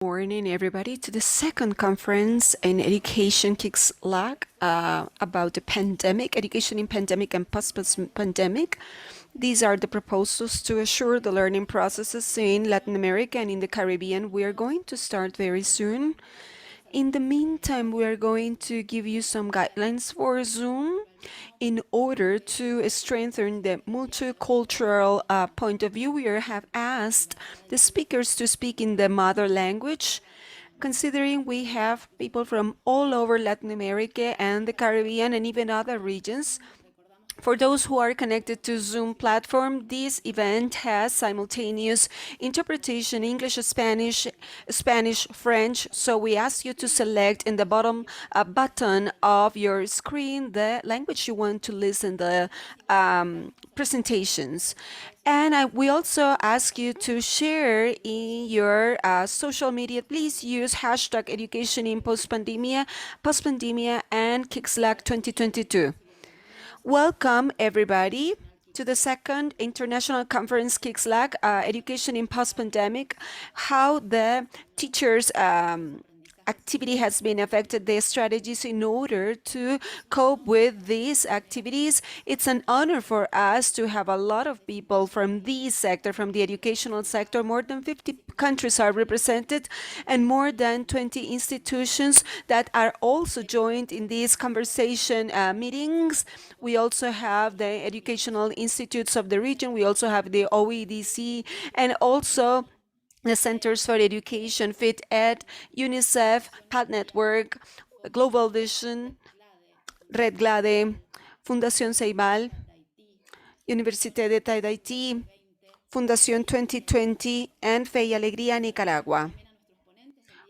Morning, everybody, to the second conference in Education KIX LAC about the pandemic, education in pandemic and post-pandemic. These are the proposals to assure the learning processes in Latin America and in the Caribbean. We are going to start very soon. In the meantime, we are going to give you some guidelines for Zoom in order to strengthen the multicultural point of view. We have asked the speakers to speak in the mother language, considering we have people from all over Latin America and the Caribbean and even other regions. For those who are connected to Zoom platform, this event has simultaneous interpretation English, Spanish, French. So we ask you to select in the bottom button of your screen the language you want to listen the presentations. And we also ask you to share in your social media. Please use hashtag education in post-pandemia and KIX LAC 2022. Welcome, everybody, to the second International Conference KIX LAC, Education in Post-Pandemic, how the teachers' activity has been affected, their strategies in order to cope with these activities. It's an honor for us to have a lot of people from this sector, from the educational sector. More than 50 countries are represented and more than 20 institutions that are also joined in these conversation meetings. We also have the educational institutes of the region. We also have the OEDC and also the Centers for Education, FitEd, UNICEF, PAD Network, Global Vision, Red GLADE, Fundación Ceibal, Université de Tahití, Fundación 2020, and Fe y Alegría Nicaragua.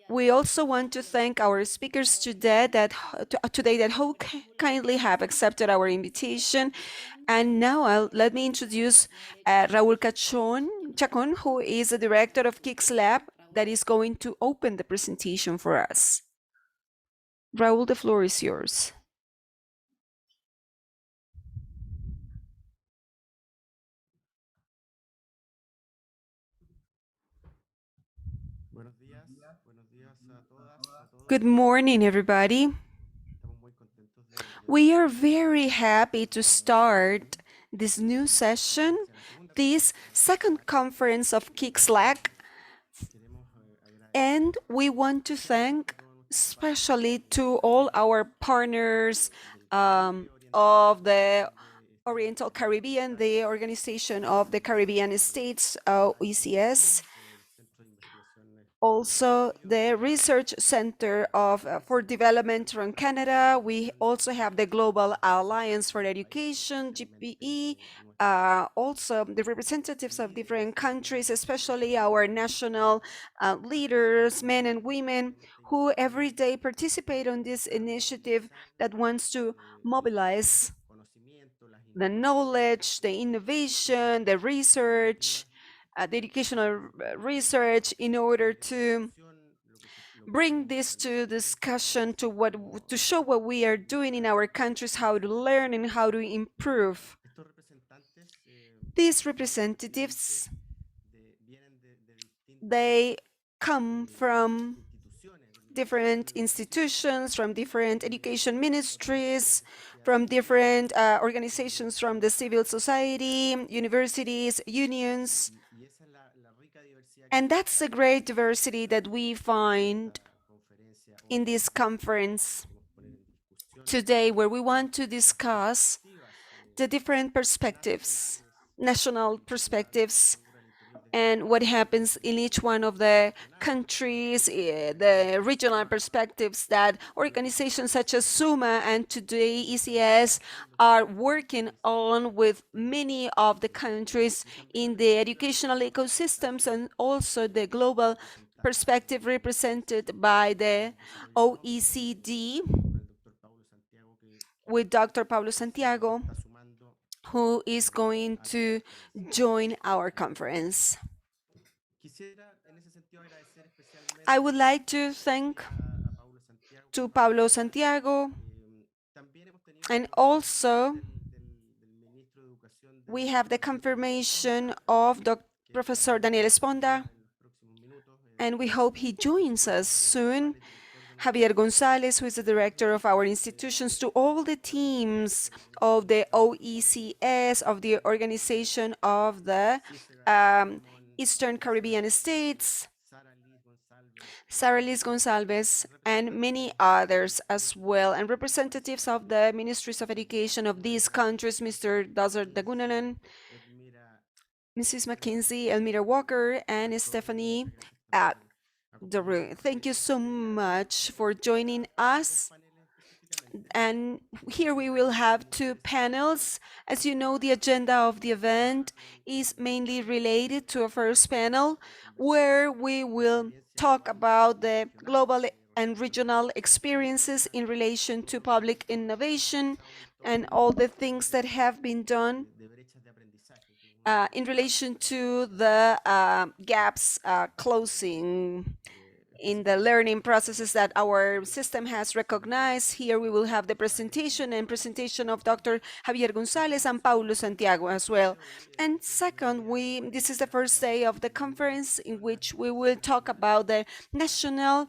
We also want to thank our speakers today that kindly have accepted our invitation. And now let me introduce Raúl Chacón, who is the director of KIX Lab, that is going to open the presentation for us. Raúl, the floor is yours. Good morning, everybody. We are very happy to start this new session, this second conference of KIX LAC, and we want to thank especially to all our partners of the Oriental Caribbean, the Organization of the Caribbean States, OECS, also the Research Center for Development from Canada. We also have the Global Alliance for Education, GPE, also the representatives of different countries, especially our national leaders, men and women, who every day participate on this initiative that wants to mobilize the knowledge, the innovation, the research, the educational research in order to bring this to discussion to show what we are doing in our countries, how to learn and how to improve. These representatives, they come from different institutions, from different education ministries, from different organizations from the civil society, universities, unions. And that's the great diversity that we find in this conference today, where we want to discuss the different perspectives, national perspectives, and what happens in each one of the countries, the regional perspectives that organizations such as SUMMA and today ECS are working on with many of the countries in the educational ecosystems, and also the global perspective represented by the OECD with Dr. Pablo Santiago, who is going to join our conference. I would like to thank to Pablo Santiago, and also we have the confirmation of Professor Daniel Esponda, and we hope he joins us soon. Javier Gonzalez, who is the director of our institutions, to all the teams of the OECS, of the Organization of the Eastern Caribbean States, Sarah Liz Gonzalez, and many others as well, and representatives of the Ministries of Education of these countries, Mr. Dazar Dagunanan, Mrs. McKinsey, Elmira Walker, and Stephanie Daru. Thank you so much for joining us. And here we will have two panels. As you know, the agenda of the event is mainly related to a first panel where we will talk about the global and regional experiences in relation to public innovation and all the things that have been done in relation to the gaps closing in the learning processes that our system has recognized. Here we will have the presentation of Dr. Javier Gonzalez and Paulo Santiago as well. And second, this is the first day of the conference in which we will talk about the national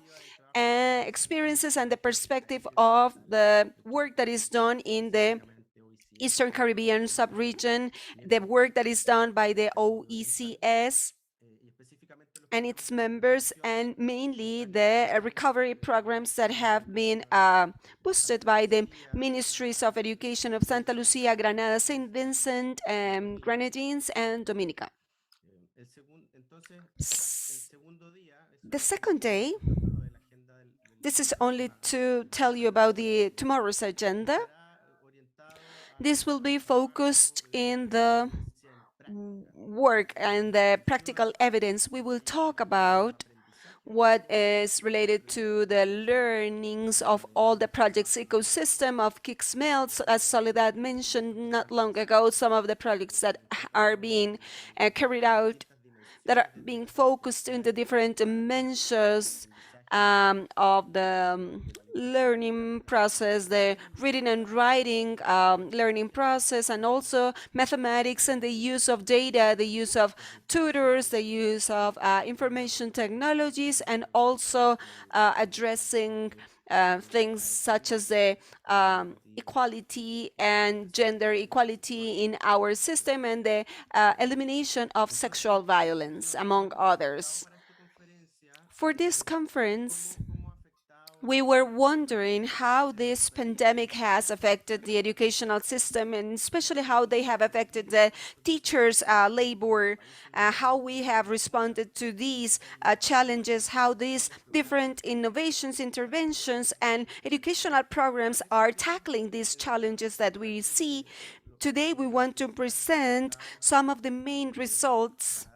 experiences and the perspective of the work that is done in the Eastern Caribbean sub-region, the work that is done by the OECS and its members, and mainly the recovery programs that have been boosted by the Ministries of Education of Santa Lucia, Granada, St. Vincent, Granadines, and Dominica. The second day, this is only to tell you about the tomorrow's agenda. This will be focused in the work and the practical evidence. We will talk about what is related to the learnings of all the projects ecosystem of KIX MELTS, as Soledad mentioned not long ago, some of the projects that are being carried out, that are being focused in the different dimensions of the learning process, the reading and writing learning process, and also mathematics and the use of data, the use of tutors, the use of information technologies, and also addressing things such as the equality and gender equality in our system and the elimination of sexual violence, among others. For this conference, we were wondering how this pandemic has affected the educational system, and especially how they have affected the teachers' labor, how we have responded to these challenges, how these different innovations, interventions, and educational programs are tackling these challenges that we see. Today, we want to present some of the main results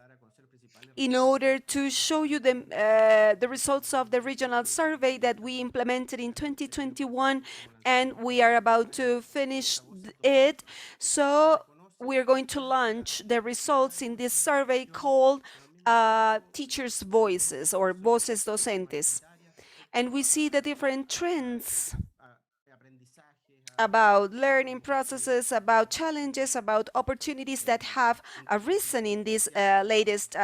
in order to show you the results of the regional survey that we implemented in 2021, and we are about to finish it. So we're going to launch the results in this survey called Teachers' Voices, or Voces Docentes. And we see the different trends about learning processes, about challenges, about opportunities that have arisen in these latest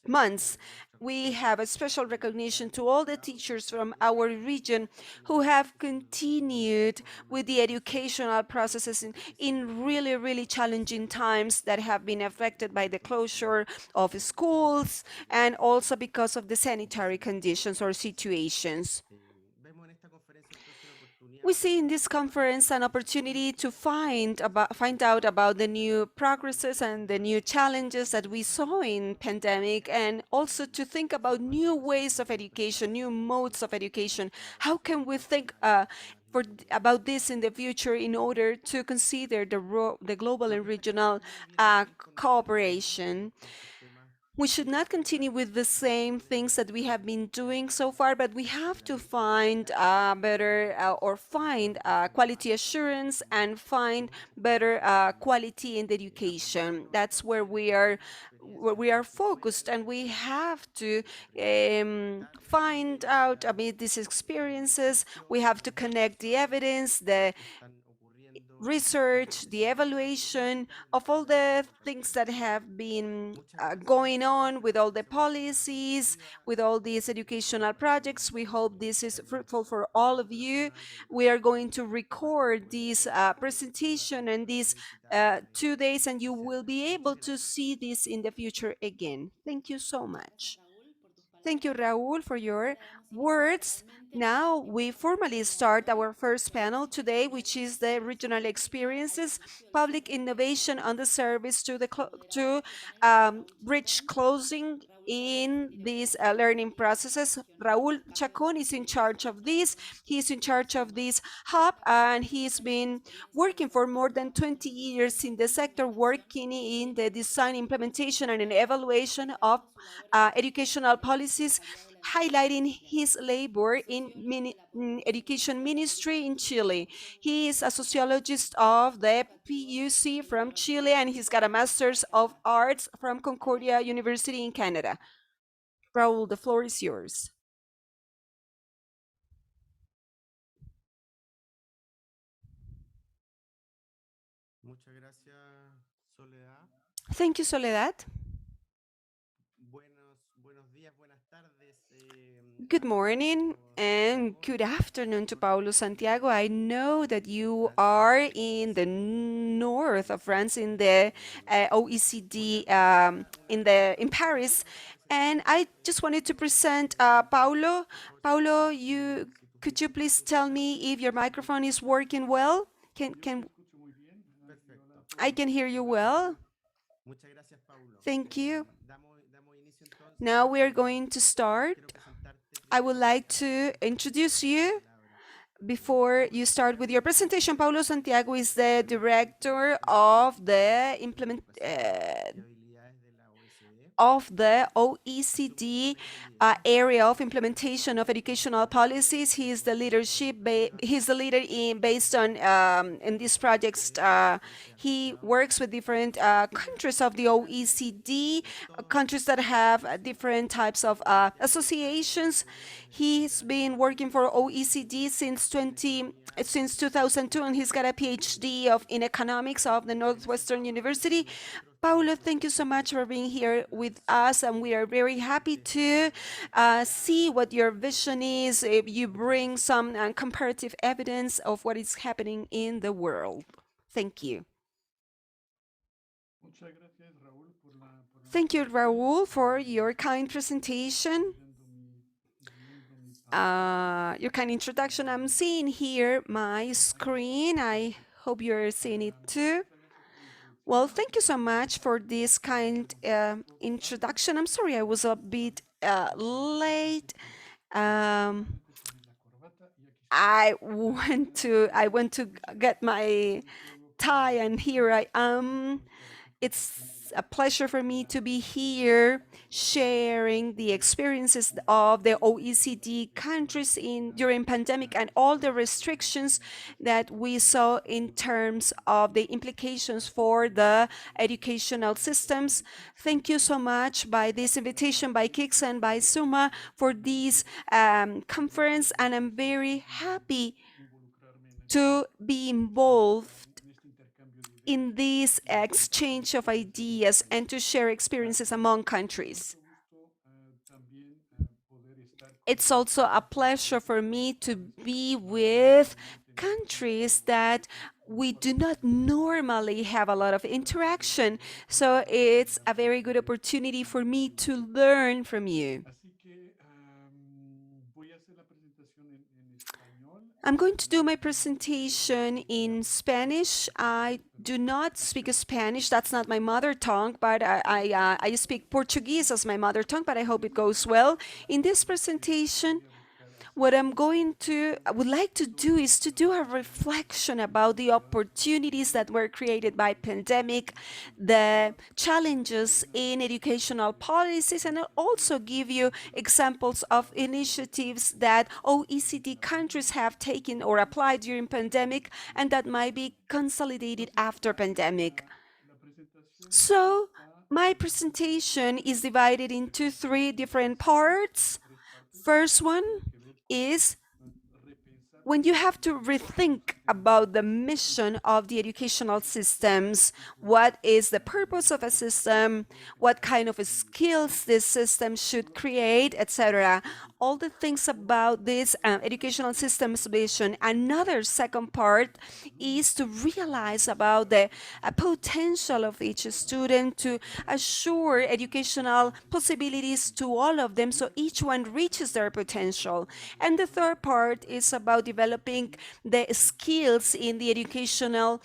months. We have a special recognition to all the teachers from our region who have continued with the educational processes in really, really challenging times that have been affected by the closure of schools and also because of the sanitary conditions or situations. We see in this conference an opportunity to find out about the new progresses and the new challenges that we saw in pandemic, and also to think about new ways of education, new modes of education. How can we think about this in the future in order to consider the global and regional cooperation? We should not continue with the same things that we have been doing so far, but we have to find better or find quality assurance and find better quality in the education. That's where we are focused, and we have to find out about these experiences. We have to connect the evidence, the research, the evaluation of all the things that have been going on with all the policies, with all these educational projects. We hope this is fruitful for all of you. We are going to record this presentation and these 2 days, and you will be able to see this in the future again. Thank you so much. Thank you, Raúl, for your words. Now we formally start our first panel today, which is the regional experiences, public innovation on the service to reach closing in these learning processes. Raúl Chacón is in charge of this. He's in charge of this hub, and he's been working for more than 20 years in the sector, working in the design, implementation, and an evaluation of educational policies, highlighting his labor in education ministry in Chile. He is a sociologist of the PUC from Chile, and he's got a Master's of Arts from Concordia University in Canada. Raúl, the floor is yours. Thank you, Soledad. Good morning and good afternoon to Paulo Santiago. I know that you are in the north of France, in the OECD, in Paris, and I just wanted to present Paulo. Paulo, could you please tell me if your microphone is working well? Can I can hear you well? Thank you. Now we are going to start. I would like to introduce you before you start with your presentation. Paulo Santiago is the director of the OECD area of implementation of educational policies. He is the he's the leader based on in these projects. He works with different countries of the OECD, countries that have different types of associations. He's been working for OECD since 2002, and he's got a PhD in economics of the Northwestern University. Paulo, thank you so much for being here with us, and we are very happy to see what your vision is. If you bring some comparative evidence of what is happening in the world. Thank you. Thank you, Raúl, for your kind presentation. Your kind introduction. I'm seeing here my screen. I hope you're seeing it too. Well, thank you so much for this kind introduction. I'm sorry I was a bit late. I went to get my tie, and here I am. It's a pleasure for me to be here sharing the experiences of the OECD countries during pandemic and all the restrictions that we saw in terms of the implications for the educational systems. Thank you so much by this invitation by KIX and by SUMMA for this conference, and I'm very happy to be involved in this exchange of ideas and to share experiences among countries. It's also a pleasure for me to be with countries that we do not normally have a lot of interaction. So it's a very good opportunity for me to learn from you. I'm going to do my presentation in Spanish. I do not speak Spanish. That's not my mother tongue, but I speak Portuguese as my mother tongue, but I hope it goes well. In this presentation, what I would like to do is to do a reflection about the opportunities that were created by pandemic, the challenges in educational policies, and I'll also give you examples of initiatives that OECD countries have taken or applied during pandemic and that might be consolidated after pandemic. So my presentation is divided into 3 different parts. First one is when you have to rethink about the mission of the educational systems, what is the purpose of a system, what kind of skills this system should create, etc. All the things about this educational systems vision. Another second part is to realize about the potential of each student, to assure educational possibilities to all of them so each one reaches their potential. And the third part is about developing the skills in the educational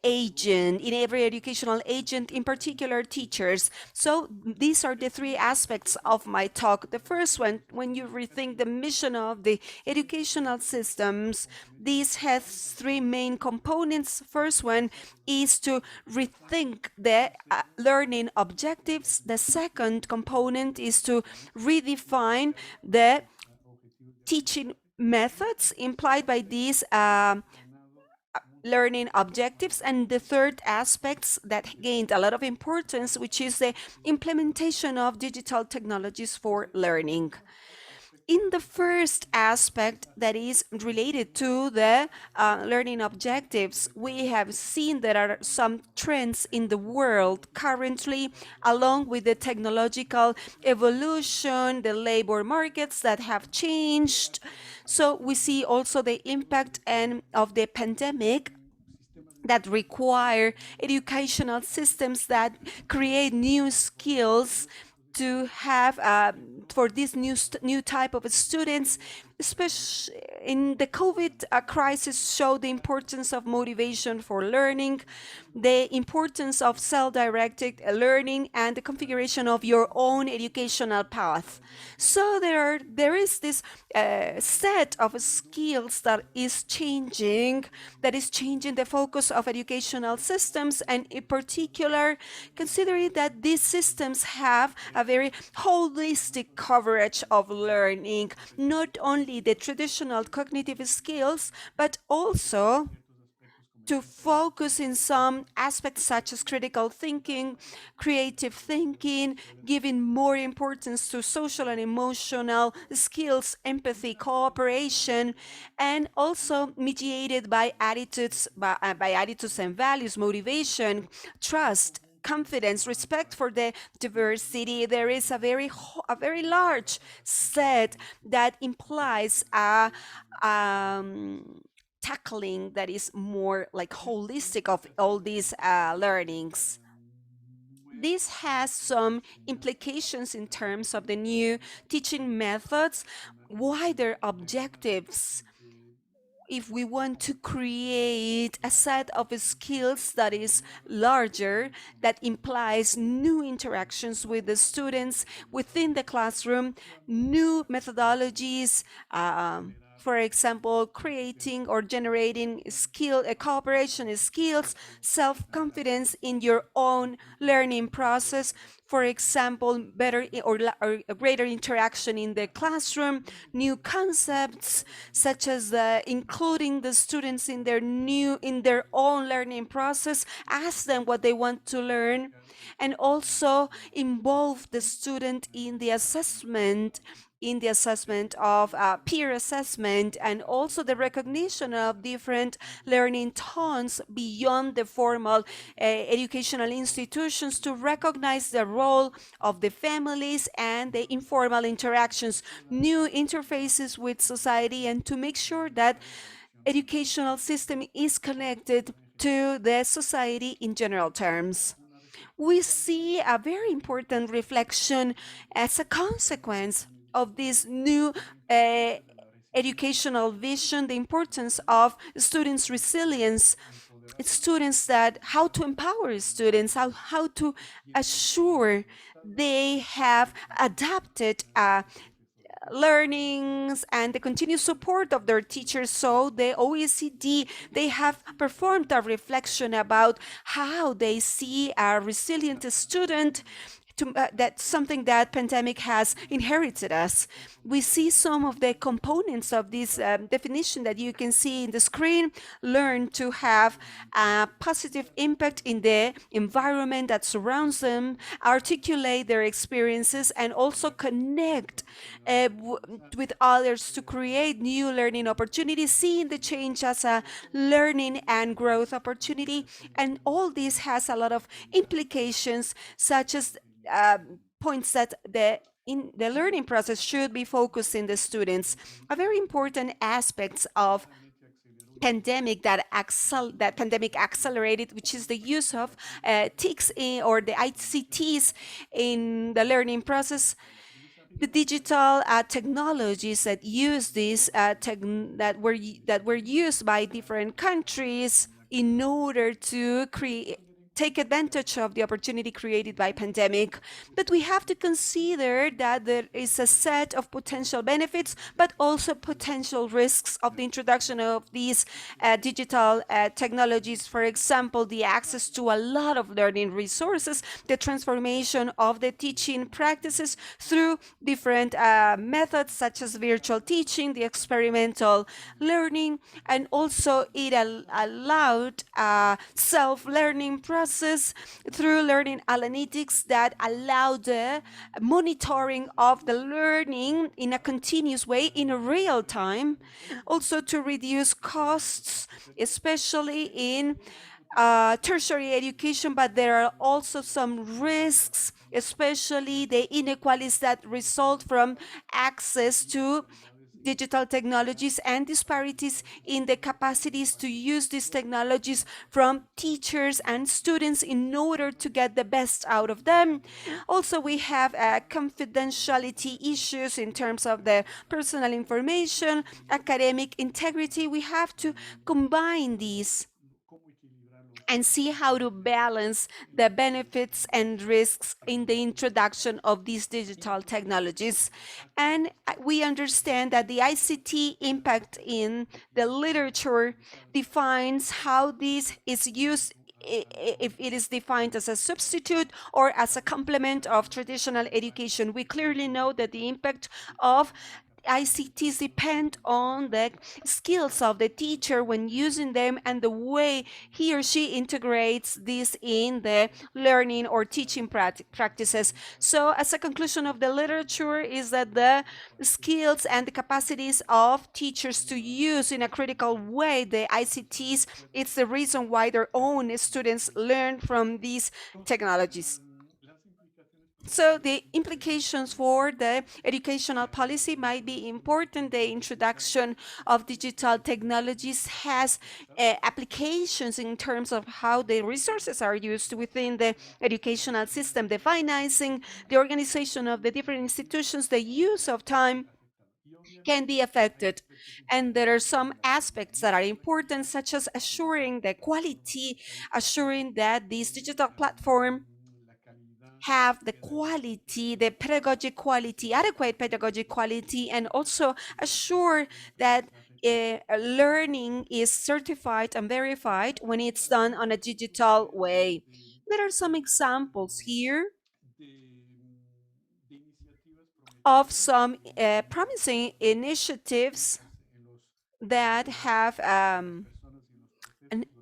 agent, in every educational agent, in particular teachers. So these are the three aspects of my talk. The first one, when you rethink the mission of the educational systems, this has three main components. First one is to rethink the learning objectives. The second component is to redefine the teaching methods implied by these learning objectives, and the third aspects that gained a lot of importance, which is the implementation of digital technologies for learning. In the first aspect that is related to the learning objectives, we have seen there are some trends in the world currently, along with the technological evolution, the labor markets that have changed. So we see also the impact of the pandemic that require educational systems that create new skills to have for this new type of students, especially in the COVID crisis, show the importance of motivation for learning, the importance of self-directed learning, and the configuration of your own educational path. So there is this set of skills that is changing the focus of educational systems, and in particular, considering that these systems have a very holistic coverage of learning, not only the traditional cognitive skills, but also to focus in some aspects such as critical thinking, creative thinking, giving more importance to social and emotional skills, empathy, cooperation, and also mediated by attitudes and values, motivation, trust, confidence, respect for the diversity. There is a very large set that implies a tackling that is more like holistic of all these learnings. This has some implications in terms of the new teaching methods, wider objectives. If we want to create a set of skills that is larger, that implies new interactions with the students within the classroom, new methodologies, for example, creating or generating cooperation skills, self-confidence in your own learning process, for example, better or greater interaction in the classroom, new concepts such as including the students in their own learning process, ask them what they want to learn, and also involve the student in the assessment of peer assessment, and also the recognition of different learning tones beyond the formal educational institutions, to recognize the role of the families and the informal interactions, new interfaces with society, and to make sure that educational system is connected to the society in general terms. We see a very important reflection as a consequence of this new educational vision, the importance of students' resilience, how to empower students, how to assure they have adapted learnings and the continued support of their teachers. So the OECD, they have performed a reflection about how they see a resilient student that's something that pandemic has inherited us. We see some of the components of this definition that you can see in the screen. Learn to have a positive impact in the environment that surrounds them, articulate their experiences, and also connect with others to create new learning opportunities, seeing the change as a learning and growth opportunity. And all this has a lot of implications, such as points that in the learning process should be focused in the students. A very important aspects of that pandemic accelerated, which is the use of TICs or the ICTs in the learning process. The digital technologies that use this that were used by different countries in order to take advantage of the opportunity created by pandemic. But we have to consider that there is a set of potential benefits, but also potential risks of the introduction of these digital technologies. For example, the access to a lot of learning resources, the transformation of the teaching practices through different methods such as virtual teaching, the experimental learning, and also it allowed self-learning process through learning analytics that allow the monitoring of the learning in a continuous way in a real time, also to reduce costs, especially in tertiary education, but there are also some risks, especially the inequalities that result from access to digital technologies and disparities in the capacities to use these technologies from teachers and students in order to get the best out of them. Also, we have confidentiality issues in terms of the personal information, academic integrity. We have to combine these and see how to balance the benefits and risks in the introduction of these digital technologies. And we understand that the ICT impact in the literature defines how this is used, if it is defined as a substitute or as a complement of traditional education. We clearly know that the impact of ICTs depend on the skills of the teacher when using them and the way he or she integrates this in the learning or teaching practices. So as a conclusion of the literature is that the skills and the capacities of teachers to use in a critical way the ICTs, it's the reason why their own students learn from these technologies. So the implications for the educational policy might be important. The introduction of digital technologies has applications in terms of how the resources are used within the educational system, the financing, the organization of the different institutions, the use of time can be affected. And there are some aspects that are important, such as assuring the quality, assuring that this digital platform have the quality, the pedagogic quality, adequate pedagogic quality, and also assure that learning is certified and verified when it's done on a digital way. There are some examples here of some promising initiatives that have an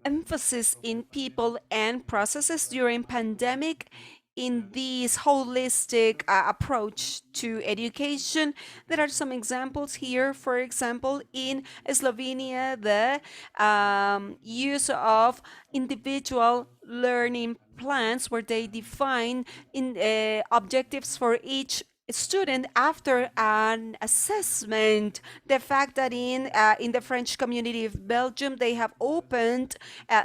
emphasis in people and processes during pandemic in this holistic approach to education. There are some examples here. For example, in Slovenia, the use of individual learning plans where they define objectives for each student after an assessment. The fact that in the French community of Belgium, they have opened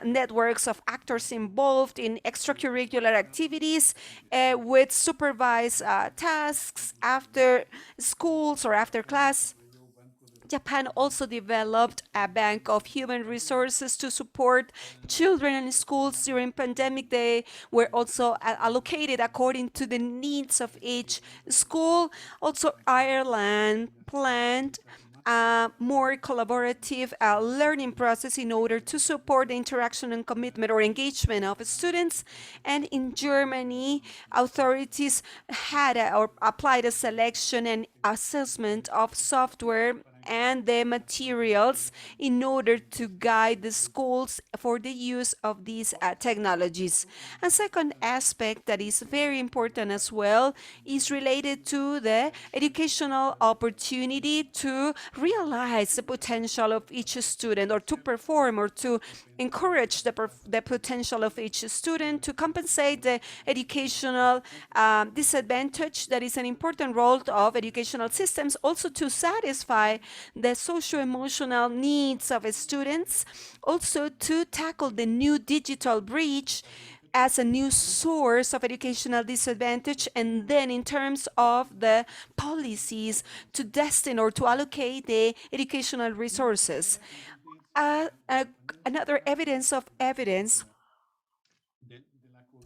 networks of actors involved in extracurricular activities with supervised tasks after schools or after class. Japan also developed a bank of human resources to support children in schools during pandemic. They were also allocated according to the needs of each school. Also, Ireland planned a more collaborative learning process in order to support the interaction and commitment or engagement of students. And in Germany, authorities had or applied a selection and assessment of software and the materials in order to guide the schools for the use of these technologies. A second aspect that is very important as well is related to the educational opportunity to realize the potential of each student, or to perform or to encourage the potential of each student, to compensate the educational disadvantage. That is an important role of educational systems, also to satisfy the socio-emotional needs of students, also to tackle the new digital breach as a new source of educational disadvantage, and then in terms of the policies to destine or to allocate the educational resources. Another evidence of evidence.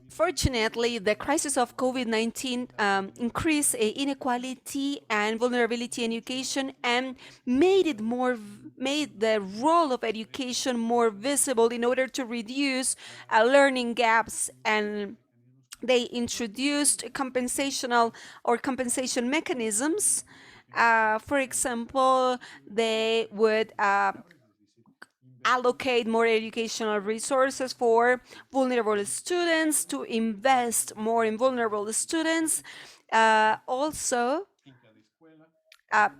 Fortunately, the crisis of COVID-19 increased inequality and vulnerability in education and made the role of education more visible in order to reduce learning gaps, and they introduced compensational or compensation mechanisms. For example, they would allocate more educational resources for vulnerable students, to invest more in vulnerable students, also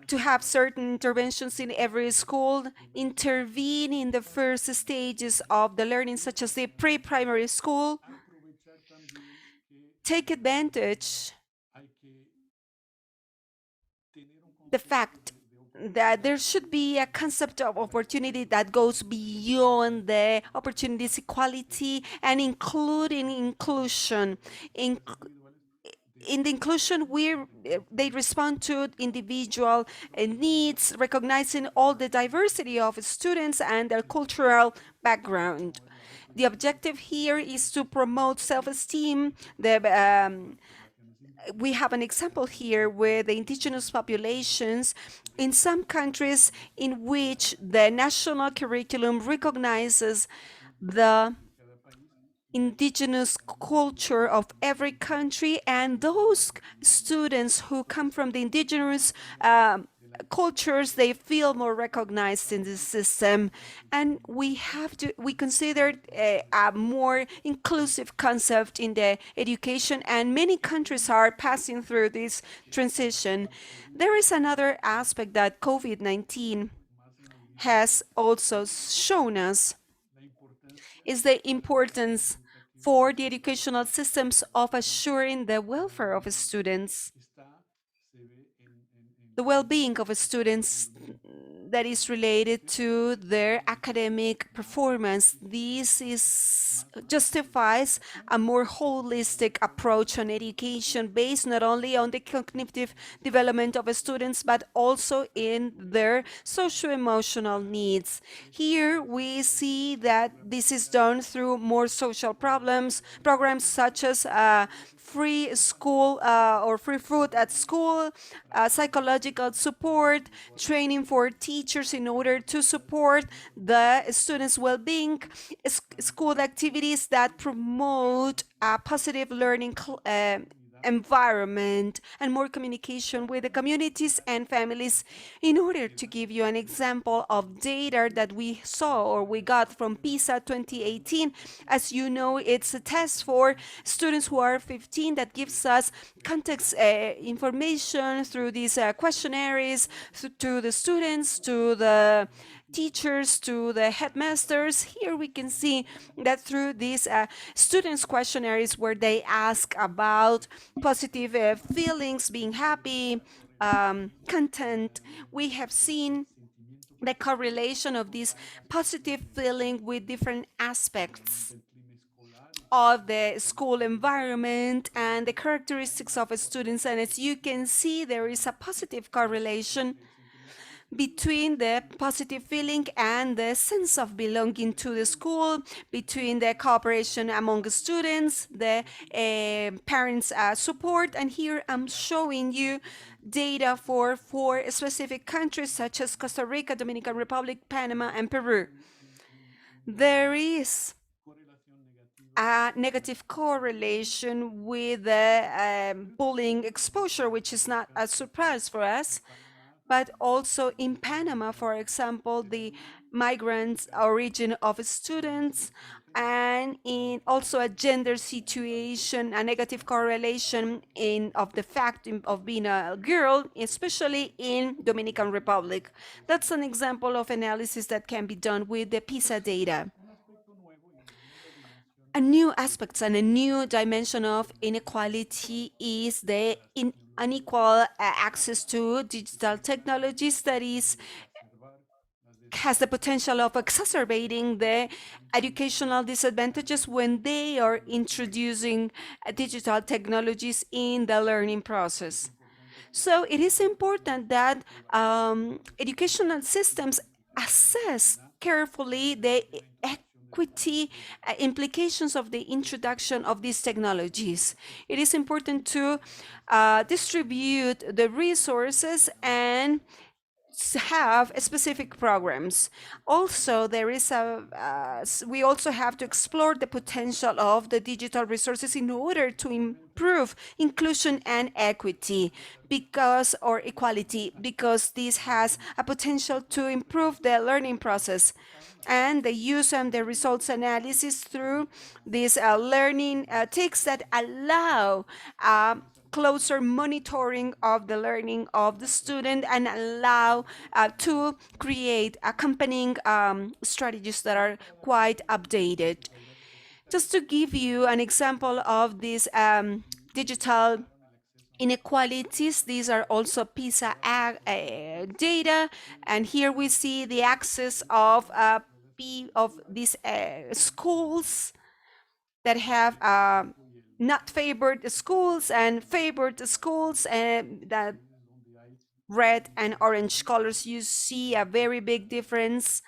to have certain interventions in every school, intervene in the first stages of the learning, such as the pre-primary school, take advantage the fact that there should be a concept of opportunity that goes beyond the opportunities equality and including inclusion. In the inclusion, they respond to individual needs, recognizing all the diversity of students and their cultural background. The objective here is to promote self-esteem. We have an example here with the indigenous populations in some countries in which the national curriculum recognizes the indigenous culture of every country, and those students who come from the indigenous cultures, they feel more recognized in the system, and we consider a more inclusive concept in the education, and many countries are passing through this transition. There is another aspect that COVID-19 has also shown us, is the importance for the educational systems of assuring the welfare of students, the well-being of students that is related to their academic performance. This justifies a more holistic approach on education based not only on the cognitive development of students, but also in their socio-emotional needs. Here we see that this is done through more social programs such as free school or free food at school, psychological support, training for teachers in order to support the students' well-being, school activities that promote a positive learning environment, and more communication with the communities and families. In order to give you an example of data that we saw or we got from PISA 2018, as you know, it's a test for students who are 15 that gives us context information through these questionnaires to the students, to the teachers, to the headmasters. Here we can see that through these students' questionnaires, where they ask about positive feelings, being happy, content, we have seen the correlation of this positive feeling with different aspects of the school environment and the characteristics of students. And as you can see, there is a positive correlation between the positive feeling and the sense of belonging to the school, between the cooperation among students, the parents' support. And here I'm showing you data for four specific countries such as Costa Rica, Dominican Republic, Panama, and Peru. There is a negative correlation with the bullying exposure, which is not a surprise for us. But also in Panama, for example, the migrant origin of students, and in also a gender situation, a negative correlation of the fact of being a girl, especially in Dominican Republic. That's an example of analysis that can be done with the PISA data. A new aspect and a new dimension of inequality is the unequal access to digital technologies that has the potential of exacerbating the educational disadvantages when they are introducing digital technologies in the learning process. So it is important that educational systems assess carefully the equity implications of the introduction of these technologies. It is important to distribute the resources and have specific programs. Also, there is we also have to explore the potential of the digital resources in order to improve inclusion and equity or equality, because this has a potential to improve the learning process and the use and the results analysis through these learning techs that allow closer monitoring of the learning of the student and allow to create accompanying strategies that are quite updated. Just to give you an example of these digital inequalities, these are also PISA data, and here we see the access of these schools that have not favored schools and favored schools, and that red and orange colors, you see a very big difference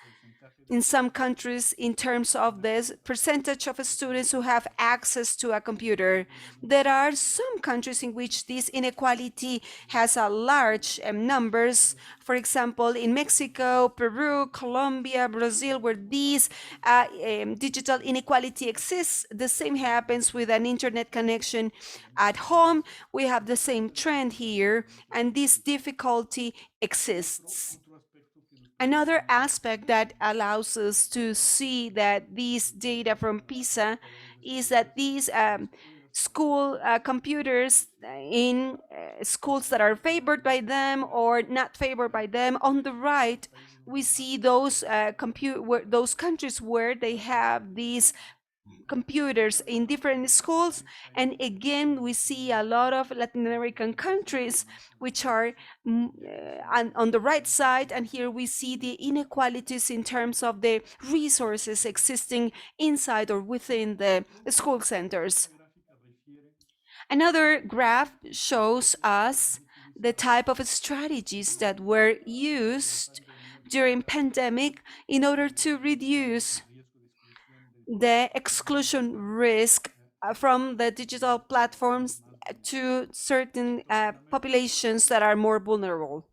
in some countries in terms of this percentage of students who have access to a computer. There are some countries in which this inequality has a large numbers. For example, in Mexico, Peru, Colombia, Brazil, where these digital inequality exists. The same happens with an internet connection at home. We have the same trend here, and this difficulty exists. Another aspect that allows us to see that these data from PISA is that these school computers in schools that are favored by them or not favored by them. On the right, we see those those countries where they have these computers in different schools. And again, we see a lot of Latin American countries which are on the right side. And here we see the inequalities in terms of the resources existing inside or within the school centers. Another graph shows us the type of strategies that were used during pandemic in order to reduce the exclusion risk from the digital platforms to certain populations that are more vulnerable.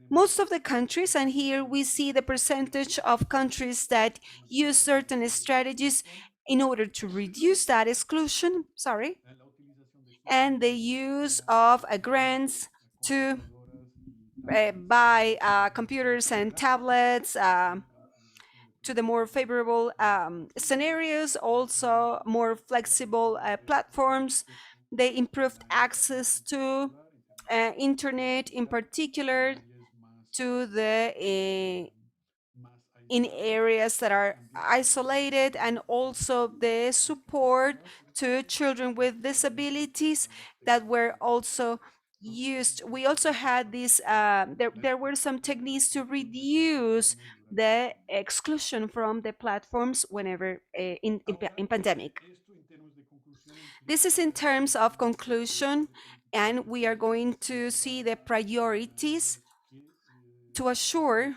Most of the countries, and here we see the percentage of countries that use certain strategies in order to reduce that exclusion, and the use of grants to buy computers and tablets to the more favorable scenarios, also more flexible platforms. They improved access to internet, in particular to the in areas that are isolated, and also the support to children with disabilities that were also used. We also had this, there were some techniques to reduce the exclusion from the platforms whenever in pandemic. This is in terms of conclusion, and we are going to see the priorities to assure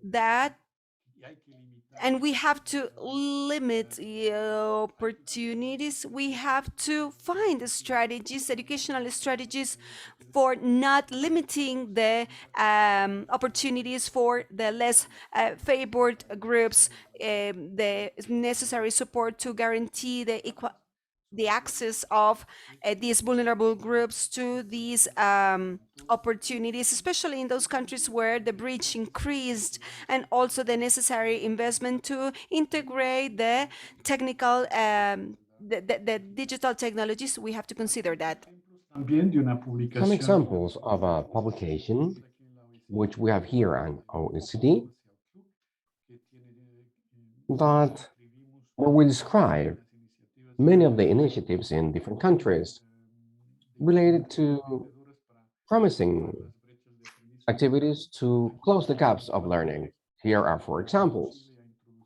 that and we have to limit the opportunities. We have to find the strategies, educational strategies, for not limiting the opportunities for the less favored groups, the necessary support to guarantee the access of these vulnerable groups to these opportunities, especially in those countries where the breach increased, and also the necessary investment to integrate the technical, the digital technologies. We have to consider that. Some examples of a publication, which we have here on OECD, that where we describe many of the initiatives in different countries related to promising activities to close the gaps of learning. Here are four examples.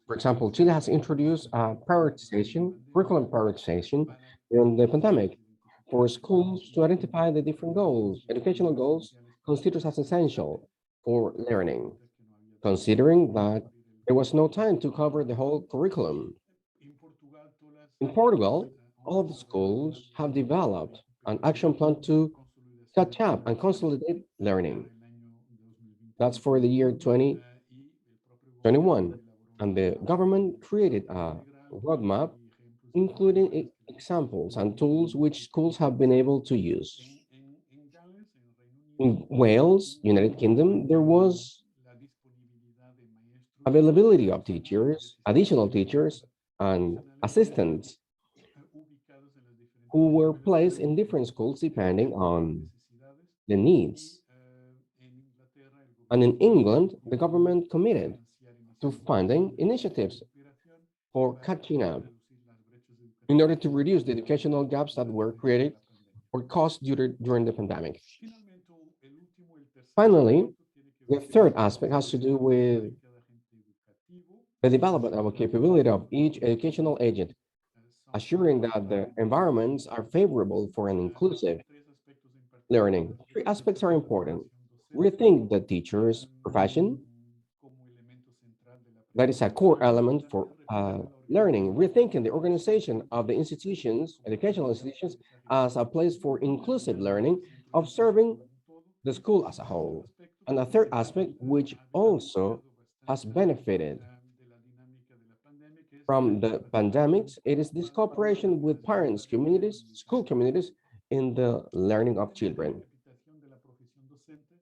For example, Chile has introduced a curriculum prioritization during the pandemic for schools to identify the different goals, educational goals considered as essential for learning, considering that there was no time to cover the whole curriculum. In Portugal, all of the schools have developed an action plan to catch up and consolidate learning. That's for the year 2021. And the government created a roadmap, including examples and tools which schools have been able to use. In Wales, United Kingdom, there was availability of teachers, additional teachers, and assistants who were placed in different schools depending on the needs. And in England, the government committed to funding initiatives for catching up in order to reduce the educational gaps that were created or caused during the pandemic. Finally, the third aspect has to do with the development of a capability of each educational agent, assuring that the environments are favorable for an inclusive learning. Three aspects are important. Rethink the teacher's profession. That is a core element for learning. Rethinking the organization of the institutions, educational institutions, as a place for inclusive learning, observing the school as a whole. And a third aspect, which also has benefited from the pandemics, it is this cooperation with parents, communities, school communities in the learning of children.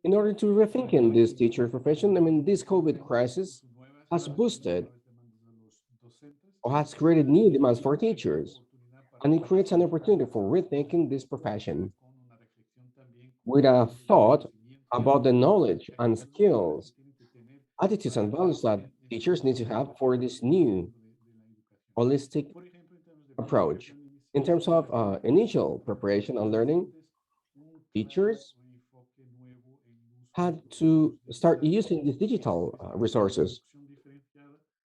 In order to rethinking this teacher profession, I mean, this COVID crisis has boosted or has created new demands for teachers, and it creates an opportunity for rethinking this profession with a thought about the knowledge and skills, attitudes and values that teachers need to have for this new holistic approach. In terms of initial preparation and learning, teachers had to start using these digital resources.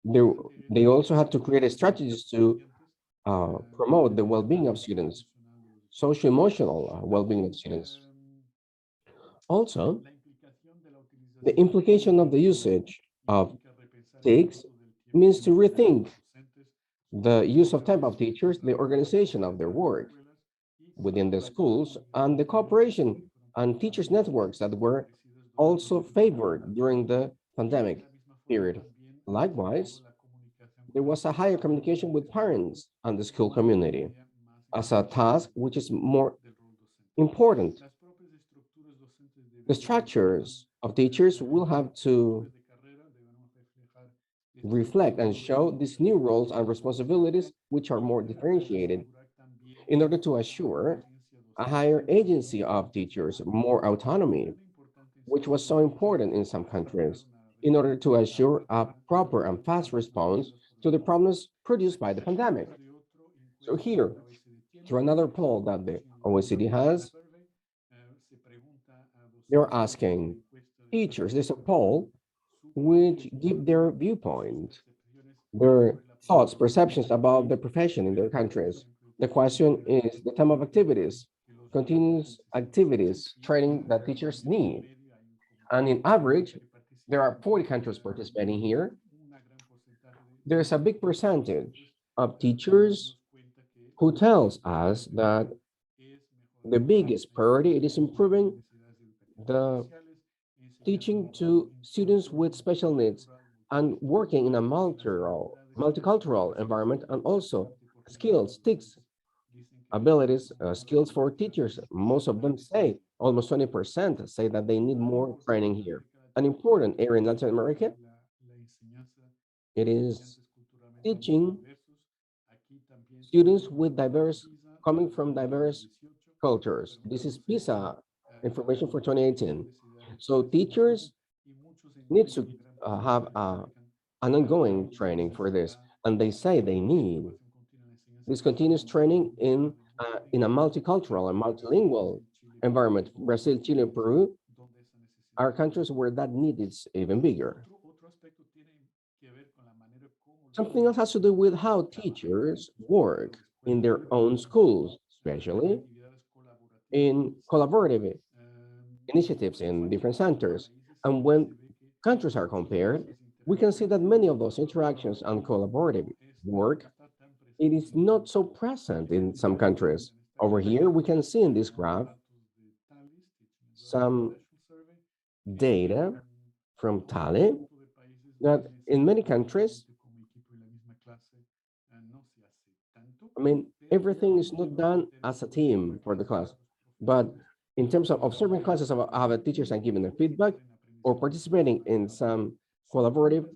They also had to create strategies to promote the well-being of students, socio-emotional well-being of students. Also, the implication of the usage of TICs means to rethink the use of time of teachers, the organization of their work within the schools, and the cooperation and teachers' networks that were also favored during the pandemic period. Likewise, there was a higher communication with parents and the school community as a task which is more important. The structures of teachers will have to reflect and show these new roles and responsibilities which are more differentiated in order to assure a higher agency of teachers, more autonomy, which was so important in some countries, in order to assure a proper and fast response to the problems produced by the pandemic. So here, through another poll that the OECD has, they're asking teachers, there's a poll which give their viewpoint, their thoughts, perceptions about the profession in their countries. The question is the time of activities, continuous activities, training that teachers need. And in average, there are 40 countries participating here, there's a big percentage of teachers who tells us that the biggest priority it is improving the teaching to students with special needs and working in a multicultural environment, and also skills, TICs, abilities, skills for teachers. Most of them say, almost 20% say that they need more training here. An important area in Latin America, it is teaching students with diverse, coming from diverse cultures. This is PISA information for 2018. So teachers need to have an ongoing training for this, and they say they need this continuous training in a multicultural and multilingual environment. Brazil, Chile, Peru are countries where that need is even bigger. Something else has to do with how teachers work in their own schools, especially in collaborative initiatives in different centers. And when countries are compared, we can see that many of those interactions and collaborative work, it is not so present in some countries. Over here, we can see in this graph some data from Tali that in many countries, I mean, everything is not done as a team for the class, but in terms of observing classes of other teachers and giving them feedback or participating in some collaborative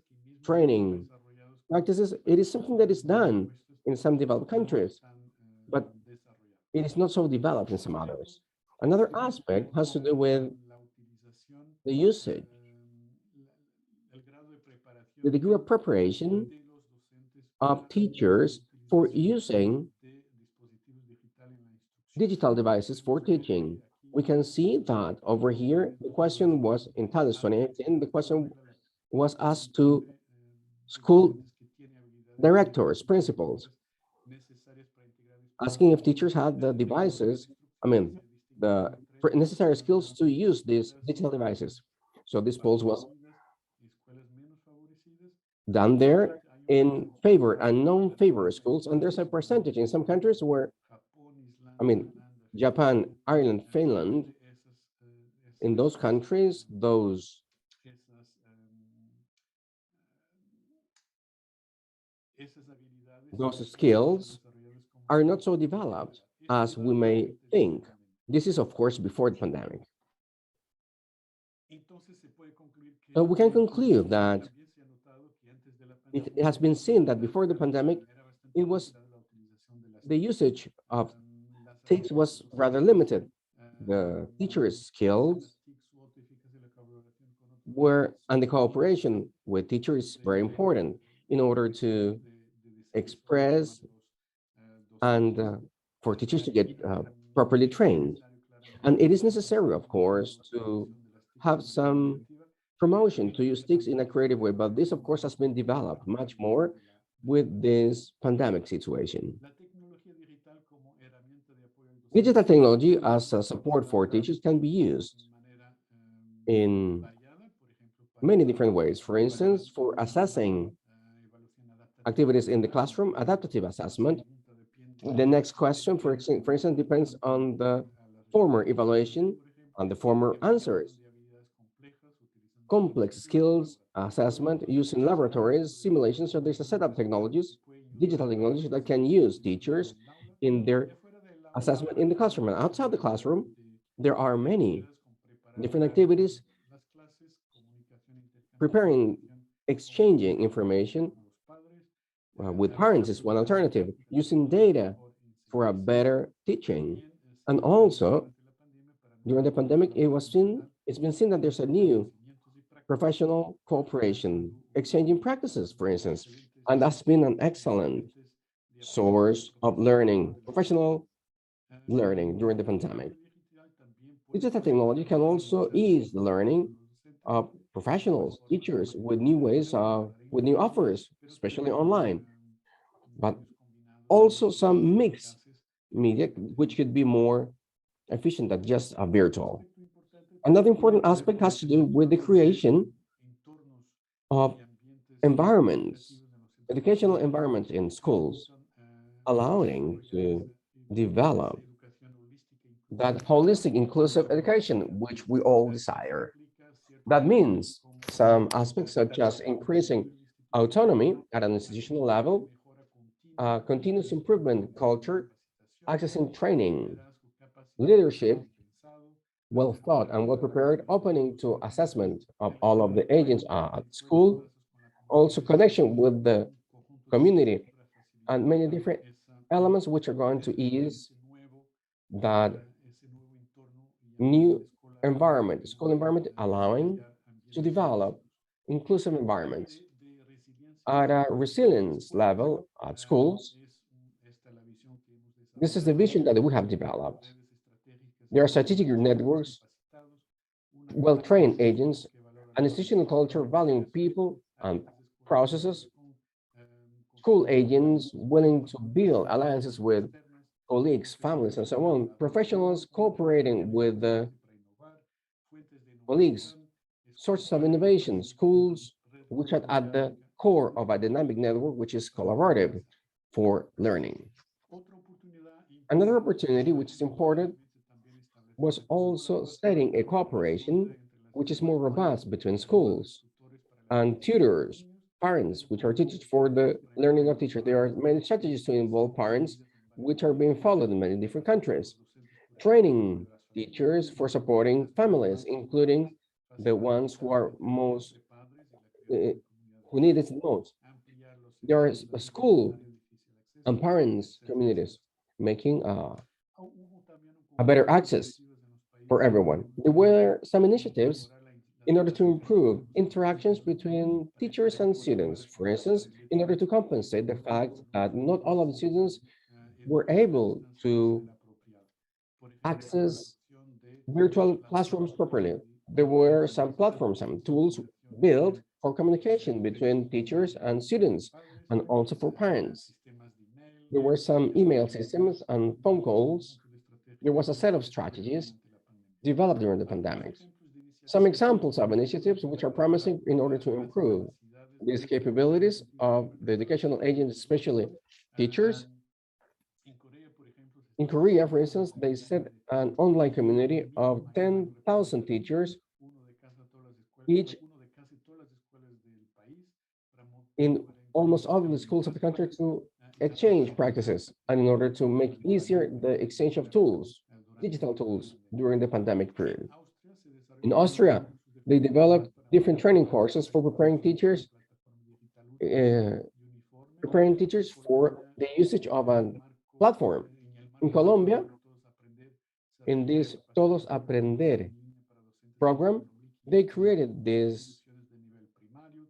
training practices, it is something that is done in some developed countries, but it is not so developed in some others. Another aspect has to do with the usage, the degree of preparation of teachers for using digital devices for teaching. We can see that over here, the question was in TALES 2018, the question was asked to school directors, principals, asking if teachers had the devices, I mean, the necessary skills to use these digital devices. So this poll was done there in favor and non-favor schools, and there's a percentage in some countries where, I mean, Japan, Ireland, Finland, in those countries, those skills are not so developed as we may think. This is, of course, before the pandemic. So we can conclude that it has been seen that before the pandemic, it was the usage of TICs was rather limited. The teachers' skills were, and the cooperation with teachers very important in order to express and for teachers to get properly trained. And it is necessary, of course, to have some promotion to use TICs in a creative way, but this, of course, has been developed much more with this pandemic situation. Digital technology as a support for teachers can be used in many different ways. For instance, for assessing activities in the classroom, adaptive assessment. The next question, for instance, depends on the former evaluation and the former answers. Complex skills assessment using laboratories, simulations, so there's a set of technologies, digital technologies that can use teachers in their assessment in the classroom. And outside the classroom, there are many different activities preparing, exchanging information with parents is one alternative, using data for a better teaching. And also, during the pandemic, it's been seen that there's a new professional cooperation, exchanging practices, for instance, and that's been an excellent source of learning, professional learning during the pandemic. Digital technology can also ease the learning of professionals, teachers, with new ways of, with new offers, especially online, but also some mixed media, which could be more efficient than just a virtual. Another important aspect has to do with the creation of environments educational environment in schools, allowing to develop that holistic inclusive education, which we all desire. That means some aspects such as increasing autonomy at an institutional level, continuous improvement culture, accessing training, leadership, well thought and well prepared, opening to assessment of all of the agents at school, also connection with the community, and many different elements which are going to ease that new environment, school environment, allowing to develop inclusive environments. At a resilience level at schools, this is the vision that we have developed. There are strategic networks, well-trained agents, an institutional culture valuing people and processes, school agents willing to build alliances with colleagues, families, and so on, professionals cooperating with the colleagues, sources of innovation, schools, which are at the core of a dynamic network, which is collaborative for learning. Another opportunity, which is important, was also setting a cooperation which is more robust between schools and tutors, parents, which are teachers for the learning of teachers. There are many strategies to involve parents, which are being followed in many different countries. Training teachers for supporting families, including the ones who are most, who need it most. There are school and parents communities making a better access for everyone. There were some initiatives in order to improve interactions between teachers and students. For instance, in order to compensate the fact that not all of the students were able to access virtual classrooms properly. There were some platforms, some tools built for communication between teachers and students, and also for parents. There were some email systems and phone calls. There was a set of strategies developed during the pandemic. Some examples of initiatives which are promising in order to improve these capabilities of the educational agents, especially teachers. In Korea, for instance, they set an online community of 10,000 teachers, each in almost all of the schools of the country, to exchange practices and in order to make easier the exchange of tools, digital tools during the pandemic period. In Austria, they developed different training courses for preparing teachers for the usage of a platform. In Colombia, in this Todos Aprender program, they created this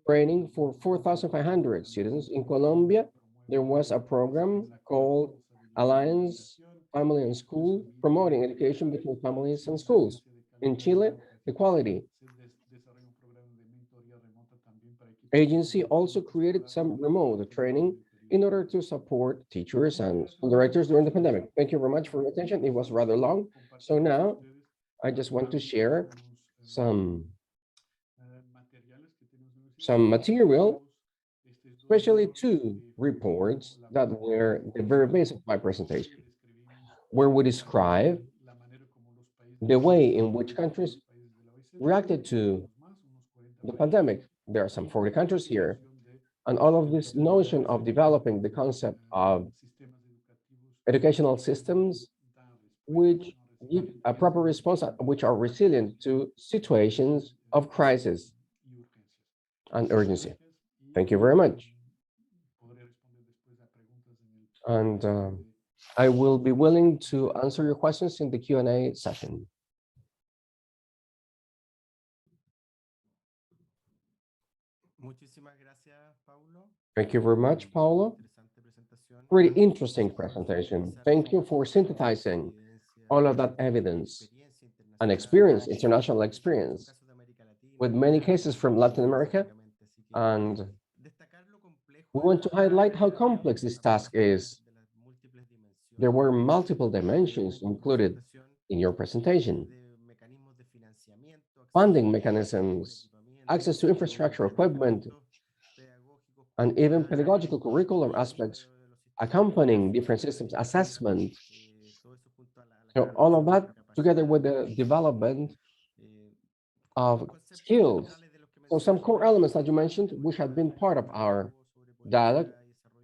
training for 4,500 students. In Colombia, there was a program called Alliance Family and School, promoting education between families and schools. In Chile, the Quality Agency also created some remote training in order to support teachers and school directors during the pandemic. Thank you very much for your attention. It was rather long. So now I just want to share some material, especially two reports that were the very base of my presentation, where we describe the way in which countries reacted to the pandemic. There are some 40 countries here, and all of this notion of developing the concept of educational systems which give a proper response, which are resilient to situations of crisis and urgency. Thank you very much. And I will be willing to answer your questions in the Q&A session. Thank you very much, Paulo. Pretty interesting presentation. Thank you for synthesizing all of that evidence and experience, international experience, with many cases from Latin America. And we want to highlight how complex this task is. There were multiple dimensions included in your presentation: funding mechanisms, access to infrastructure, equipment, and even pedagogical curriculum aspects accompanying different systems assessment. So all of that together with the development of skills. So some core elements that you mentioned, which have been part of our dialogue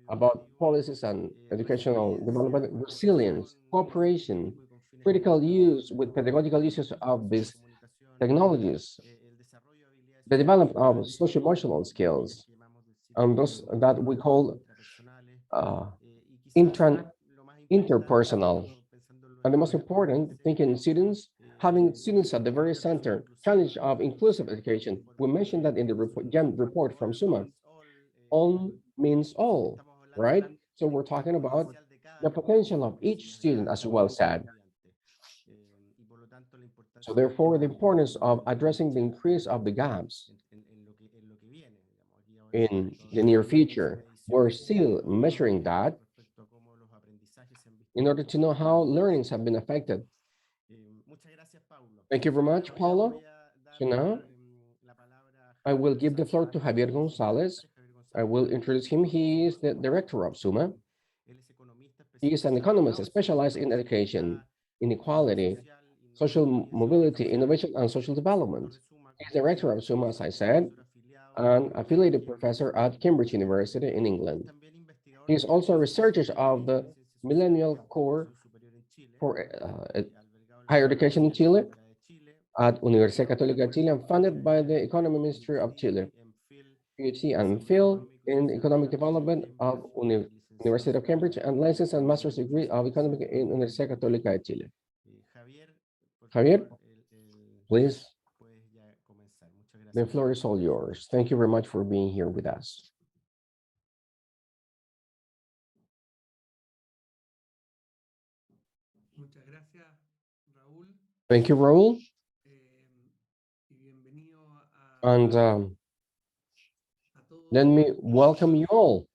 about policies and educational development, resilience, cooperation, critical use with pedagogical uses of these technologies, the development of social-emotional skills, and those that we call uh, interpersonal. And the most important, thinking students, having students at the very center, challenge of inclusive education. We mentioned that in the report from SUMMA. All means all, right? So we're talking about the potential of each student, as well said. So therefore, the importance of addressing the increase of the gaps in the near future. We're still measuring that in order to know how learnings have been affected. Thank you very much, Paulo. So now I will give the floor to Javier Gonzalez. I will introduce him. He is the director of SUMMA. He is an economist specialized in education, inequality, social mobility, innovation, and social development. He is director of SUMMA, as I said, an affiliated professor at Cambridge University in England. He is also a researcher of the Millennial Core for Higher Education in Chile at Universidad Católica de Chile and funded by the Economy Ministry of Chile. PhD and Phil in Economic Development of University of Cambridge and license and master's degree of Economic in Universidad Católica de Chile. Javier, please, the floor is all yours. Thank you very much for being here with us. Thank you, Raul. And let me welcome you all.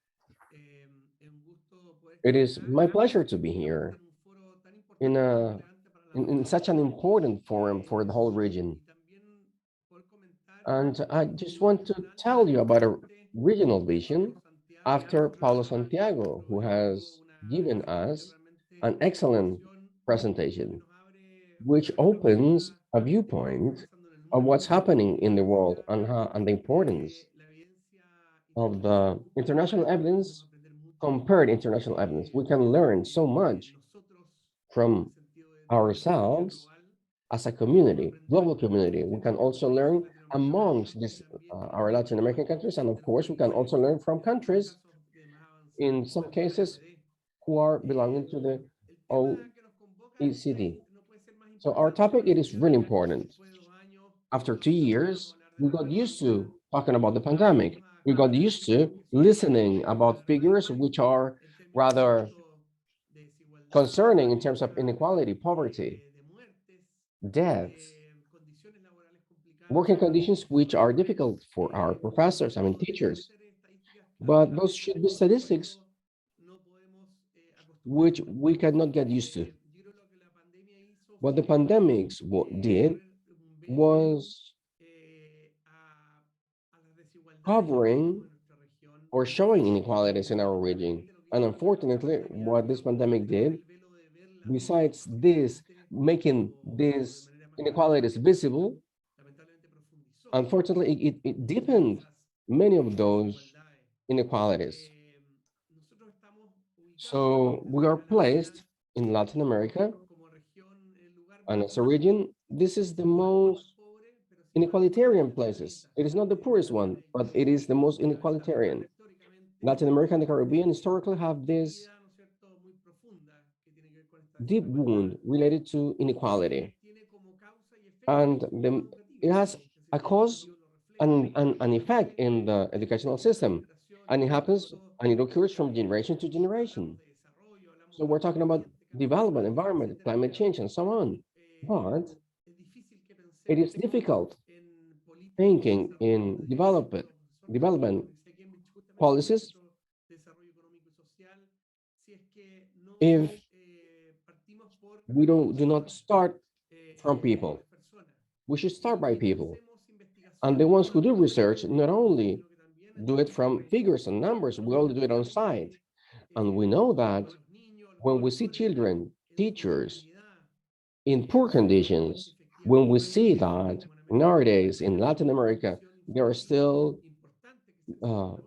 It is my pleasure to be here in such an important forum for the whole region. And I just want to tell you about a regional vision after Paulo Santiago, who has given us an excellent presentation, which opens a viewpoint of what's happening in the world and the importance of the international evidence, compared international evidence. We can learn so much from ourselves as a community, global community. We can also learn amongst our Latin American countries, and of course, we can also learn from countries, in some cases, who are belonging to the OECD. So our topic, it is really important. After 2 years, we got used to talking about the pandemic. We got used to listening about figures which are rather concerning in terms of inequality, poverty, deaths, working conditions which are difficult for our professors, I mean teachers. But those should be statistics which we cannot get used to. What the pandemics did was covering or showing inequalities in our region. And unfortunately, what this pandemic did, besides this, making these inequalities visible, unfortunately, it deepened many of those inequalities. So we are placed in Latin America, and as a region, this is the most inequalitarian places. It is not the poorest one, but it is the most inequalitarian. Latin America and the Caribbean historically have this deep wound related to inequality. And it has a cause and an effect in the educational system. And it happens and it occurs from generation to generation. So we're talking about development, environment, climate change, and so on. But it is difficult thinking in development policies if we do not start from people. We should start by people. And the ones who do research not only do it from figures and numbers. We only do it on site. And we know that when we see children, teachers in poor conditions, when we see that nowadays in Latin America, there are still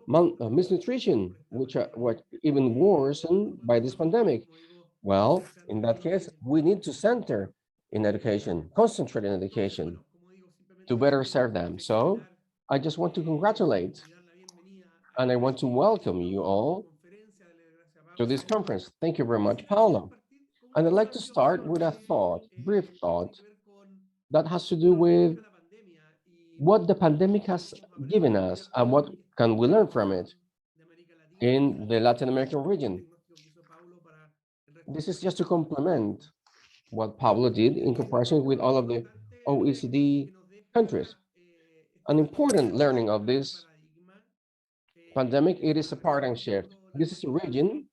misnutrition, which are what even worsened by this pandemic. Well, in that case, we need to center in education, concentrate in education to better serve them. So I just want to congratulate and I want to welcome you all to this conference. Thank you very much, Paulo. And I'd like to start with a thought, brief thought, that has to do with what the pandemic has given us and what can we learn from it in the Latin American region. This is just to complement what Pablo did in comparison with all of the OECD countries. An important learning of this pandemic, it is a paradigm shift. This is a region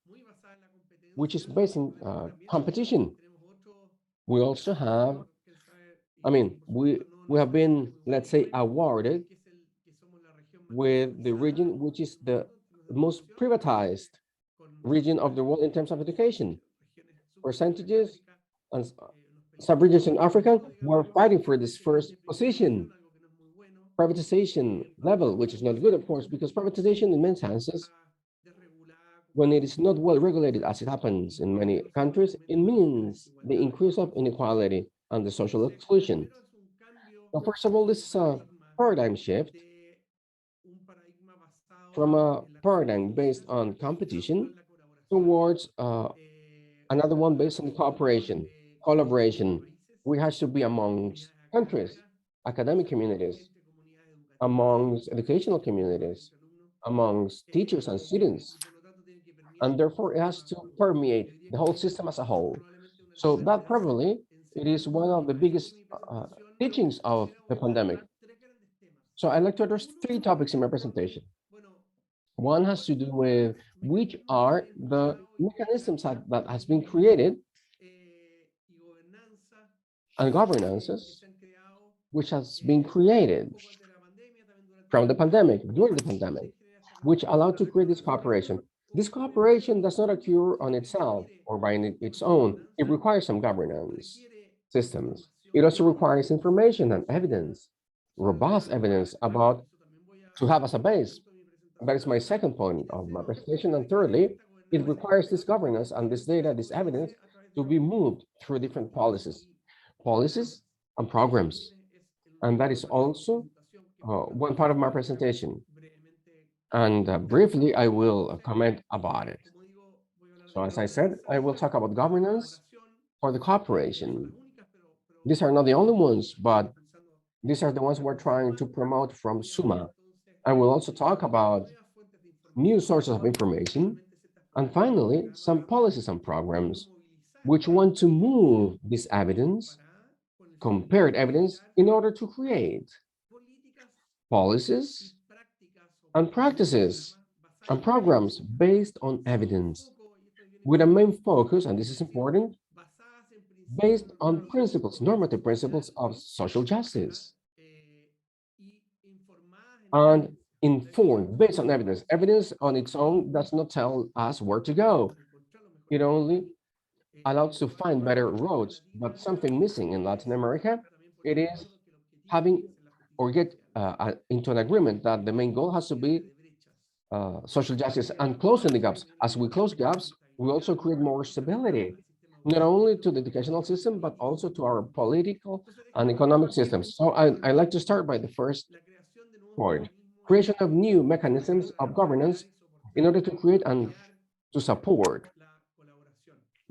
which is based in competition. We also have, we have been, let's say, awarded with the region which is the most privatized region of the world in terms of education. Percentages and sub-regions in Africa were fighting for this first position. Privatization level, which is not good, of course, because privatization in many senses, when it is not well regulated, as it happens in many countries, it means the increase of inequality and the social exclusion. Now, first of all, this is a paradigm shift from a paradigm based on competition towards another one based on cooperation, collaboration. We have to be amongst countries, academic communities, amongst educational communities, amongst teachers and students. And therefore, it has to permeate the whole system as a whole. So that probably it is one of the biggest teachings of the pandemic. So I'd like to address three topics in my presentation. One has to do with which are the mechanisms that has been created and governances which has been created from the pandemic, during the pandemic, which allowed to create this cooperation. This cooperation does not occur on itself or by its own. It requires some governance systems. It also requires information and evidence, robust evidence about to have as a base. That is my second point of my presentation. And thirdly, it requires this governance and this data, this evidence to be moved through different policies and programs. And that is also one part of my presentation. And briefly, I will comment about it. So as I said, I will talk about governance for the cooperation. These are not the only ones, but these are the ones we're trying to promote from SUMMA. I will also talk about new sources of information, and finally, some policies and programs which want to move this evidence, compared evidence, in order to create policies and practices and programs based on evidence, with a main focus, and this is important, based on principles, normative principles of social justice, and informed based on evidence. Evidence on its own does not tell us where to go. It only allows to find better roads, but something missing in Latin America, it is having or get into an agreement that the main goal has to be social justice and closing the gaps. As we close gaps, we also create more stability, not only to the educational system, but also to our political and economic systems. So I like to start by the first point, creation of new mechanisms of governance in order to create and to support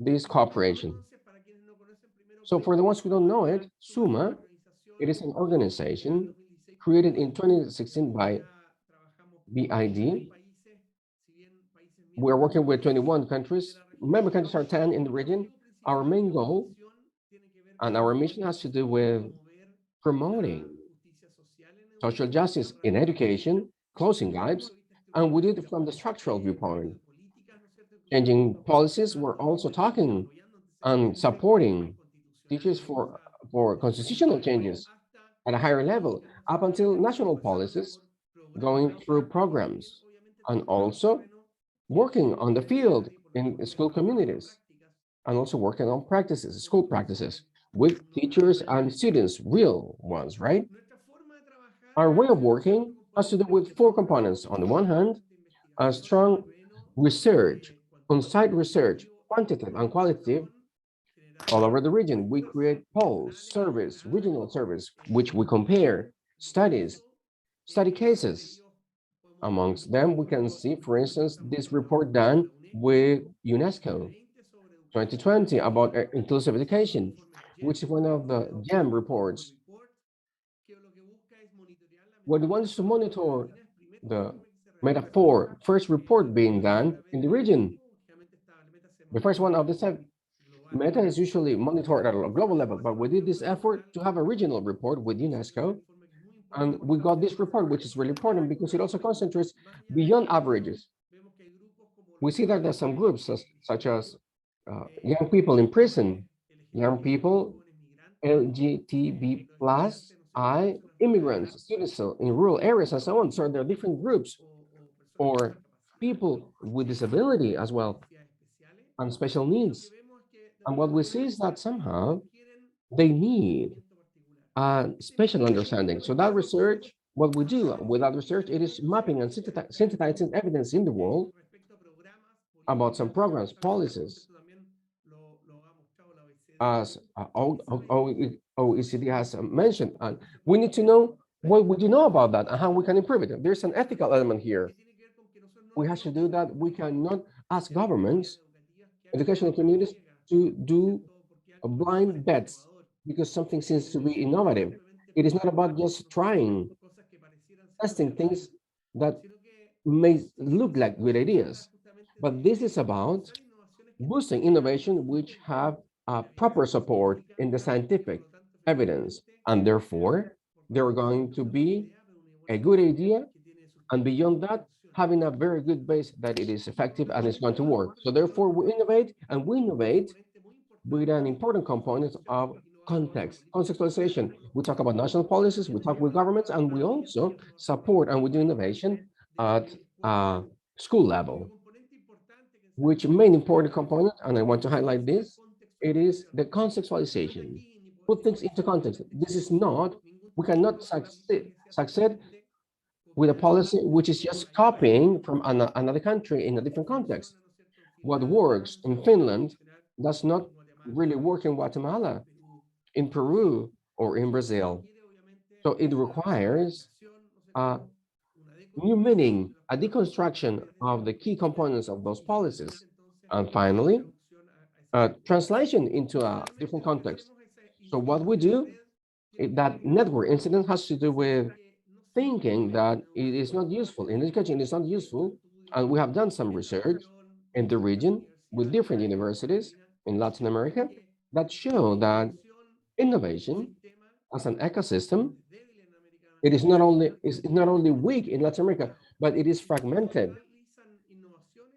this cooperation. So for the ones who don't know it, SUMMA, it is an organization created in 2016 by BID. We're working with 21 countries. Member countries are 10 in the region. Our main goal and our mission has to do with promoting social justice in education, closing gaps, and we did it from the structural viewpoint. Changing policies, we're also talking and supporting teachers for constitutional changes at a higher level, up until national policies going through programs, and also working on the field in school communities, and also working on practices, school practices, with teachers and students, real ones, right? Our way of working has to do with four components. On the one hand, a strong research, on-site research, quantitative and qualitative, all over the region. We create polls, surveys, regional surveys, which we compare studies, study cases. Amongst them, we can see, for instance, this report done with UNESCO 2020 about inclusive education, which is one of the GEM reports. What it wants to monitor the metaphor, first report being done in the region. The first one of the seven. Meta is usually monitored at a global level, but we did this effort to have a regional report with UNESCO. And we got this report, which is really important because it also concentrates beyond averages. We see that there's some groups such as young people in prison, young people, LGTB plus, immigrants, students in rural areas, and so on. So there are different groups, or people with disability as well, and special needs. And what we see is that somehow they need a special understanding. So that research, what we do with that research, it is mapping and synthesizing evidence in the world about some programs, policies, as OECD has mentioned. And we need to know what would you know about that and how we can improve it. There's an ethical element here. We have to do that. We cannot ask governments, educational communities to do blind bets because something seems to be innovative. It is not about just trying, testing things that may look like good ideas, but this is about boosting innovation which have proper support in the scientific evidence, and therefore they're going to be a good idea, and beyond that, having a very good base that it is effective and it's going to work. So therefore we innovate, and we innovate with an important component of context, contextualization. We talk about national policies, we talk with governments, and we also support and we do innovation at school level. Which main important component, and I want to highlight this, it is the contextualization. Put things into context. This is not, we cannot succeed with a policy which is just copying from another country in a different context. What works in Finland does not really work in Guatemala, in Peru, or in Brazil. So it requires a new meaning, a deconstruction of the key components of those policies. And finally, translation into a different context. So what we do, that network incident has to do with thinking that it is not useful. In education, it's not useful. And we have done some research in the region with different universities in Latin America that show that innovation as an ecosystem, it is not only weak in Latin America, but it is fragmented.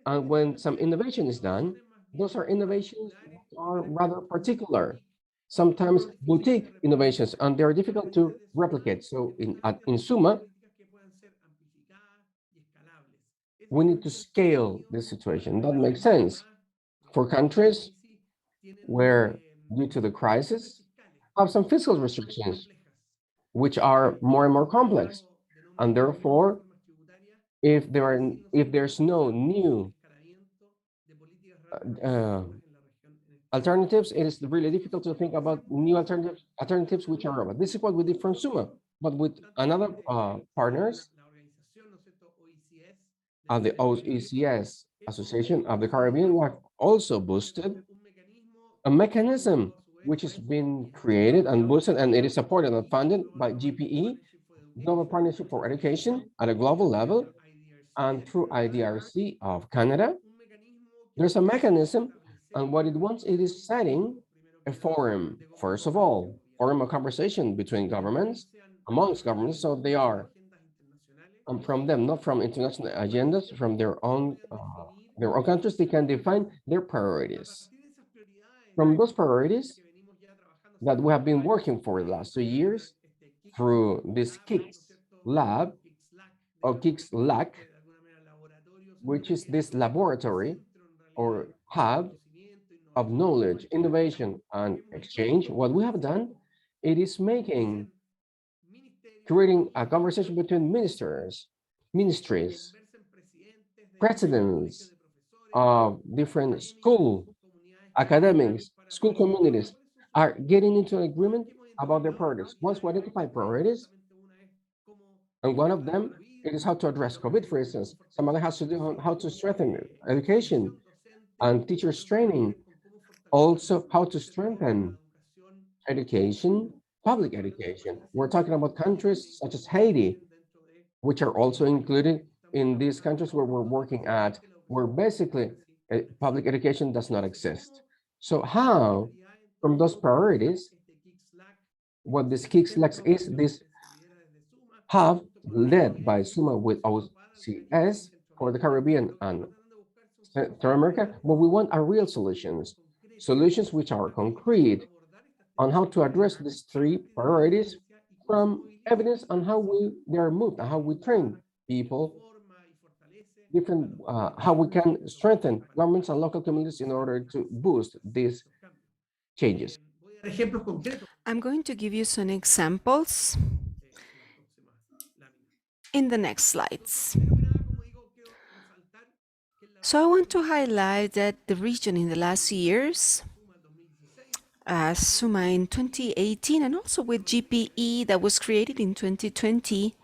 And when some innovation is done, those are innovations that are rather particular, sometimes boutique innovations, and they're difficult to replicate. So in SUMMA, we need to scale this situation. That makes sense for countries where, due to the crisis, have some fiscal restrictions, which are more and more complex. And therefore, if there's no new uh, alternatives, it is really difficult to think about new alternatives which are relevant. This is what we did from SUMMA, but with another partners of the OECS Association of the Caribbean, we have also boosted a mechanism which has been created and boosted, and it is supported and funded by GPE, Global Partnership for Education, at a global level, and through IDRC of Canada. There's a mechanism, and what it wants, it is setting a forum, first of all, forum of conversation between governments, amongst governments, so they are from them, not from international agendas, from their own countries, they can define their priorities. From those priorities that we have been working for the last 2 years through this KIX lab, or KIX LAC, which is this laboratory or hub of knowledge, innovation, and exchange. What we have done, it is creating a conversation between ministries, presidents of different academics, school communities are getting into an agreement about their priorities. Once we identify priorities, and one of them, it is how to address COVID, for instance. Some other has to do on how to strengthen education and teachers training. Also, how to strengthen education, public education. We're talking about countries such as Haiti, which are also included in these countries where we're working at, where basically public education does not exist. So how, from those priorities, what this KIX LAC is, this hub led by SUMMA with OCS for the Caribbean and Central America, what we want are real solutions, solutions which are concrete on how to address these three priorities from evidence on how they are moved and how we train people, different how we can strengthen governments and local communities in order to boost these changes. I'm going to give you some examples in the next slides. So I want to highlight that the region in the last years, SUMMA in 2018 and also with GPE that was created in 2020,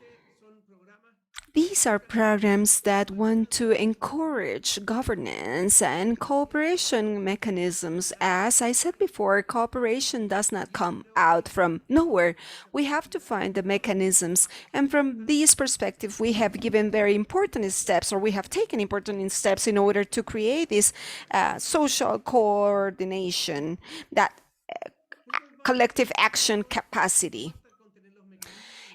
these are programs that want to encourage governance and cooperation mechanisms. As I said before, cooperation does not come out from nowhere. We have to find the mechanisms. And from this perspective, we have given very important steps, or we have taken important steps in order to create this social coordination, that collective action capacity.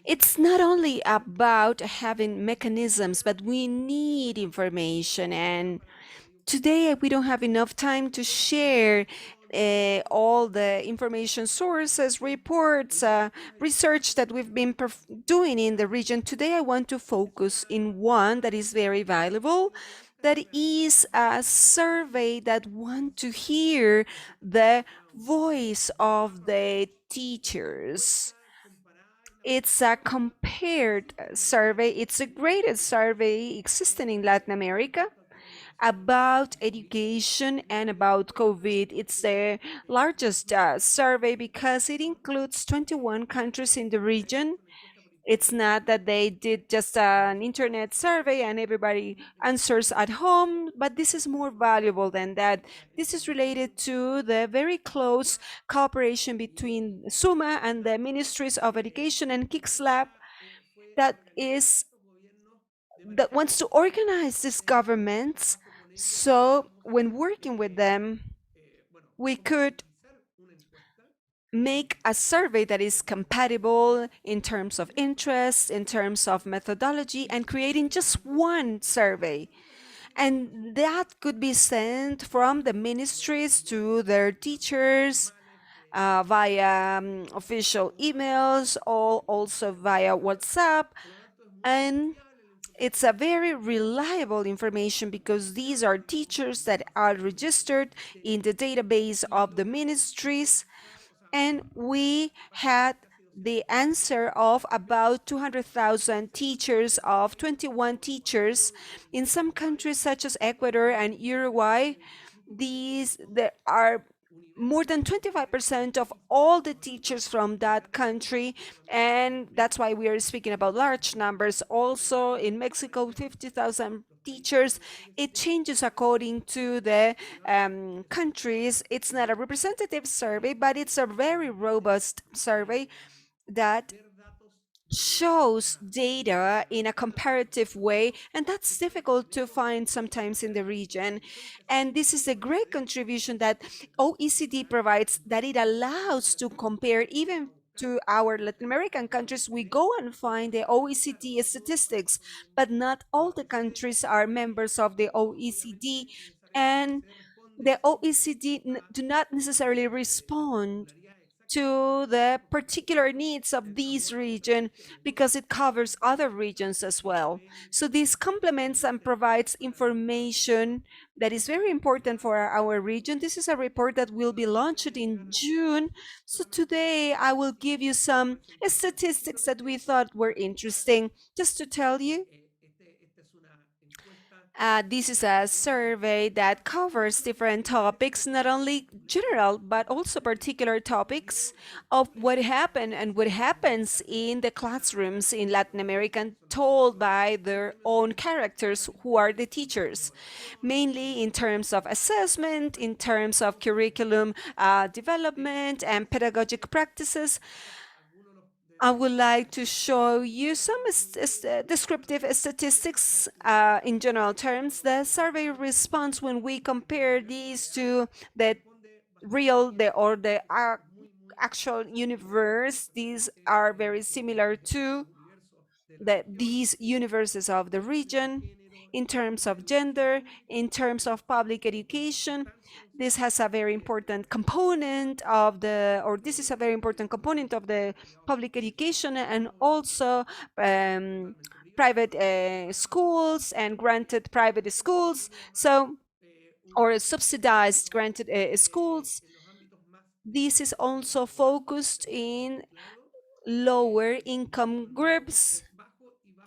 It's not only about having mechanisms, but we need information. And today we don't have enough time to share all the information sources, reports, research that we've been doing in the region. Today I want to focus in one that is very valuable, that is a survey that want to hear the voice of the teachers. It's a compared survey. It's the greatest survey existing in Latin America about education and about COVID. It's the largest survey because it includes 21 countries in the region. It's not that they did just an internet survey and everybody answers at home, but this is more valuable than that. This is related to the very close cooperation between SUMMA and the Ministries of Education and KIX LAC that wants to organize these governments. So when working with them, we could make a survey that is compatible in terms of interest, in terms of methodology, and creating just one survey. And that could be sent from the ministries to their teachers via official emails or also via WhatsApp. And it's a very reliable information because these are teachers that are registered in the database of the ministries. And we had the answer of about 200,000 teachers of 21 teachers in some countries such as Ecuador and Uruguay. There are more than 25% of all the teachers from that country, and that's why we are speaking about large numbers. Also in Mexico, 50,000 teachers. It changes according to the countries. It's not a representative survey, but it's a very robust survey that shows data in a comparative way, and that's difficult to find sometimes in the region. And this is a great contribution that OECD provides, that it allows to compare even to our Latin American countries. We go and find the OECD statistics, but not all the countries are members of the OECD, and the OECD do not necessarily respond to the particular needs of this region because it covers other regions as well. So this complements and provides information that is very important for our region. This is a report that will be launched in June. So today I will give you some statistics that we thought were interesting. Just to tell you, this is a survey that covers different topics, not only general, but also particular topics of what happened and what happens in the classrooms in Latin America, told by their own characters who are the teachers, mainly in terms of assessment, in terms of curriculum development and pedagogic practices. I would like to show you some descriptive statistics in general terms. The survey response, when we compare these to the actual universe, these are very similar to these universes of the region in terms of gender, in terms of public education. This has a very important component of the, or this is a very important component of the public education, and also private schools and granted private schools. So, or subsidized granted schools. This is also focused in lower income groups,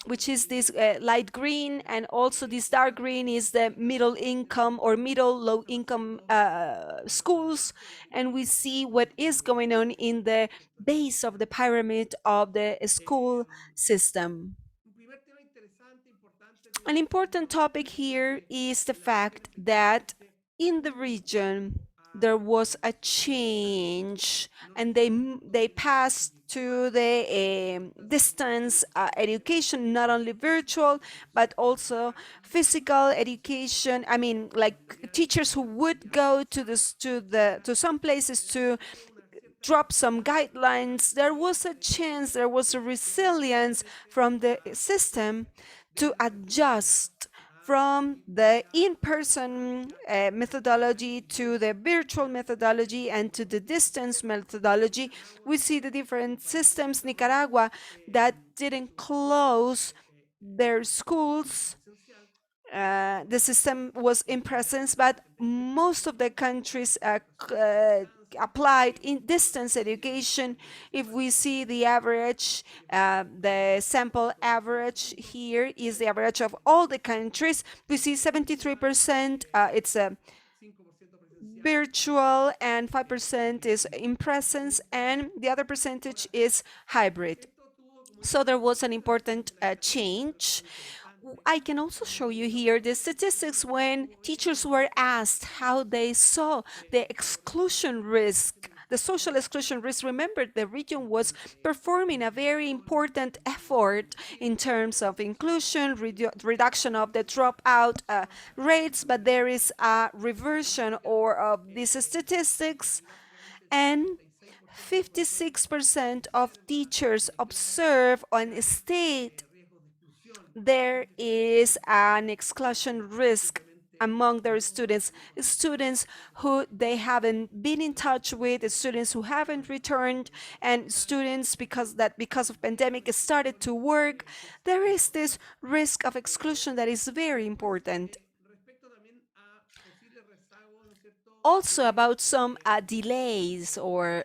which is this light green, and also this dark green is the middle income or middle low income schools. And we see what is going on in the base of the pyramid of the school system. An important topic here is the fact that in the region there was a change, and they passed to the distance education, not only virtual but also physical education. I mean, like teachers who would go to some places to drop some guidelines. There was a chance, there was a resilience from the system to adjust from the in-person methodology to the virtual methodology and to the distance methodology. We see the different systems. Nicaragua, that didn't close their schools, the system was in presence, but most of the countries applied in distance education. If we see the average, the sample average here is the average of all the countries. We see 73%, it's a virtual, and 5% is in presence, and the other percentage is hybrid. So there was an important change. I can also show you here the statistics when teachers were asked how they saw the exclusion risk, the social exclusion risk. Remember, the region was performing a very important effort in terms of inclusion, reduction of the dropout rates, but there is a reversion or of these statistics, and 56% of teachers observe and state there is an exclusion risk among their students, students who they haven't been in touch with, students who haven't returned, and students because of pandemic started to work. There is this risk of exclusion that is very important. Also about some delays or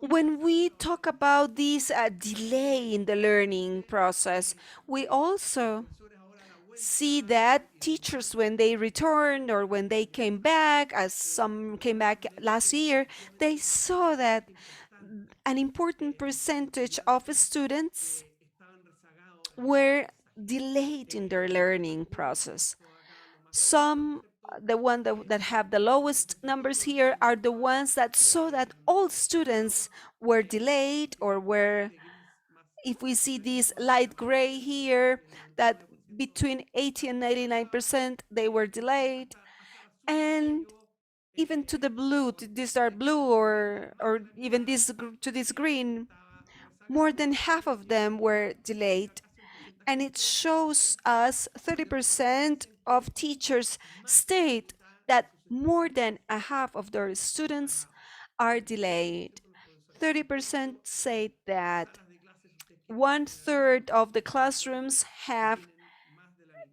when we talk about this delay in the learning process, we also see that teachers, when they returned or when they came back, as some came back last year, they saw that an important percentage of students were delayed in their learning process. Some, the ones that have the lowest numbers here are the ones that saw that all students were delayed or were, if we see this light gray here, that between 80 and 99% they were delayed, and even to the blue, to this dark blue, or even this to this green, more than half of them were delayed. And it shows us 30% of teachers state that more than a half of their students are delayed. 30% say that 1/3 of the classrooms have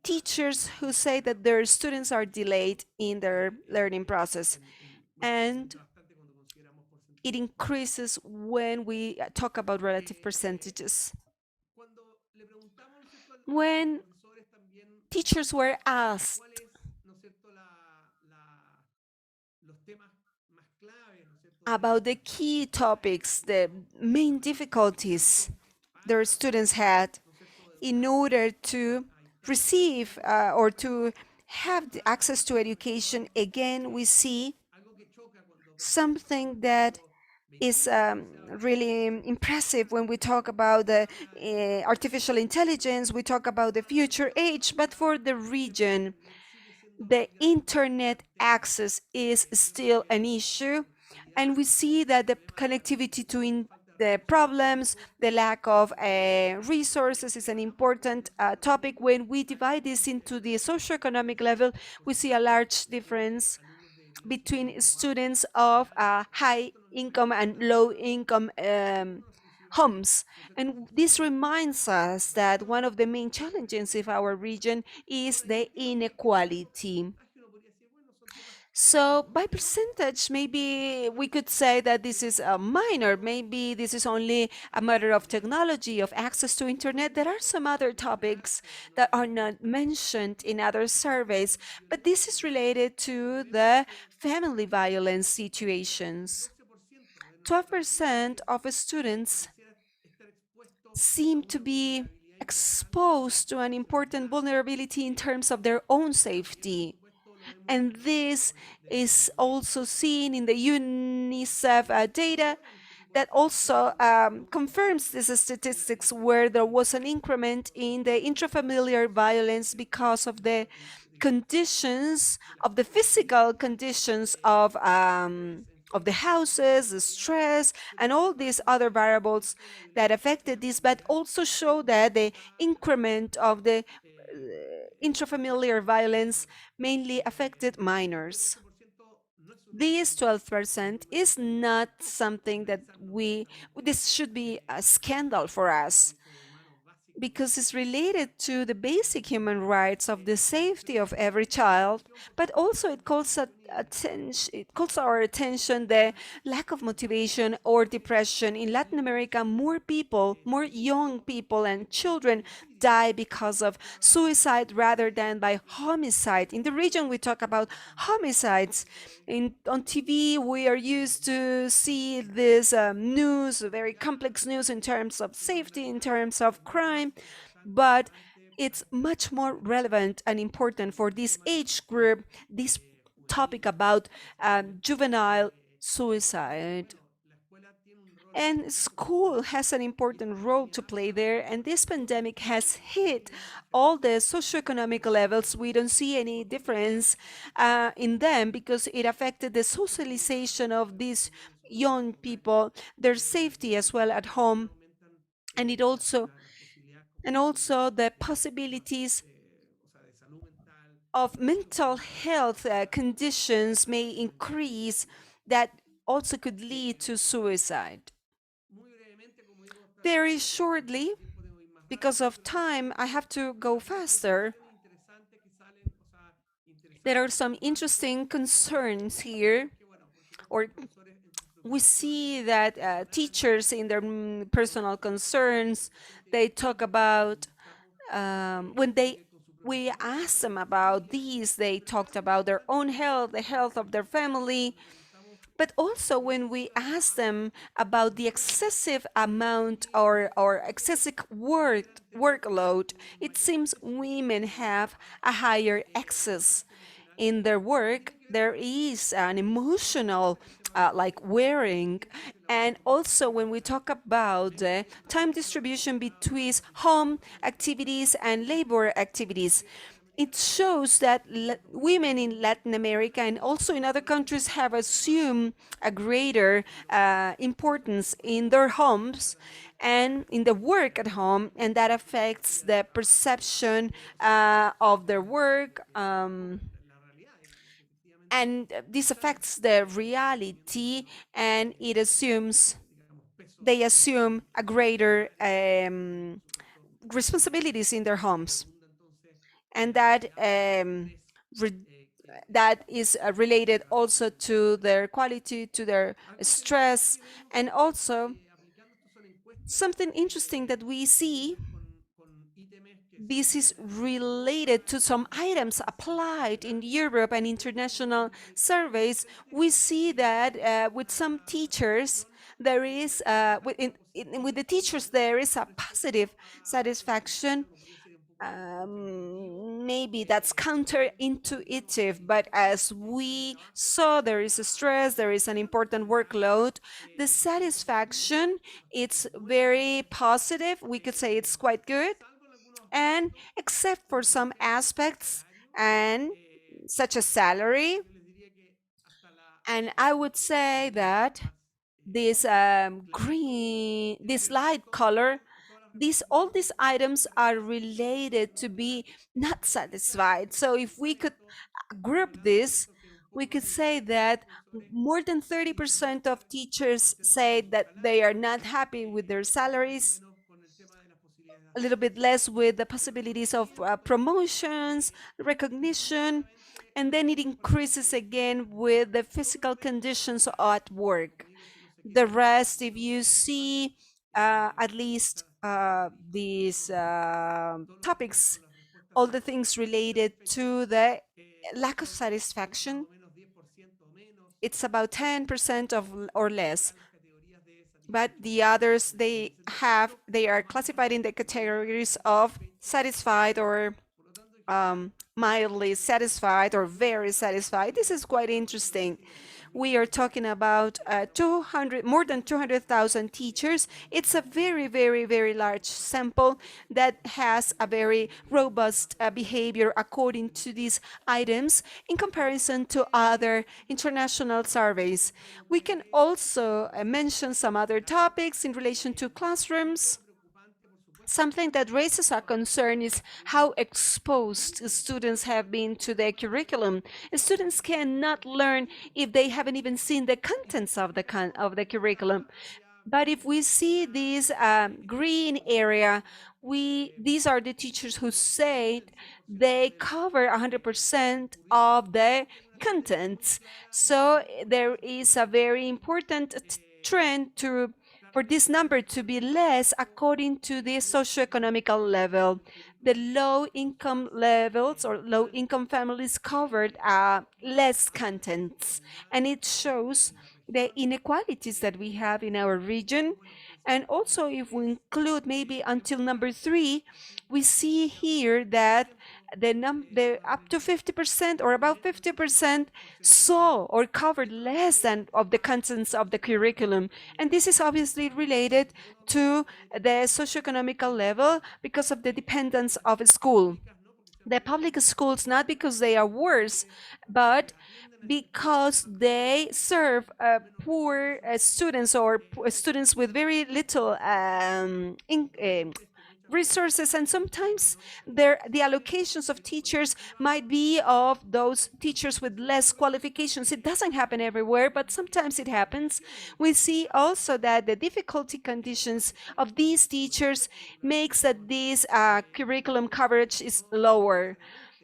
teachers who say that their students are delayed in their learning process. And it increases when we talk about relative percentages. When teachers were asked about the key topics, the main difficulties their students had in order to receive or to have the access to education, again, we see something that is really impressive when we talk about the artificial intelligence, we talk about the future age, but for the region, the internet access is still an issue, and we see that the connectivity to the problems, the lack of resources is an important topic. When we divide this into the socioeconomic level, we see a large difference between students of high income and low income homes. And this reminds us that one of the main challenges of our region is the inequality. So by percentage, maybe we could say that this is a minor, maybe this is only a matter of technology, of access to internet. There are some other topics that are not mentioned in other surveys, but this is related to the family violence situations. 12% of students seem to be exposed to an important vulnerability in terms of their own safety. And this is also seen in the UNICEF data that also confirms these statistics, where there was an increment in the intrafamiliar violence because of the conditions, of the physical conditions of the houses, the stress, and all these other variables that affected this, but also show that the increment of the intrafamiliar violence mainly affected minors. This 12% is not something that this should be a scandal for us, because it's related to the basic human rights of the safety of every child, but also it calls our attention the lack of motivation or depression. In Latin America, more people, more young people and children die because of suicide rather than by homicide. In the region, we talk about homicides. On TV, we are used to see this news, very complex news in terms of safety, in terms of crime, but it's much more relevant and important for this age group, this topic about juvenile suicide. And school has an important role to play there, and this pandemic has hit all the socioeconomic levels. We don't see any difference in them because it affected the socialization of these young people, their safety as well at home, and also the possibilities of mental health conditions may increase that also could lead to suicide. Very shortly, because of time, I have to go faster. There are some interesting concerns here, or we see that teachers in their personal concerns, they talk about when we asked them about these, they talked about their own health, the health of their family, but also when we ask them about the excessive amount or excessive workload, it seems women have a higher excess in their work. There is an emotional like wearing, and also when we talk about the time distribution between home activities and labor activities, it shows that women in Latin America and also in other countries have assumed a greater importance in their homes and in the work at home, and that affects the perception of their work. And this affects the reality, and it assumes they assume a greater responsibilities in their homes, and that is related also to their quality, to their stress, and also something interesting that we see. This is related to some items applied in Europe and international surveys. We see that with some teachers, there is, with the teachers, there is a positive satisfaction. Maybe that's counterintuitive, but as we saw, there is a stress, there is an important workload. The satisfaction, it's very positive. We could say it's quite good. And except for some aspects, and such as salary, and I would say that this this light color, all these items are related to be not satisfied. So if we could group this, we could say that more than 30% of teachers say that they are not happy with their salaries, a little bit less with the possibilities of promotions, recognition, and then it increases again with the physical conditions at work. The rest, if you see at least these topics, all the things related to the lack of satisfaction, it's about 10% of or less. But the others, they are classified in the categories of satisfied or mildly satisfied or very satisfied. This is quite interesting. We are talking about more than 200,000 teachers. It's a very, very, very large sample that has a very robust behavior according to these items in comparison to other international surveys. We can also mention some other topics in relation to classrooms. Something that raises a concern is how exposed students have been to the curriculum. Students cannot learn if they haven't even seen the contents of the curriculum. But if we see this green area, these are the teachers who say they cover 100% of the contents. So there is a very important trend for this number to be less according to the socioeconomical level. The low income levels or low income families covered less contents, and it shows the inequalities that we have in our region. And also, if we include maybe until number 3, we see here that the up to 50% or about 50% saw or covered less than of the contents of the curriculum. And this is obviously related to the socioeconomical level because of the dependence of a school. The public schools, not because they are worse, but because they serve poor students or students with very little resources, and sometimes the allocations of teachers might be of those teachers with less qualifications. It doesn't happen everywhere, but sometimes it happens. We see also that the difficulty conditions of these teachers makes that this curriculum coverage is lower.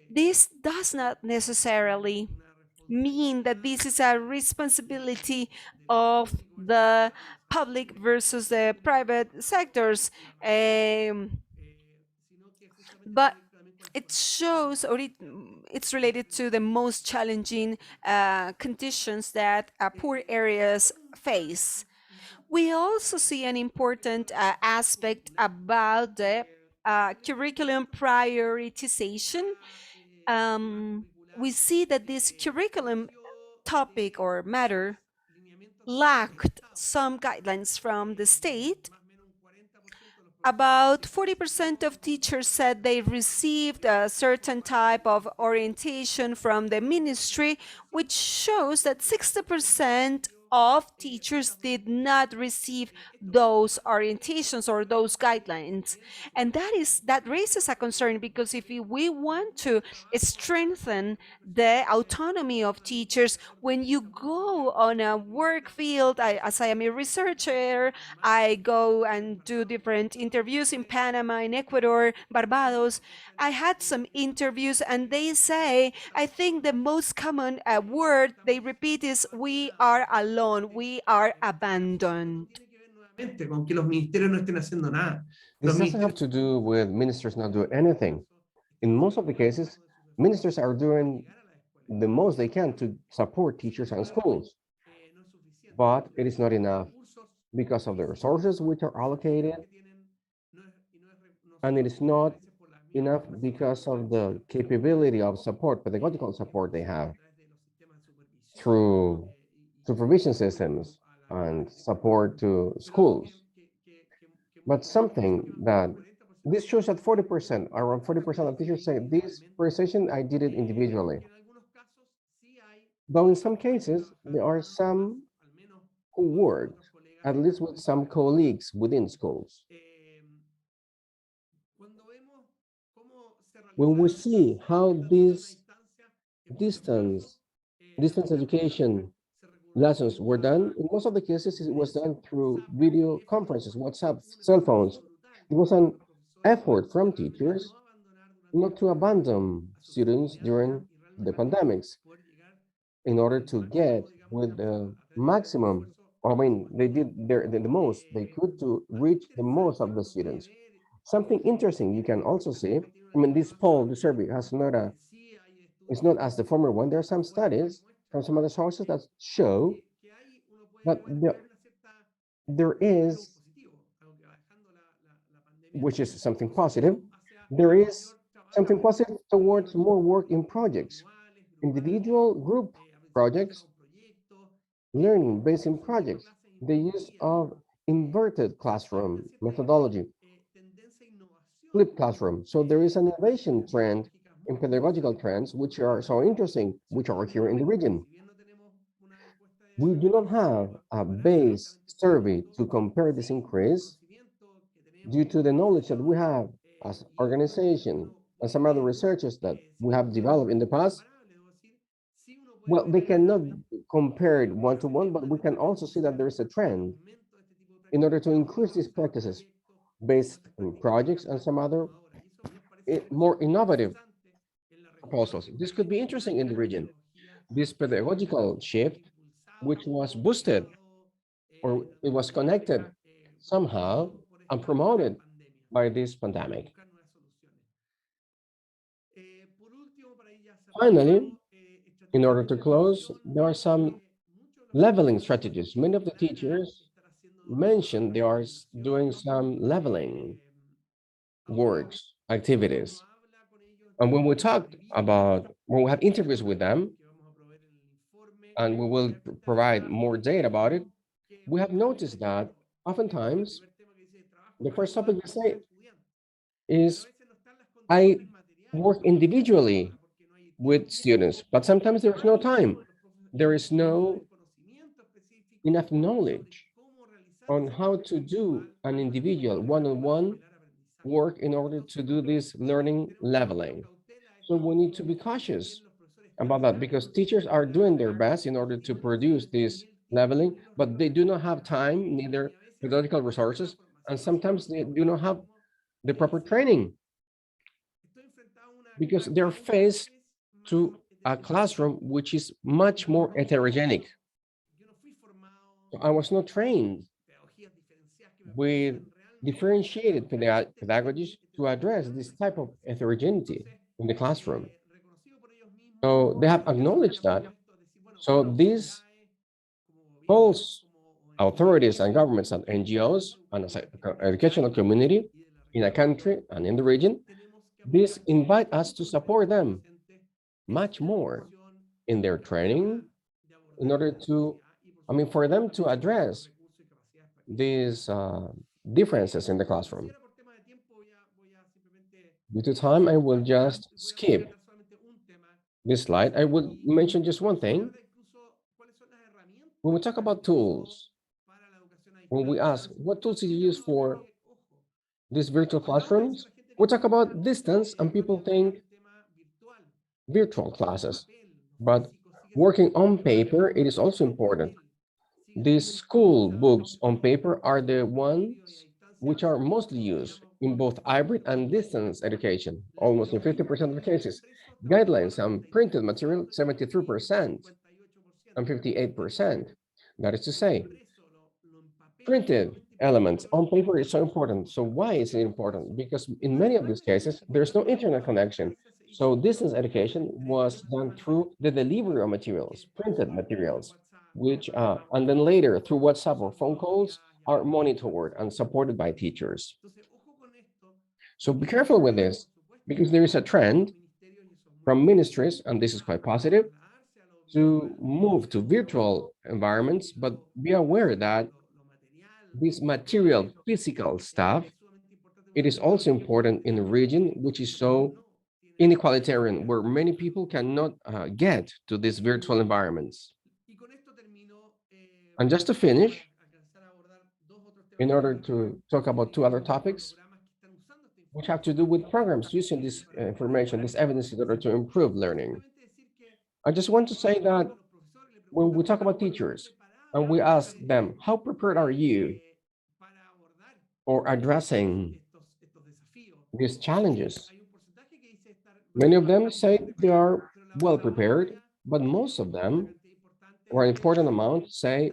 This does not necessarily mean that this is a responsibility of the public versus the private sectors. But it shows, or it's related to the most challenging conditions that poor areas face. We also see an important aspect about the curriculum prioritization. We see that this curriculum topic or matter lacked some guidelines from the state. about 40% of teachers said they received a certain type of orientation from the ministry, which shows that 60% of teachers did not receive those orientations or those guidelines. And that raises a concern, because if we want to strengthen the autonomy of teachers, when you go on a work field, as I am a researcher, I go and do different interviews in Panama, in Ecuador, Barbados. I had some interviews and they say, I think the most common word they repeat is, we are alone, we are abandoned. Con que los ministerios no estén haciendo nada. This doesn't have to do with ministers not doing anything. In most of the cases, ministers are doing the most they can to support teachers and schools, but it is not enough because of the resources which are allocated, and it is not enough because of the capability of support, pedagogical support they have through supervision systems and support to schools. But something that this shows that 40%, around 40% of teachers say, this presentation, I did it individually. Though in some cases, there are some who worked, at least with some colleagues within schools. When we see how this distance education lessons were done, in most of the cases, it was done through video conferences, WhatsApp, cell phones. It was an effort from teachers not to abandon students during the pandemics in order to get with the maximum, I mean, they did the most they could to reach the most of the students. Something interesting you can also see, I mean, this poll, the survey has not it's not as the former one. There are some studies from some other sources that show that there is, which is something positive, there is something positive towards more work in projects, individual group projects, learning based in projects, the use of inverted classroom methodology, flipped classroom. So there is an innovation trend in pedagogical trends, which are so interesting, which are here in the region. We do not have a base survey to compare this increase due to the knowledge that we have as organization and some other researchers that we have developed in the past. Well, they cannot compare it one-to-one, but we can also see that there is a trend in order to increase these practices based on projects and some other more innovative proposals. This could be interesting in the region. This pedagogical shift, which was boosted or it was connected somehow and promoted by this pandemic. Finally, in order to close, there are some leveling strategies. Many of the teachers mentioned they are doing some leveling works, activities. And when we talked about, when we have interviews with them, and we will provide more data about it, we have noticed that oftentimes the first topic they say is, I work individually with students, but sometimes there is no time. There is no enough knowledge on how to do an individual one-on-one work in order to do this learning leveling. So we need to be cautious about that because teachers are doing their best in order to produce this leveling, but they do not have time, neither pedagogical resources, and sometimes they do not have the proper training because they're faced to a classroom which is much more heterogeneous. I was not trained with differentiated pedagogies to address this type of heterogeneity in the classroom. So they have acknowledged that. So these both authorities and governments and NGOs and as an educational community in a country and in the region, this invite us to support them much more in their training in order to, I mean, for them to address these differences in the classroom. Due to time, I will just skip this slide. I will mention just one thing. When we talk about tools, when we ask, what tools did you use for these virtual classrooms? We talk about distance and people think virtual classes, but working on paper, it is also important. These school books on paper are the ones which are mostly used in both hybrid and distance education, almost in 50% of the cases. Guidelines and printed material, 73% and 58%. That is to say, printed elements on paper is so important. So why is it important? Because in many of these cases, there's no internet connection. So distance education was done through the delivery of materials, printed materials, which, and then later through WhatsApp or phone calls are monitored and supported by teachers. So be careful with this, because there is a trend from ministries, and this is quite positive, to move to virtual environments, but be aware that this material, physical stuff, it is also important in a region which is so inequalitarian, where many people cannot get to these virtual environments. And just to finish, in order to talk about two other topics, which have to do with programs using this information, this evidence in order to improve learning. I just want to say that when we talk about teachers and we ask them, how prepared are you for addressing these challenges? Many of them say they are well prepared, but most of them, or an important amount, say,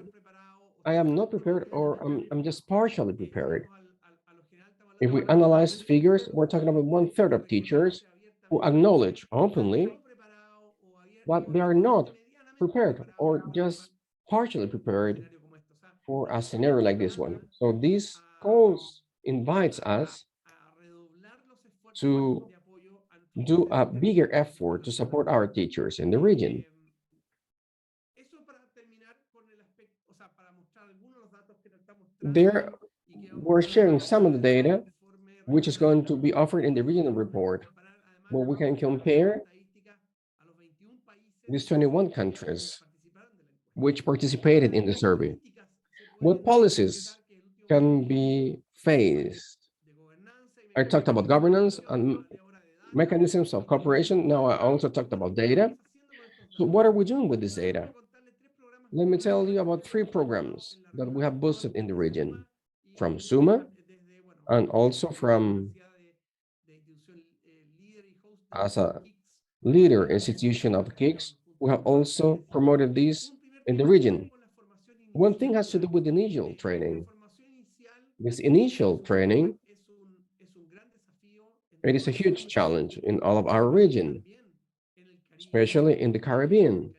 I am not prepared or I'm just partially prepared. If we analyze figures, we're talking about 1/3 of teachers who acknowledge openly that they are not prepared or just partially prepared for a scenario like this one. So this calls, invites us to do a bigger effort to support our teachers in the region. There, we're sharing some of the data, which is going to be offered in the regional report, where we can compare these 21 countries which participated in the survey. What policies can be faced? I talked about governance and mechanisms of cooperation. Now I also talked about data. So what are we doing with this data? Let me tell you about 3 programs that we have boosted in the region from SUMMA and also from, as a leader institution of KIX, we have also promoted this in the region. One thing has to do with initial training. This initial training, it is a huge challenge in all of our region, especially in the Caribbean,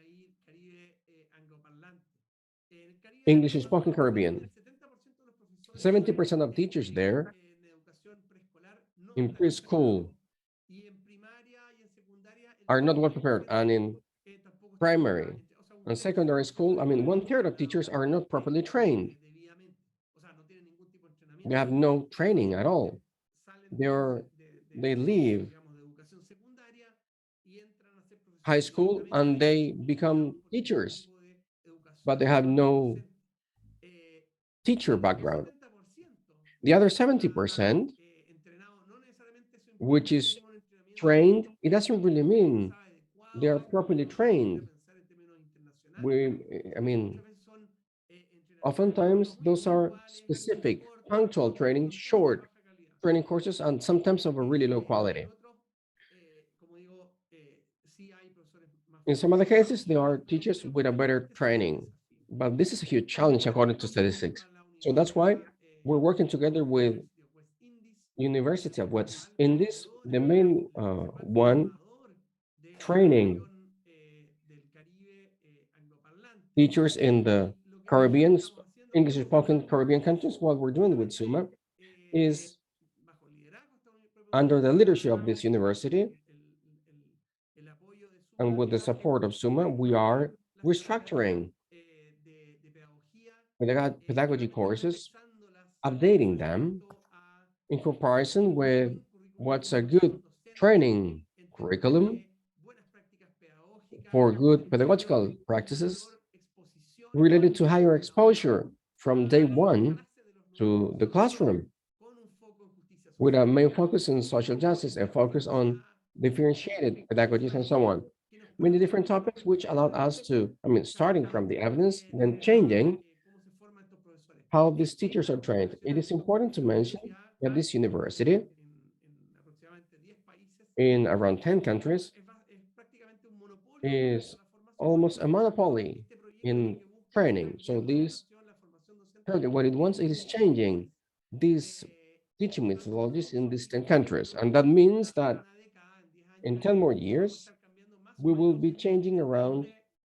English-spoken Caribbean. 70% of teachers there in preschool are not well prepared, and in primary and secondary school, I mean, 1/3 of teachers are not properly trained. They have no training at all. They leave high school and they become teachers, but they have no teacher background. The other 70%, which is trained, it doesn't really mean they are properly trained. I mean, oftentimes those are specific, punctual training, short training courses, and sometimes of a really low quality. In some other cases, there are teachers with a better training, but this is a huge challenge according to statistics. So that's why we're working together with University of West Indies, the main one, training teachers in the Caribbean, English-spoken Caribbean countries. What we're doing with SUMMA is, under the leadership of this university and with the support of SUMMA, we are restructuring pedagogy courses, updating them in comparison with what's a good training curriculum for good pedagogical practices related to higher exposure from day one to the classroom, with a main focus on social justice, a focus on differentiated pedagogies and so on. Many different topics which allowed us to, starting from the evidence, then changing how these teachers are trained. It is important to mention that this university, in around 10 countries, is almost a monopoly in training. So this, what it wants, it is changing these teaching methodologies in these 10 countries. And that means that in 10 more years, we will be changing around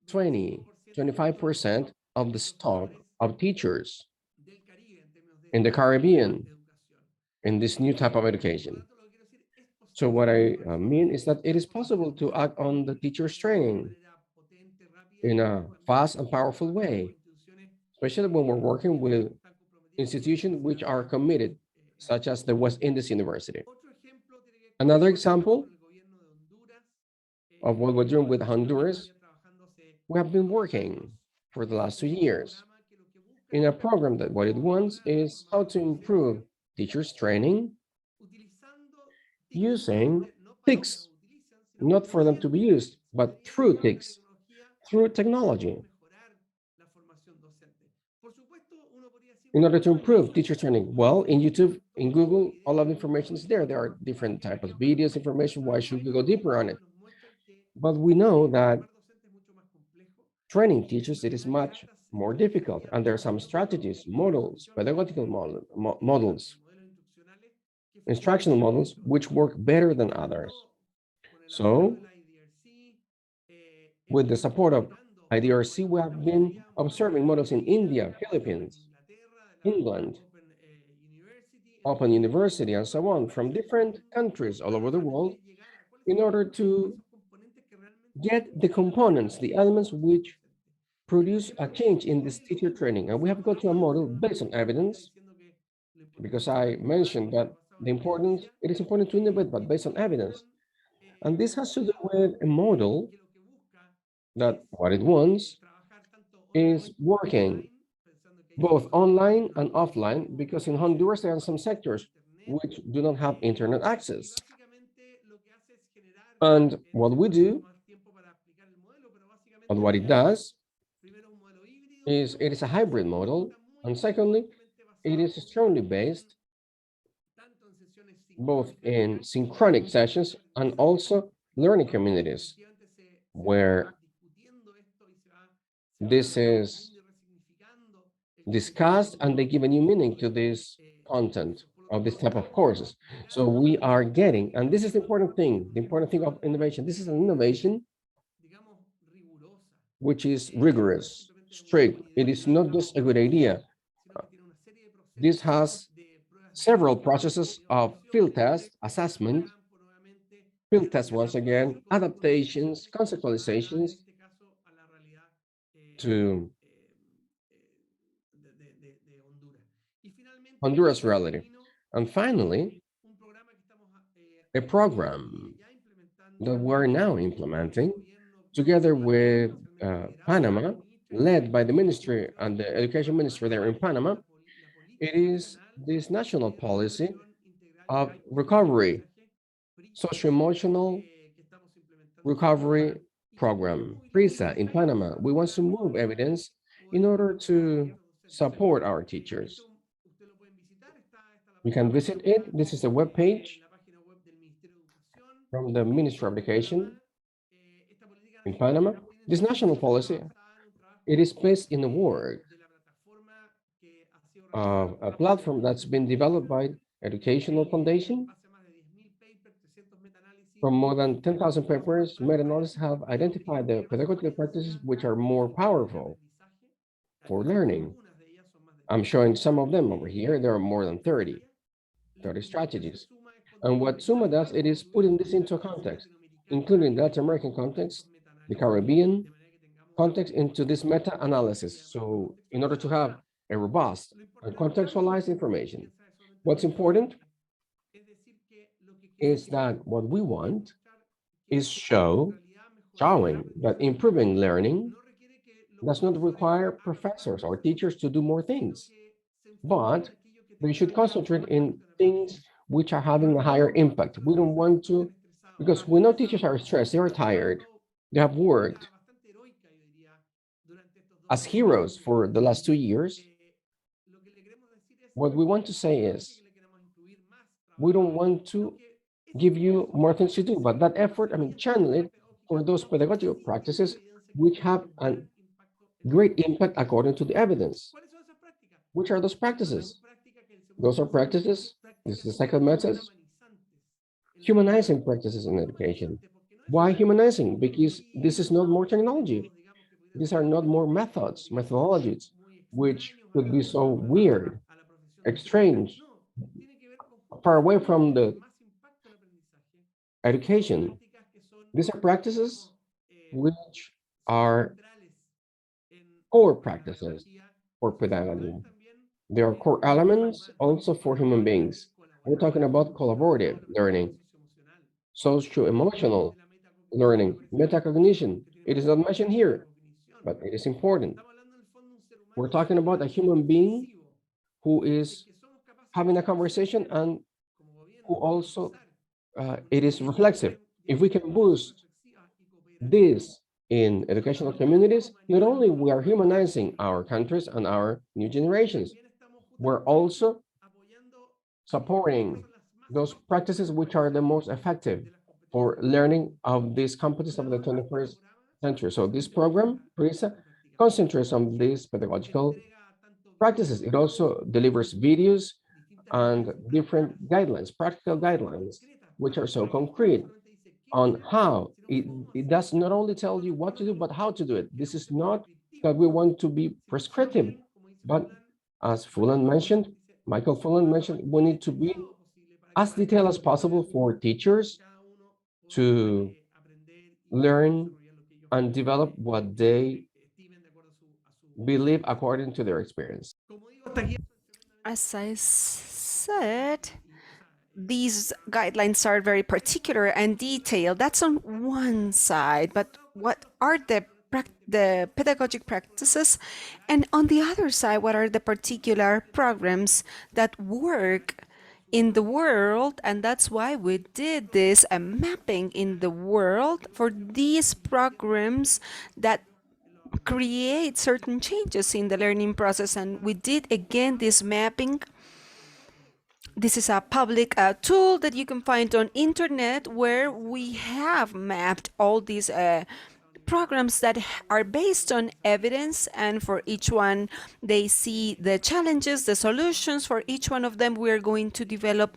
25% of the stock of teachers in the Caribbean in this new type of education. So what I mean is that it is possible to act on the teachers' training in a fast and powerful way, especially when we're working with institutions which are committed, such as the West Indies University. Another example of what we're doing with Honduras, we have been working for the last 2 years in a program that what it wants is how to improve teachers' training using TICs, not for them to be used, but through TICs, through technology, in order to improve teacher training. Well, in YouTube, in Google, all of the information is there. There are different types of videos, information. Why should we go deeper on it? But we know that training teachers, it is much more difficult. And there are some strategies, models, pedagogical models, instructional models, which work better than others. So, with the support of IDRC, we have been observing models in India, Philippines, England, Open University, and so on, from different countries all over the world, in order to get the components, the elements which produce a change in this teacher training. And we have got to a model based on evidence, because I mentioned that it is important to innovate, but based on evidence. And this has to do with a model that what it wants is working both online and offline, because in Honduras, there are some sectors which do not have internet access. And what we do, and what it does, is it is a hybrid model. And secondly, it is strongly based both in synchronic sessions and also learning communities, where this is discussed and they give a new meaning to this content of this type of courses. So we are getting, and this is the important thing of innovation. This is an innovation which is rigorous, strict. It is not just a good idea. This has several processes of field test, assessment, field test once again, adaptations, conceptualizations to Honduras reality. And finally, a program that we're now implementing together with Panama, led by the ministry and the education ministry there in Panama. It is this national policy of recovery, socio-emotional recovery program, PRISA in Panama. We want to move evidence in order to support our teachers. You can visit it. This is a web page from the Ministry of Education in Panama. This national policy, it is based in the work of a platform that's been developed by Educational Foundation. From more than 10,000 papers, meta-analysis have identified the pedagogical practices which are more powerful for learning. I'm showing some of them over here. There are more than 30 strategies. And what SUMMA does, it is putting this into a context, including the Latin American context, the Caribbean context, into this meta-analysis. So in order to have a robust and contextualized information, what's important is that what we want is showing that improving learning does not require professors or teachers to do more things, but they should concentrate in things which are having a higher impact. We don't want to, because we know teachers are stressed, they are tired, they have worked as heroes for the last 2 years. What we want to say is, we don't want to give you more things to do, but that effort, channel it for those pedagogical practices which have a great impact according to the evidence. Which are those practices? Those are practices, this is the second method, humanizing practices in education. Why humanizing? Because this is not more technology. These are not more methodologies, which could be so weird, strange, far away from the education. These are practices which are core practices for pedagogy. They are core elements also for human beings. We're talking about collaborative learning, socio-emotional learning, metacognition. It is not mentioned here, but it is important. We're talking about a human being who is having a conversation and who also it is reflexive. If we can boost this in educational communities, not only we are humanizing our countries and our new generations, we're also supporting those practices which are the most effective for learning of these competencies of the 21st century. So this program, PRISA, concentrates on these pedagogical practices. It also delivers videos and different guidelines, practical guidelines, which are so concrete on how. It does not only tell you what to do, but how to do it. This is not that we want to be prescriptive, but as Michael Fullan mentioned, we need to be as detailed as possible for teachers to learn and develop what they believe according to their experience. As I said, these guidelines are very particular and detailed. That's on one side, but what are the pedagogic practices? And on the other side, what are the particular programs that work in the world? And that's why we did this mapping in the world for these programs that create certain changes in the learning process. And we did again this mapping. This is a public tool that you can find on internet, where we have mapped all these programs that are based on evidence, and for each one they see the challenges, the solutions. For each one of them we are going to develop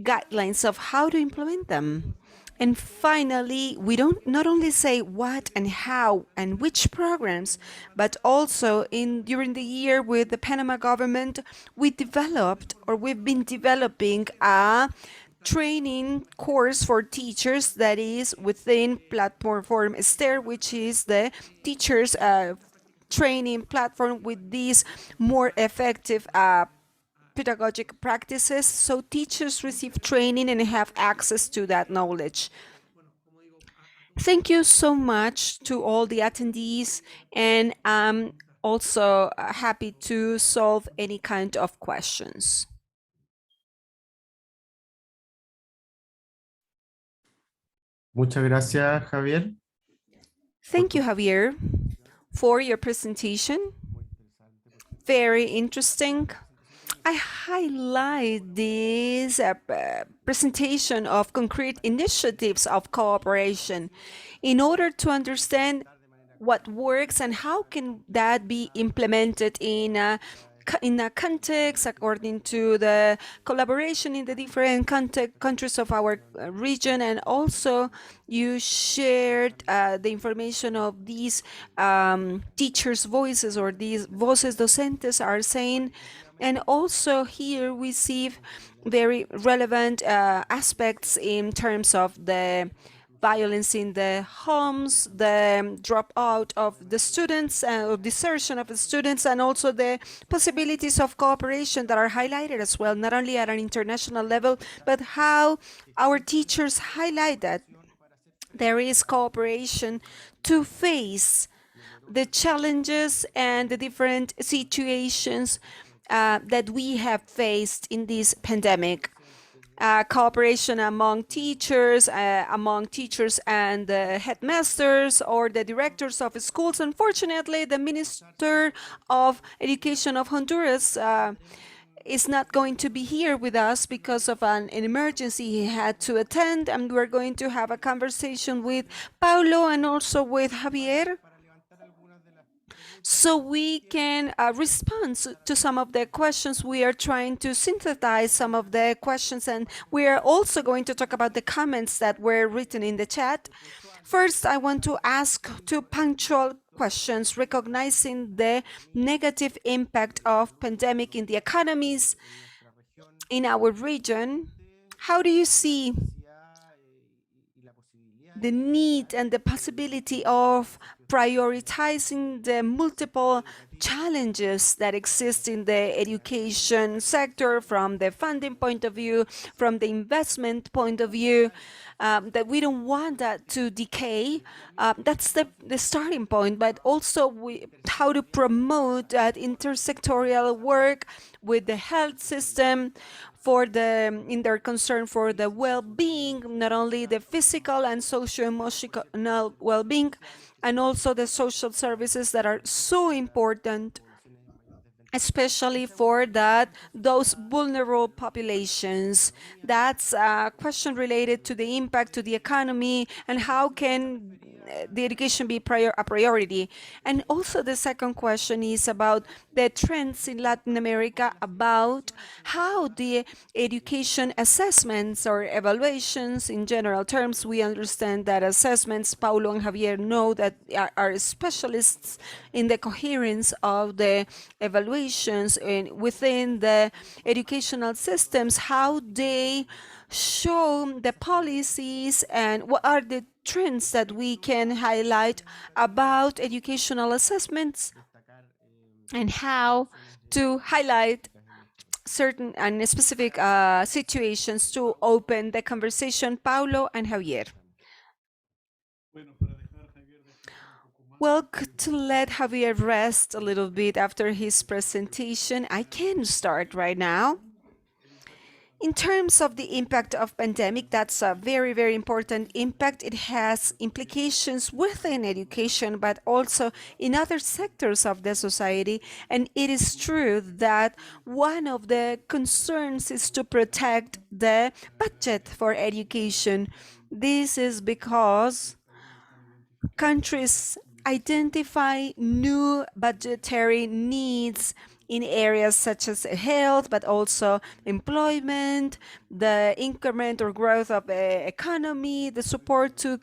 guidelines of how to implement them. And finally, we don't not only say what and how and which programs, but also during the year with the Panama government, we've been developing a training course for teachers that is within platform STAIR, which is the teachers training platform with these more effective pedagogic practices, so teachers receive training and have access to that knowledge. Thank you so much to all the attendees, and I'm also happy to solve any kind of questions. Muchas gracias, Javier. Thank you, Javier, for your presentation. Very interesting. I highlight this presentation of concrete initiatives of cooperation in order to understand what works and how can that be implemented in a context according to the collaboration in the different countries of our region. And also you shared the information of these teachers' voices, or these voces docentes are saying. And also here we see very relevant aspects in terms of the violence in the homes, the dropout of the students, or desertion of the students, and also the possibilities of cooperation that are highlighted as well, not only at an international level, but how our teachers highlight that there is cooperation to face the challenges and the different situations that we have faced in this pandemic. Cooperation among teachers and the headmasters or the directors of schools. Unfortunately, the Minister of Education of Honduras is not going to be here with us because of an emergency he had to attend, and we're going to have a conversation with Paulo and also with Javier, so we can respond to some of the questions. We are trying to synthesize some of the questions, and we are also going to talk about the comments that were written in the chat. First, I want to ask two punctual questions, recognizing the negative impact of pandemic in the economies in our region. How do you see the need and the possibility of prioritizing the multiple challenges that exist in the education sector, from the funding point of view, from the investment point of view, that we don't want that to decay? That's the starting point, but also how to promote that intersectorial work with the health system, in their concern for the well-being, not only the physical and socio-emotional well-being, and also the social services that are so important, especially for those vulnerable populations. That's a question related to the impact to the economy and how can the education be a priority. And also the second question is about the trends in Latin America, about how the education assessments or evaluations, in general terms, we understand that assessments, Paulo and Javier know that are specialists in the coherence of the evaluations within the educational systems, how they show the policies and what are the trends that we can highlight about educational assessments, and how to highlight certain and specific situations to open the conversation. Paulo and Javier. Well, to let Javier rest a little bit after his presentation, I can start right now. In terms of the impact of pandemic, that's a very, very important impact. It has implications within education, but also in other sectors of the society. And it is true that one of the concerns is to protect the budget for education. This is because countries identify new budgetary needs in areas such as health, but also employment, the increment or growth of the economy, the support to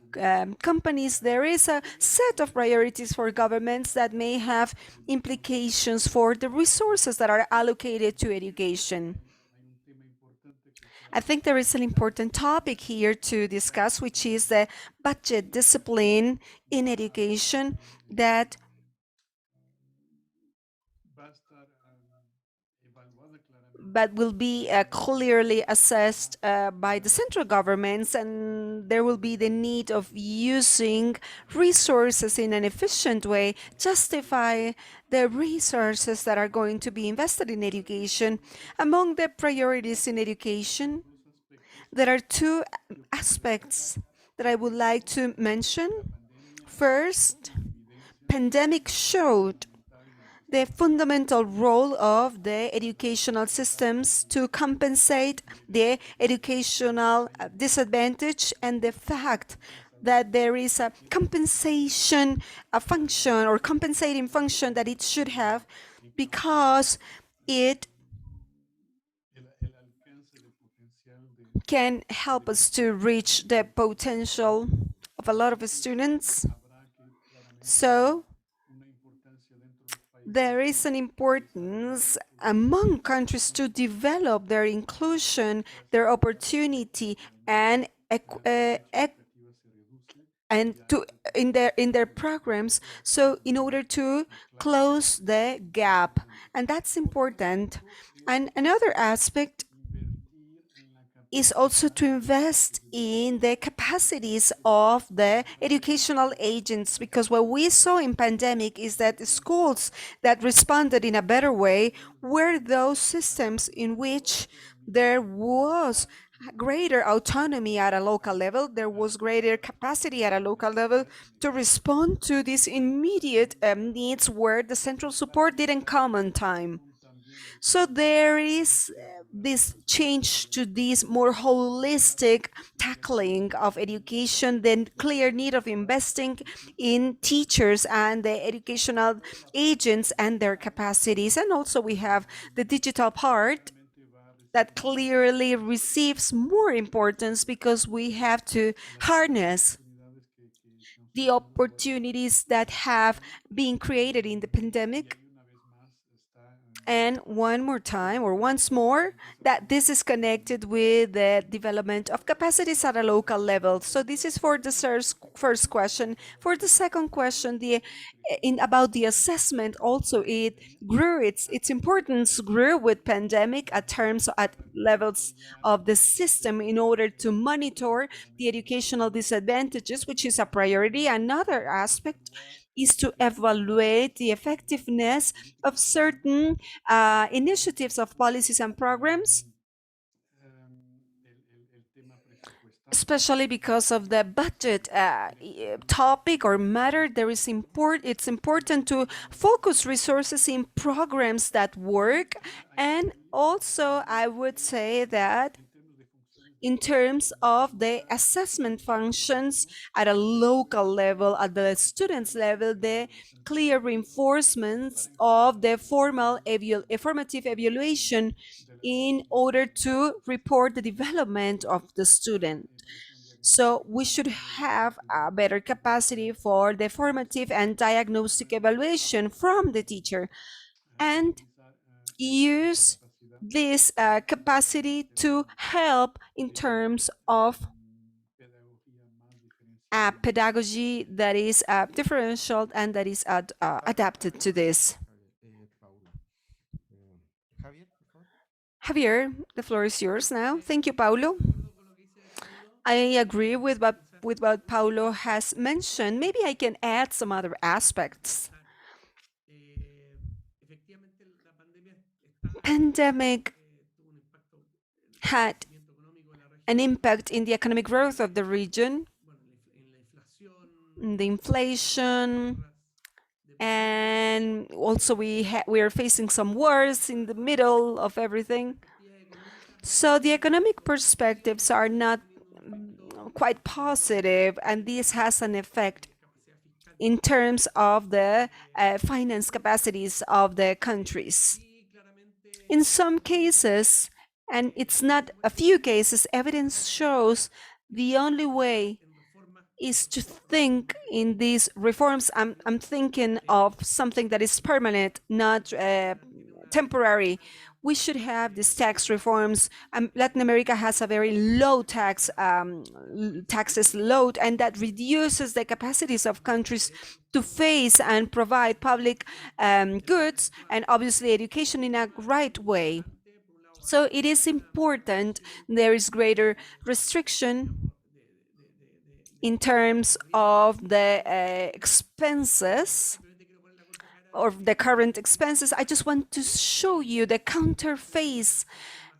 companies. There is a set of priorities for governments that may have implications for the resources that are allocated to education. I think there is an important topic here to discuss, which is the budget discipline in education that will be clearly assessed by the central governments, and there will be the need of using resources in an efficient way, justify the resources that are going to be invested in education. Among the priorities in education, there are two aspects that I would like to mention. First, pandemic showed the fundamental role of the educational systems to compensate the educational disadvantage, and the fact that there is a compensation function or compensating function that it should have, because it can help us to reach the potential of a lot of students. So there is an importance among countries to develop their inclusion, their opportunity, and and to in their programs, so in order to close the gap, and that's important. And another aspect is also to invest in the capacities of the educational agents, because what we saw in pandemic is that the schools that responded in a better way were those systems in which there was greater autonomy at a local level, there was greater capacity at a local level to respond to these immediate needs where the central support didn't come on time. So there is this change to this more holistic tackling of education, then clear need of investing in teachers and the educational agents and their capacities. And also we have the digital part that clearly receives more importance because we have to harness the opportunities that have been created in the pandemic. And one more time, or once more, that this is connected with the development of capacities at a local level. So this is for the first question. For the second question, about the assessment, also it grew, its importance grew with pandemic at levels of the system in order to monitor the educational disadvantages, which is a priority. Another aspect is to evaluate the effectiveness of certain initiatives of policies and programs, especially because of the budget topic or matter. It's important to focus resources in programs that work. And also I would say that in terms of the assessment functions at a local level, at the students level, the clear reinforcements of the formative evaluation in order to report the development of the student. So we should have a better capacity for the formative and diagnostic evaluation from the teacher, and use this capacity to help in terms of pedagogy that is differential and that is adapted to this. Javier, the floor is yours now. Thank you, Paulo. I agree with what Paulo has mentioned. Maybe I can add some other aspects. Pandemic had an impact in the economic growth of the region, the inflation, and also we are facing some wars in the middle of everything. So the economic perspectives are not quite positive, and this has an effect in terms of the finance capacities of the countries. In some cases, and it's not a few cases, evidence shows the only way is to think in these reforms. I'm thinking of something that is permanent, not temporary. We should have these tax reforms. Latin America has a very low taxes load, and that reduces the capacities of countries to face and provide public goods and obviously education in a right way. So it is important there is greater restriction in terms of the expenses or the current expenses. I just want to show you the counterface,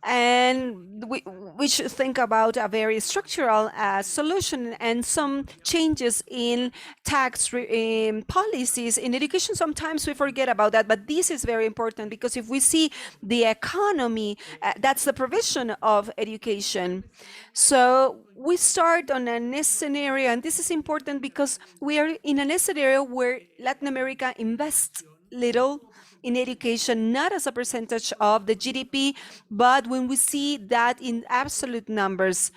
and we should think about a very structural solution and some changes in tax policies. In education, sometimes we forget about that, but this is very important because if we see the economy, that's the provision of education. So we start on a scenario, and this is important because we are in a scenario where Latin America invests little in education, not as a percentage of the GDP, but when we see that in absolute numbers.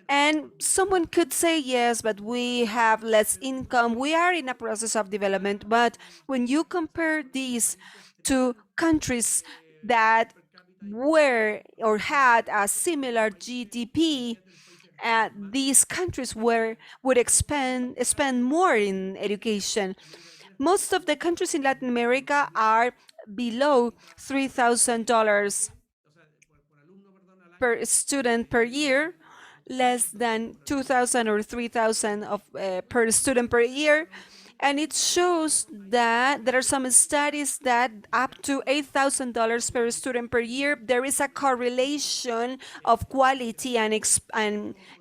And someone could say, yes, but we have less income. We are in a process of development. But when you compare these to countries that were or had a similar GDP, these countries would spend more in education. Most of the countries in Latin America are below $3,000 per student per year, less than 2,000 or 3,000 per student per year. And it shows that there are some studies that up to $8,000 per student per year, there is a correlation of quality and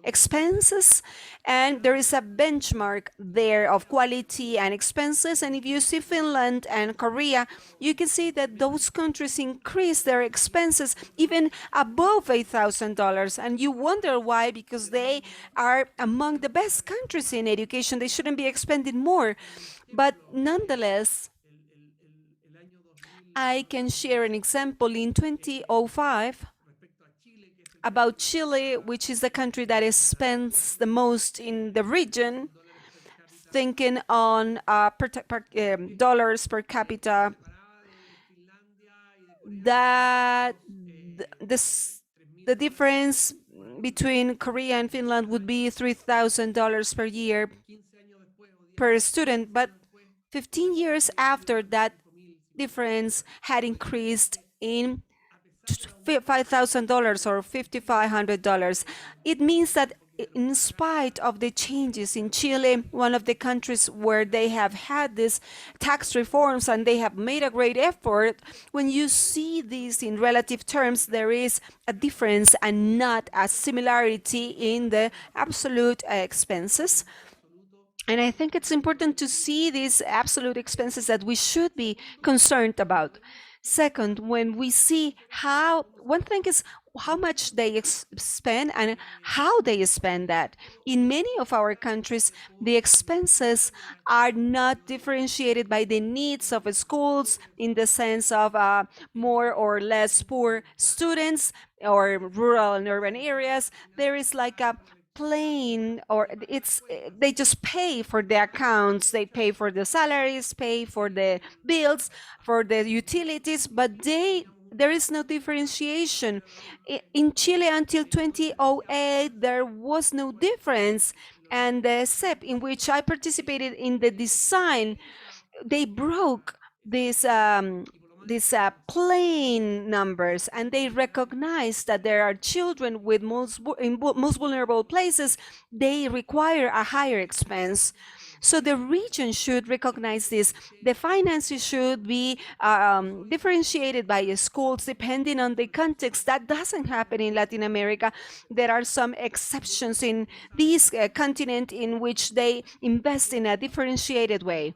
expenses, and there is a benchmark there of quality and expenses. And if you see Finland and Korea, you can see that those countries increase their expenses even above $8,000. And you wonder why, because they are among the best countries in education. They shouldn't be expending more. But nonetheless, I can share an example in 2005 about Chile, which is the country that spends the most in the region, thinking on dollars per capita, that the difference between Korea and Finland would be $3,000 per year per student. But 15 years after, that difference had increased in $5,000 or $5,500. It means that in spite of the changes in Chile, one of the countries where they have had these tax reforms and they have made a great effort, when you see this in relative terms, there is a difference and not a similarity in the absolute expenses. And I think it's important to see these absolute expenses that we should be concerned about. Second, when we see one thing is how much they spend and how they spend that. In many of our countries, the expenses are not differentiated by the needs of schools in the sense of more or less poor students or rural and urban areas. There is like a plain, or they just pay for the accounts, they pay for the salaries, pay for the bills, for the utilities, but there is no differentiation. In Chile until 2008, there was no difference, and the CEP in which I participated in the design, they broke these plain numbers, and they recognize that there are children with in most vulnerable places. They require a higher expense. So the region should recognize this. The finances should be differentiated by schools depending on the context. That doesn't happen in Latin America. There are some exceptions in this continent in which they invest in a differentiated way.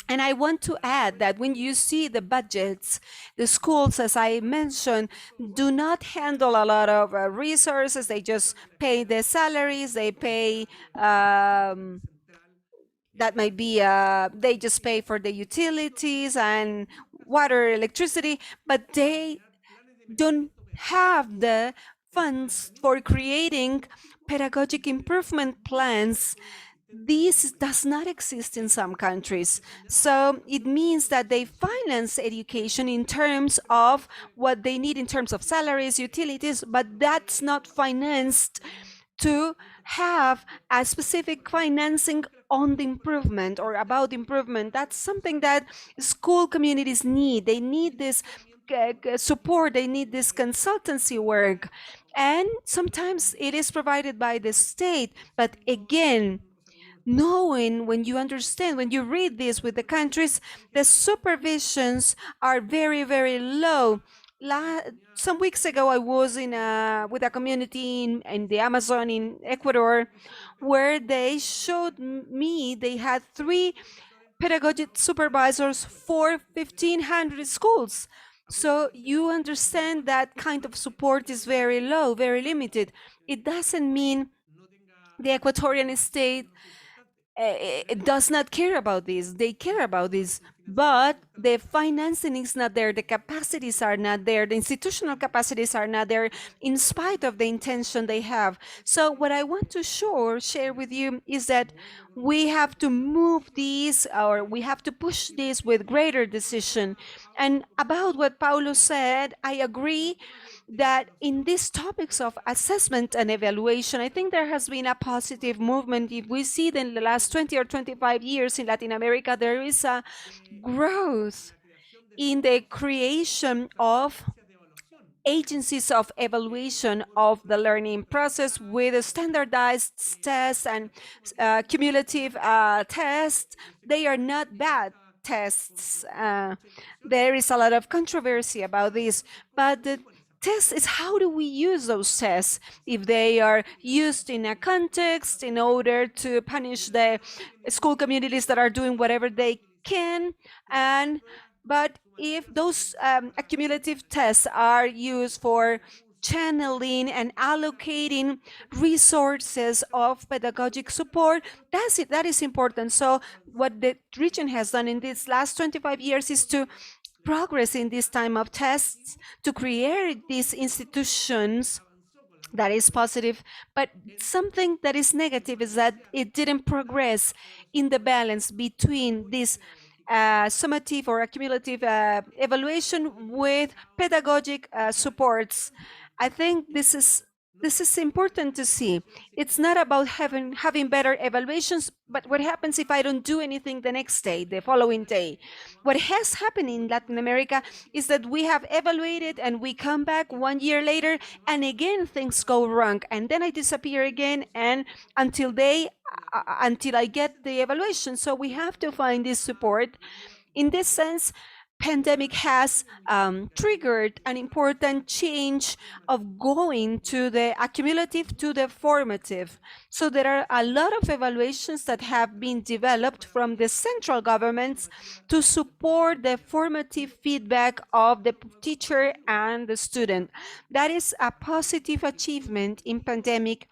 And I want to add that when you see the budgets, the schools, as I mentioned, do not handle a lot of resources. They just pay the salaries, they pay, that might be, they just pay for the utilities and water, electricity, but they don't have the funds for creating pedagogic improvement plans. This does not exist in some countries. So it means that they finance education in terms of what they need in terms of salaries, utilities, but that's not financed to have a specific financing on the improvement or about improvement. That's something that school communities need. They need this support, they need this consultancy work. And sometimes it is provided by the state, but again, knowing, when you understand, when you read this with the countries, the supervisions are very, very low. Some weeks ago, I was with a community in the Amazon in Ecuador, where they showed me they had 3 pedagogic supervisors for 1,500 schools. So you understand that kind of support is very low, very limited. It doesn't mean the Ecuadorian state it does not care about this. They care about this, but the financing is not there. The capacities are not there. The institutional capacities are not there, in spite of the intention they have. So what I want to share with you is that we have to move these, or we have to push this with greater decision. And about what Paulo said, I agree that in these topics of assessment and evaluation, I think there has been a positive movement. If we see that in the last 20 or 25 years in Latin America, there is a growth in the creation of agencies of evaluation of the learning process with standardized tests and cumulative tests. They are not bad tests. There is a lot of controversy about this, but the test is how do we use those tests? If they are used in a context in order to punish the school communities that are doing whatever they can, but if those accumulative tests are used for channeling and allocating resources of pedagogic support, that is important. So what the region has done in these last 25 years is to progress in this time of tests, to create these institutions. That is positive, but something that is negative is that it didn't progress in the balance between this summative or accumulative evaluation with pedagogic supports. I think this is important to see. It's not about having better evaluations, but what happens if I don't do anything the next day, the following day? What has happened in Latin America is that we have evaluated and we come back 1 year later and again things go wrong, and then I disappear again and until I get the evaluation. So we have to find this support. In this sense, pandemic has triggered an important change of going to the accumulative to the formative. So there are a lot of evaluations that have been developed from the central governments to support the formative feedback of the teacher and the student. That is a positive achievement in pandemic,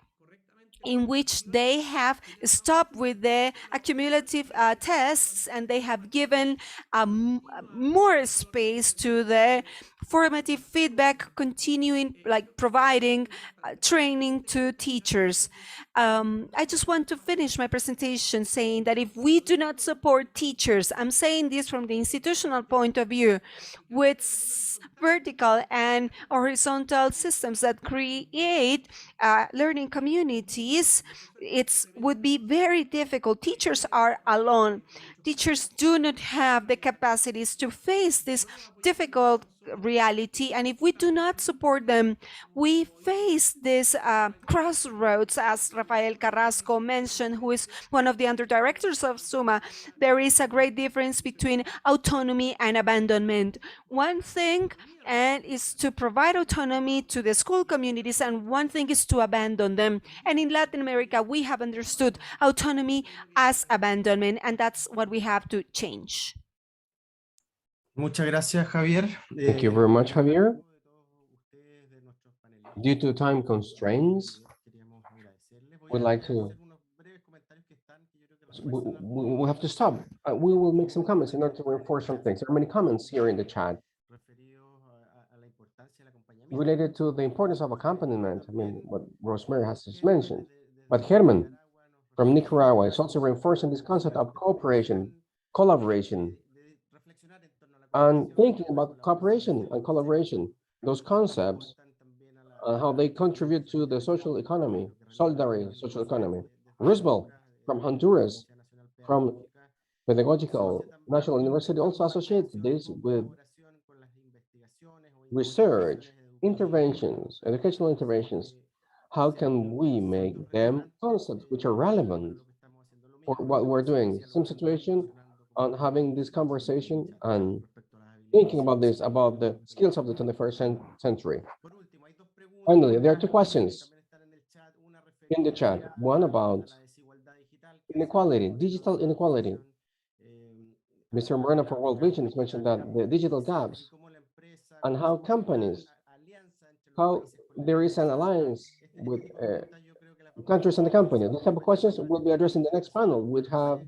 in which they have stopped with the accumulative tests and they have given more space to the formative feedback, continuing like providing training to teachers. I just want to finish my presentation saying that if we do not support teachers, I'm saying this from the institutional point of view, with vertical and horizontal systems that create learning communities, it would be very difficult. Teachers are alone. Teachers do not have the capacities to face this difficult reality, and if we do not support them, we face this crossroads, as Rafael Carrasco mentioned, who is one of the underdirectors of SUMMA. There is a great difference between autonomy and abandonment. One thing is to provide autonomy to the school communities, and one thing is to abandon them. And in Latin America, we have understood autonomy as abandonment, and that's what we have to change. Muchas gracias, Javier. Thank you very much, Javier. Due to time constraints, we'd like to we have to stop. We will make some comments in order to reinforce some things. There are many comments here in the chat related to the importance of accompaniment. I mean, what Rosemary has just mentioned. But Herman from Nicaragua is also reinforcing this concept of cooperation, collaboration, and thinking about cooperation and collaboration, those concepts, how they contribute to the social economy, solidarity social economy. Roosevelt from Honduras, from Pedagogical National University, also associates this with research, interventions, educational interventions. How can we make them concepts which are relevant for what we're doing? Same situation on having this conversation and thinking about this, about the skills of the 21st century. Finally, there are two questions in the chat. One about inequality, digital inequality. Mr. Moreno from World Vision has mentioned that the digital gaps and how companies, how there is an alliance with countries and the company. These type of questions will be addressed in the next panel. We'd have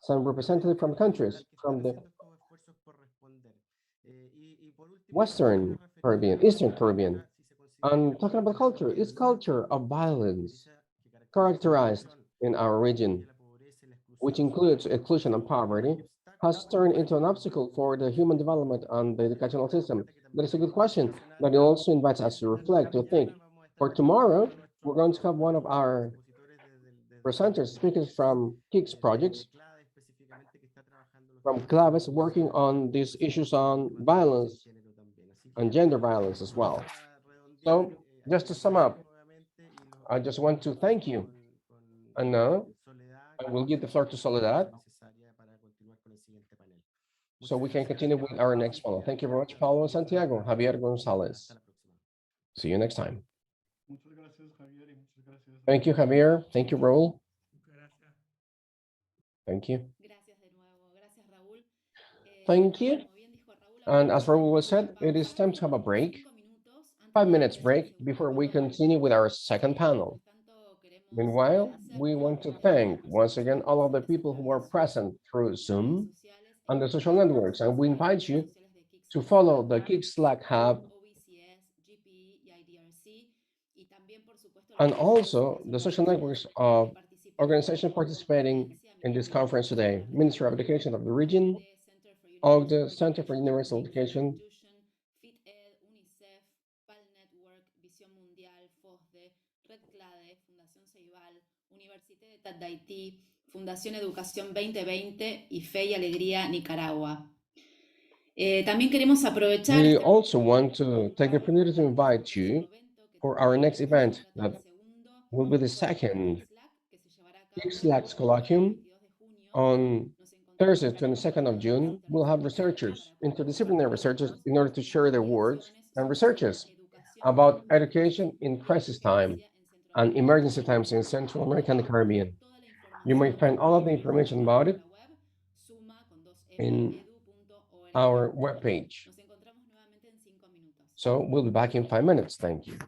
some representative from countries, from the Western Caribbean, Eastern Caribbean. And talking about culture, is culture of violence characterized in our region, which includes exclusion and poverty, has turned into an obstacle for the human development and the educational system. That is a good question, but it also invites us to reflect, to think. For tomorrow, we're going to have one of our presenters, speakers from KIX projects, from Claves, working on these issues on violence and gender violence as well. So just to sum up, I just want to thank you. And now I will give the floor to Soledad so we can continue with our next panel. Thank you very much, Paulo Santiago, Javier Gonzalez. See you next time. Thank you, Javier. Thank you, Raul. Thank you. Thank you. And as Raul was said, it is time to have a break, 5 minutes break before we continue with our second panel. Meanwhile, we want to thank once again all of the people who are present through Zoom and the social networks, and we invite you to follow the KIX LAC Hub and also the social networks of organizations participating in this conference today: Ministry of Education of the region, OCDE, Center for Universal Education, Fundación Educación 2020 y Fe y Alegría Nicaragua. También queremos aprovechar. We also want to take the opportunity to invite you for our next event that will be the second KIX LAC Colloquium on Thursday, 22nd of June. We'll have researchers, interdisciplinary researchers, in order to share their works and researches about education in crisis time and emergency times in Central America and the Caribbean. You may find all of the information about it in our webpage. So we'll be back in 5 minutes. Thank you.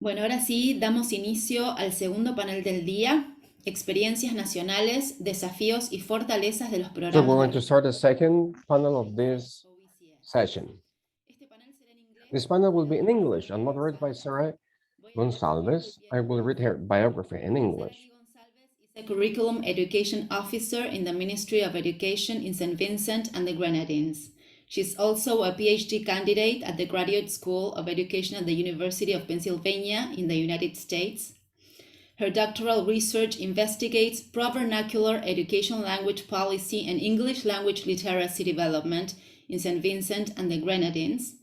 Bueno, ahora sí, damos inicio al segundo panel del día, experiencias nacionales, desafíos y fortalezas de los So programas we're de going to start the second panel of this OECS. session. Este panel será en inglés. This panel will be in English and moderated by Sarah Gonzalez. I will read her biography in English. Gonzalez is a Curriculum Education Officer in the Ministry of Education in St. Vincent and the Grenadines. She's also a PhD candidate at the Graduate School of Education at the University of Pennsylvania in the United States. Her doctoral research investigates pro-vernacular education language policy and English language literacy development in St. Vincent and the Grenadines.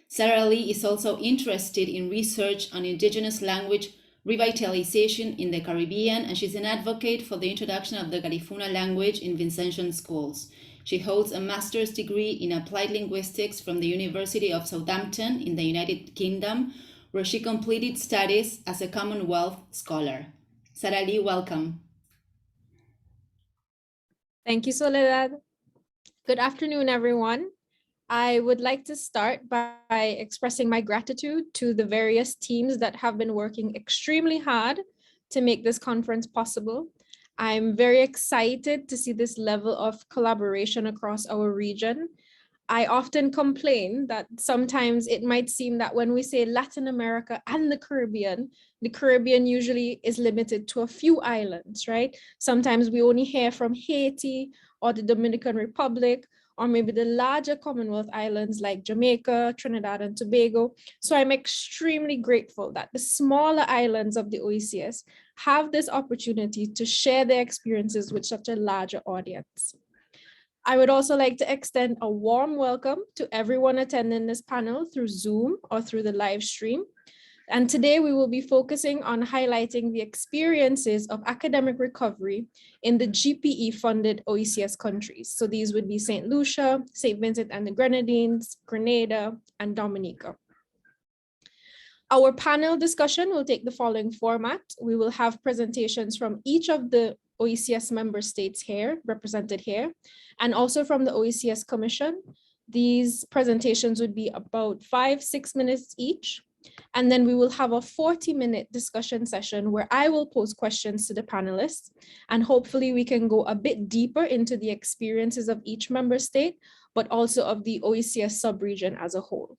Sarah Lee is also interested in research on indigenous language revitalization in the Caribbean, and she's an advocate for the introduction of the Garifuna language in Vincentian schools. She holds a master's degree in applied linguistics from the University of Southampton in the United Kingdom, where she completed studies as a Commonwealth scholar. Sarah Lee, welcome. Thank you, Soledad. Good afternoon, everyone. I would like to start by expressing my gratitude to the various teams that have been working extremely hard to make this conference possible. I'm very excited to see this level of collaboration across our region. I often complain that sometimes it might seem that when we say Latin America and the Caribbean usually is limited to a few islands, right? Sometimes we only hear from Haiti or the Dominican Republic, or maybe the larger Commonwealth islands like Jamaica, Trinidad and Tobago. So I'm extremely grateful that the smaller islands of the OECS have this opportunity to share their experiences with such a larger audience. I would also like to extend a warm welcome to everyone attending this panel through Zoom or through the live stream. And today we will be focusing on highlighting the experiences of academic recovery in the GPE-funded OECS countries. So these would be St. Lucia, St. Vincent and the Grenadines, Grenada, and Dominica. Our panel discussion will take the following format. We will have presentations from each of the OECS member states here, represented here, and also from the OECS Commission. These presentations would be about 5-6 minutes each. And then we will have a 40-minute discussion session where I will pose questions to the panelists, and hopefully we can go a bit deeper into the experiences of each member state, but also of the OECS sub-region as a whole.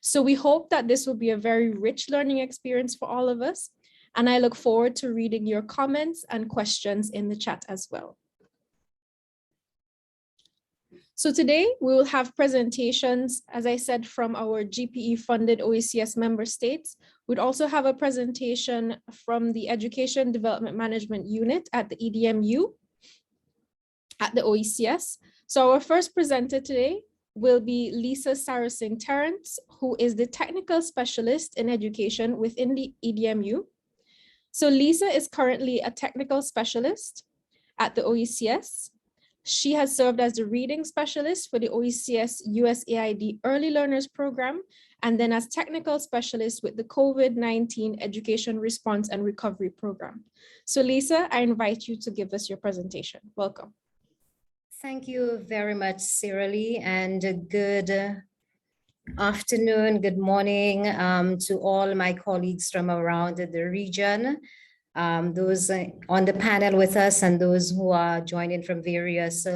So we hope that this will be a very rich learning experience for all of us, and I look forward to reading your comments and questions in the chat as well. So today we will have presentations, as I said, from our GPE-funded OECS member states. We'd also have a presentation from the Education Development Management Unit at the EDMU at the OECS. So our first presenter today will be Lisa Sarasing-Terrence, who is the Technical Specialist in Education within the EDMU. So Lisa is currently a Technical Specialist at the OECS. She has served as the Reading Specialist for the OECS USAID Early Learners Program, and then as Technical Specialist with the COVID-19 Education Response and Recovery Program. So Lisa, I invite you to give us your presentation. Welcome. Thank you very much, Sarah Lee, and good afternoon, good morning to all my colleagues from around the region, those on the panel with us and those who are joining from various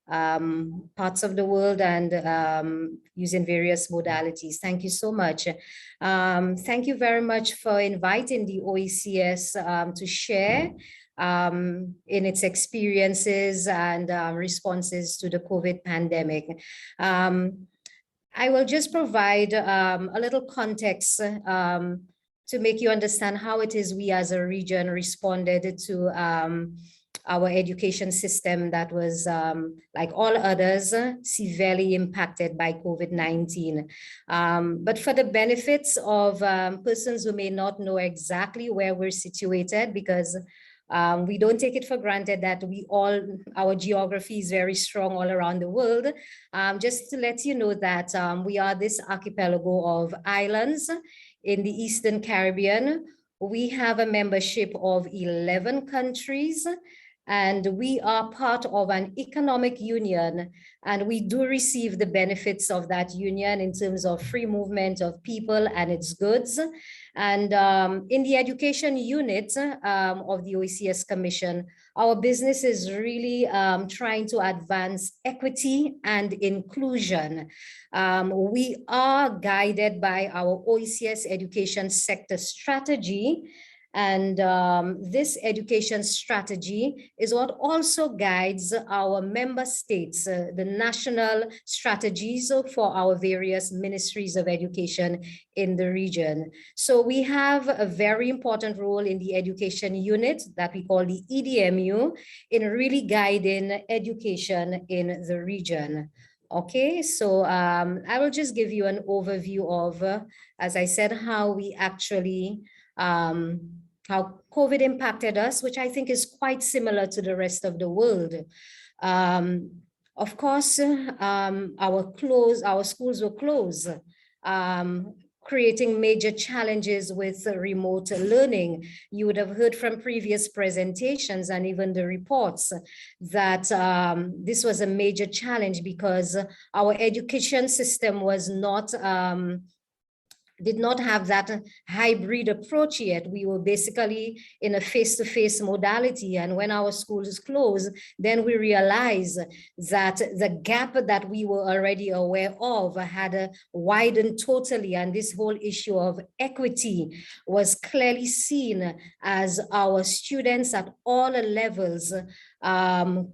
parts of the world and using various modalities. Thank you so much. Thank you very much for inviting the OECS to share in its experiences and responses to the COVID pandemic. I will just provide a little context to make you understand how it is we as a region responded to our education system that was, like all others, severely impacted by COVID-19. But for the benefits of persons who may not know exactly where we're situated, because we don't take it for granted that our geography is very strong all around the world. Just to let you know that we are this archipelago of islands in the Eastern Caribbean. We have a membership of 11 countries, and we are part of an economic union, and we do receive the benefits of that union in terms of free movement of people and its goods. And in the education unit of the OECS Commission, our business is really trying to advance equity and inclusion. We are guided by our OECS education sector strategy. And this education strategy is what also guides our member states, the national strategies for our various ministries of education in the region. So we have a very important role in the education unit that we call the EDMU in really guiding education in the region. Okay, so I will just give you an overview of, as I said, how we actually how COVID impacted us, which I think is quite similar to the rest of the world. Of course, our schools were closed, creating major challenges with remote learning. You would have heard from previous presentations and even the reports that this was a major challenge because our education system was not did not have that hybrid approach yet. We were basically in a face-to-face modality. And when our schools closed, then we realized that the gap that we were already aware of had widened totally. And this whole issue of equity was clearly seen as our students at all levels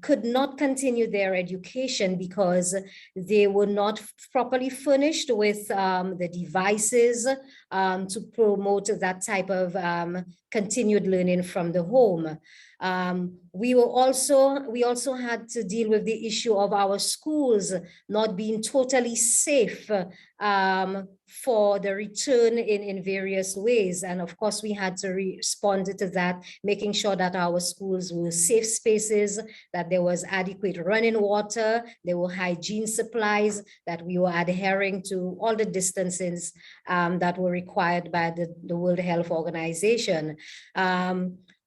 could not continue their education because they were not properly furnished with the devices to promote that type of continued learning from the home. We also had to deal with the issue of our schools not being totally safe for the return in various ways. And of course, we had to respond to that, making sure that our schools were safe spaces, that there was adequate running water, there were hygiene supplies, that we were adhering to all the distances that were required by the World Health Organization.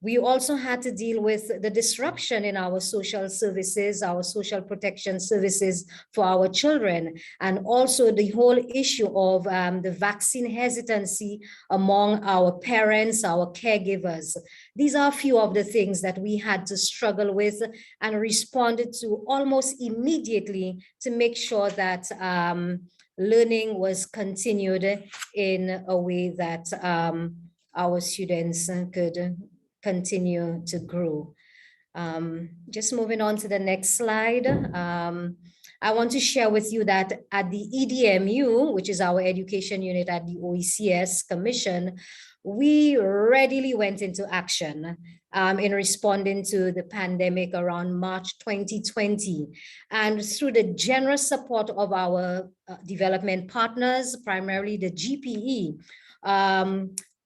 We also had to deal with the disruption in our social services, our social protection services for our children, and also the whole issue of the vaccine hesitancy among our parents, our caregivers. These are a few of the things that we had to struggle with and responded to almost immediately to make sure that learning was continued in a way that our students could continue to grow. Just moving on to the next slide. I want to share with you that at the EDMU, which is our education unit at the OECS Commission, we readily went into action in responding to the pandemic around March 2020. And through the generous support of our development partners, primarily the GPE,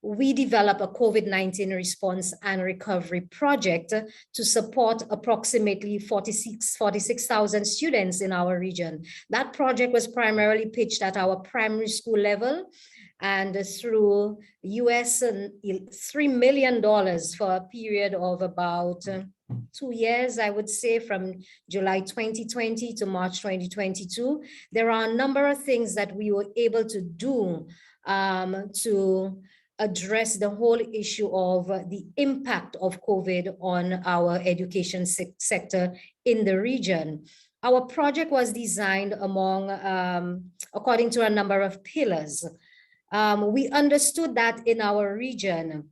we developed a COVID-19 response and recovery project to support approximately 46,000 students in our region. That project was primarily pitched at our primary school level and through US $3 million for a period of about 2 years, I would say, from July 2020 to March 2022. There are a number of things that we were able to do to address the whole issue of the impact of COVID on our education sector in the region. Our project was designed according to a number of pillars. We understood that in our region,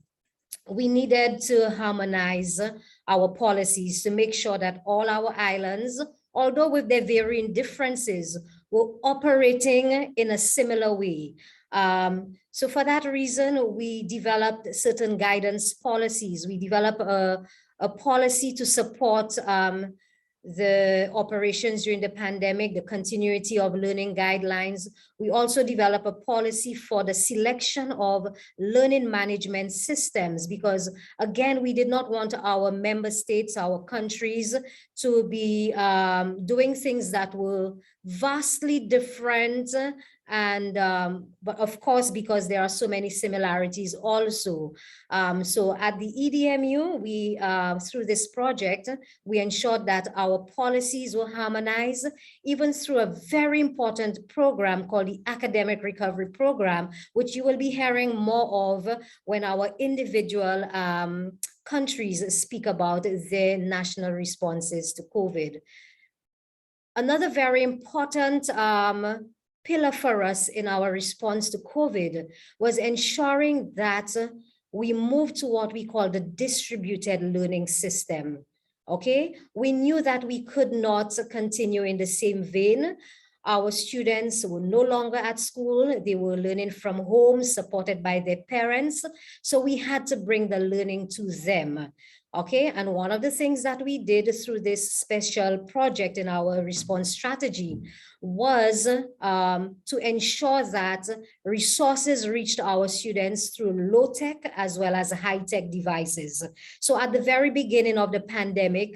we needed to harmonize our policies to make sure that all our islands, although with their varying differences, were operating in a similar way. So for that reason, we developed certain guidance policies. We developed a policy to support the operations during the pandemic, the continuity of learning guidelines. We also developed a policy for the selection of learning management systems because, again, we did not want our member states, our countries to be doing things that were vastly different And but of course, because there are so many similarities also. So at the EDMU, we through this project, we ensured that our policies were harmonized, even through a very important program called the Academic Recovery Program, which you will be hearing more of when our individual countries speak about their national responses to COVID. Another very important pillar for us in our response to COVID was ensuring that we moved to what we call the distributed learning system. Okay, we knew that we could not continue in the same vein. Our students were no longer at school. They were learning from home, supported by their parents. So we had to bring the learning to them. Okay, and one of the things that we did through this special project in our response strategy was to ensure that resources reached our students through low-tech as well as high-tech devices. So at the very beginning of the pandemic,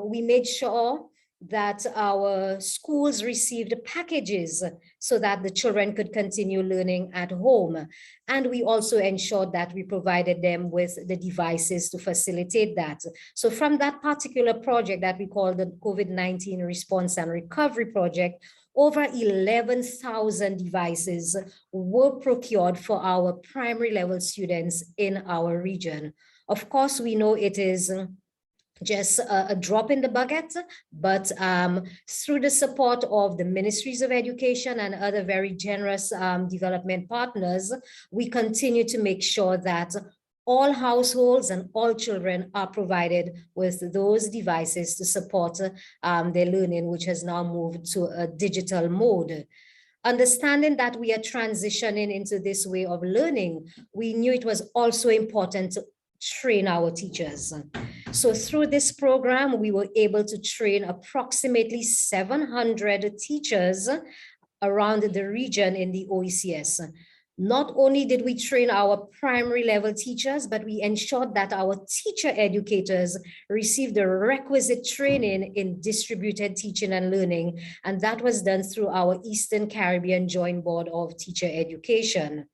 we made sure that our schools received packages so that the children could continue learning at home. And we also ensured that we provided them with the devices to facilitate that. So from that particular project that we call the COVID-19 Response and Recovery Project, over 11,000 devices were procured for our primary level students in our region. Of course, we know it is just a drop in the bucket, but through the support of the Ministries of Education and other very generous development partners, we continue to make sure that all households and all children are provided with those devices to support their learning, which has now moved to a digital mode. Understanding that we are transitioning into this way of learning, we knew it was also important to train our teachers. So through this program, we were able to train approximately 700 teachers around the region in the OECS. Not only did we train our primary level teachers, but we ensured that our teacher educators received the requisite training in distributed teaching and learning. And that was done through our Eastern Caribbean Joint Board of Teacher Education.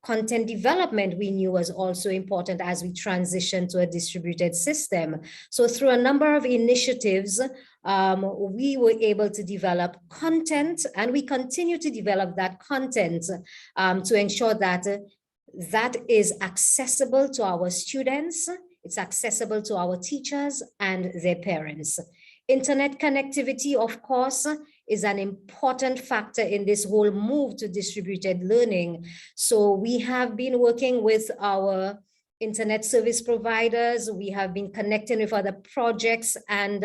Content development we knew was also important as we transitioned to a distributed system. So through a number of initiatives, we were able to develop content, and we continue to develop that content to ensure that that is accessible to our students, it's accessible to our teachers and their parents. Internet connectivity, of course, is an important factor in this whole move to distributed learning. So we have been working with our internet service providers. We have been connecting with other projects and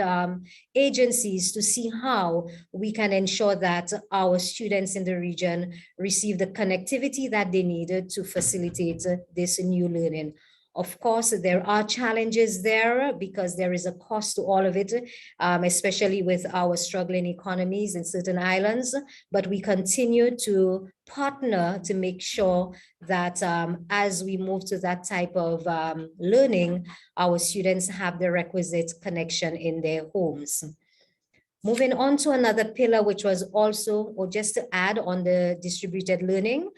agencies to see how we can ensure that our students in the region receive the connectivity that they needed to facilitate this new learning. Of course, there are challenges there because there is a cost to all of it, especially with our struggling economies in certain islands. But we continue to partner to make sure that as we move to that type of learning, our students have the requisite connection in their homes. Moving on to another pillar, which was also, or just to add on the distributed learning,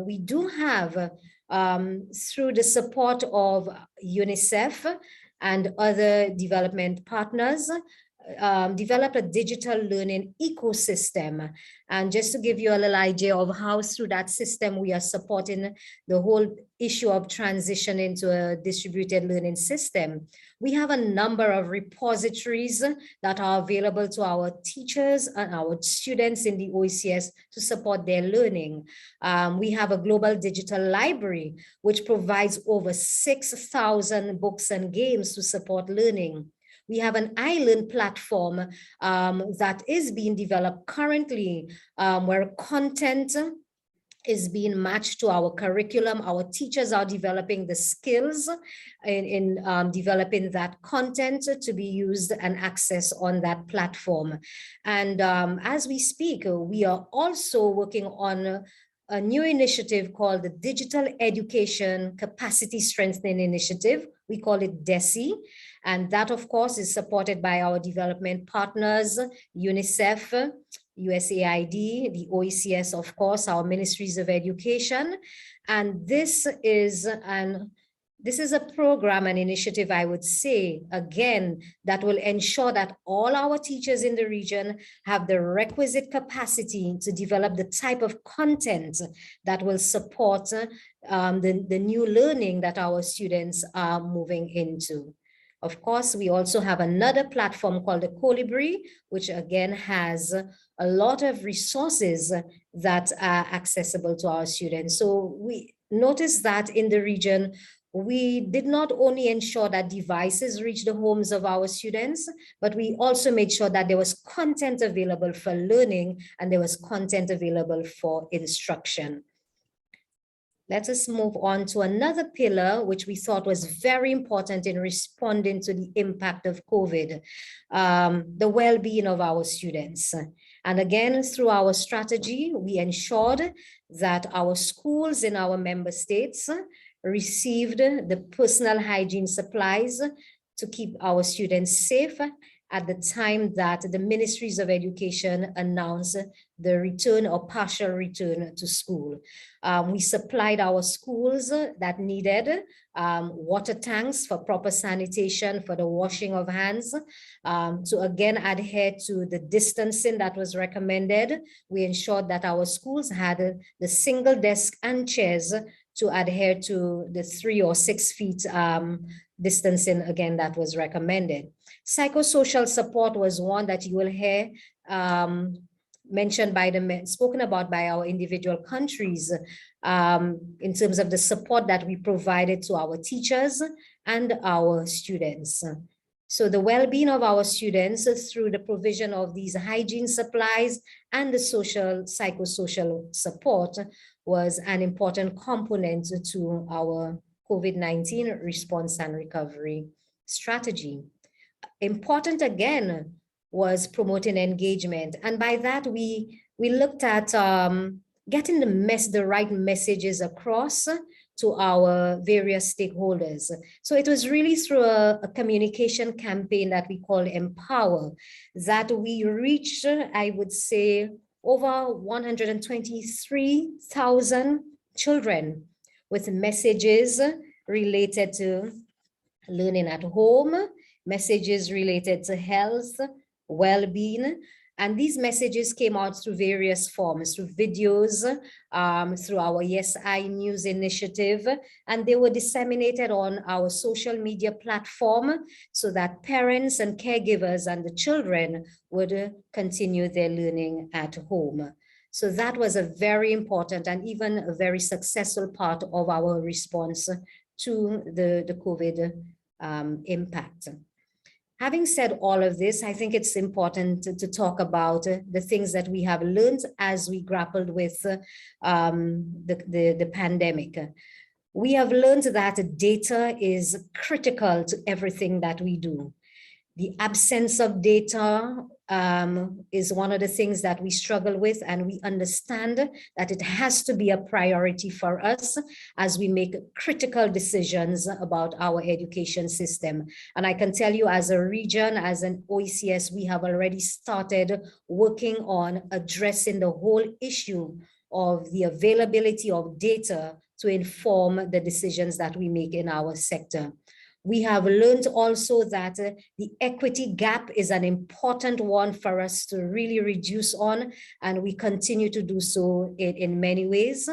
we do have through the support of UNICEF and other development partners, developed a digital learning ecosystem. And just to give you a little idea of how through that system we are supporting the whole issue of transition into a distributed learning system, we have a number of repositories that are available to our teachers and our students in the OECS to support their learning. We have a global digital library, which provides over 6,000 books and games to support learning. We have an island platform that is being developed currently, where content is being matched to our curriculum. Our teachers are developing the skills in developing that content to be used and accessed on that platform. And as we speak, we are also working on a new initiative called the Digital Education Capacity Strengthening Initiative. We call it DESI. And that, of course, is supported by our development partners, UNICEF, USAID, the OECS, of course, our ministries of education. And this is a program, an initiative, I would say, again, that will ensure that all our teachers in the region have the requisite capacity to develop the type of content that will support the new learning that our students are moving into. Of course, we also have another platform called the Colibri, which again has a lot of resources that are accessible to our students. So we noticed that in the region, we did not only ensure that devices reach the homes of our students, but we also made sure that there was content available for learning and there was content available for instruction. Let us move on to another pillar, which we thought was very important in responding to the impact of COVID, the well-being of our students. And again, through our strategy, we ensured that our schools in our member states received the personal hygiene supplies to keep our students safe at the time that the ministries of education announced the return or partial return to school. We supplied our schools that needed water tanks for proper sanitation, for the washing of hands, to again adhere to the distancing that was recommended. We ensured that our schools had the single desk and chairs to adhere to the 3 or 6 feet distancing again that was recommended. Psychosocial support was one that you will hear mentioned by spoken about by our individual countries in terms of the support that we provided to our teachers and our students. So the well-being of our students through the provision of these hygiene supplies and the psychosocial support was an important component to our COVID-19 response and recovery strategy. Important again was promoting engagement. And by that, we looked at getting the right messages across to our various stakeholders. So it was really through a communication campaign that we call Empower that we reached, I would say, over 123,000 children with messages related to learning at home, messages related to health, well-being. And these messages came out through various forms, through videos, through our Yes I News initiative, and they were disseminated on our social media platform so that parents and caregivers and the children would continue their learning at home. So that was a very important and even a very successful part of our response to the COVID impact. Having said all of this, I think it's important to talk about the things that we have learned as we grappled with the pandemic. We have learned that data is critical to everything that we do. The absence of data is one of the things that we struggle with, and we understand that it has to be a priority for us as we make critical decisions about our education system. And I can tell you as a region, as an OECS, we have already started working on addressing the whole issue of the availability of data to inform the decisions that we make in our sector. We have learned also that the equity gap is an important one for us to really reduce on, and we continue to do so in many ways.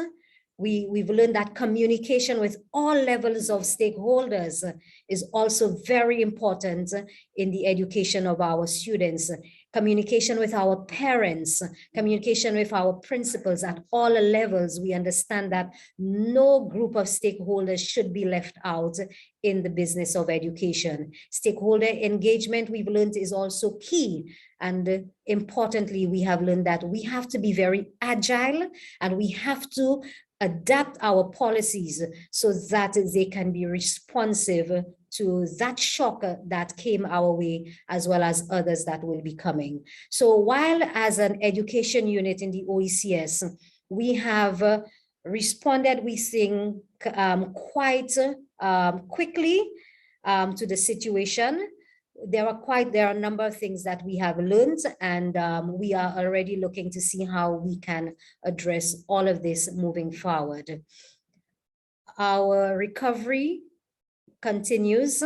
We've learned that communication with all levels of stakeholders is also very important in the education of our students. Communication with our parents, communication with our principals at all levels. We understand that no group of stakeholders should be left out in the business of education. Stakeholder engagement, we've learned, is also key. And importantly, we have learned that we have to be very agile and we have to adapt our policies so that they can be responsive to that shock that came our way, as well as others that will be coming. So while as an education unit in the OECS, we have responded, we think, quite quickly to the situation. there are a number of things that we have learned, and we are already looking to see how we can address all of this moving forward. Our recovery continues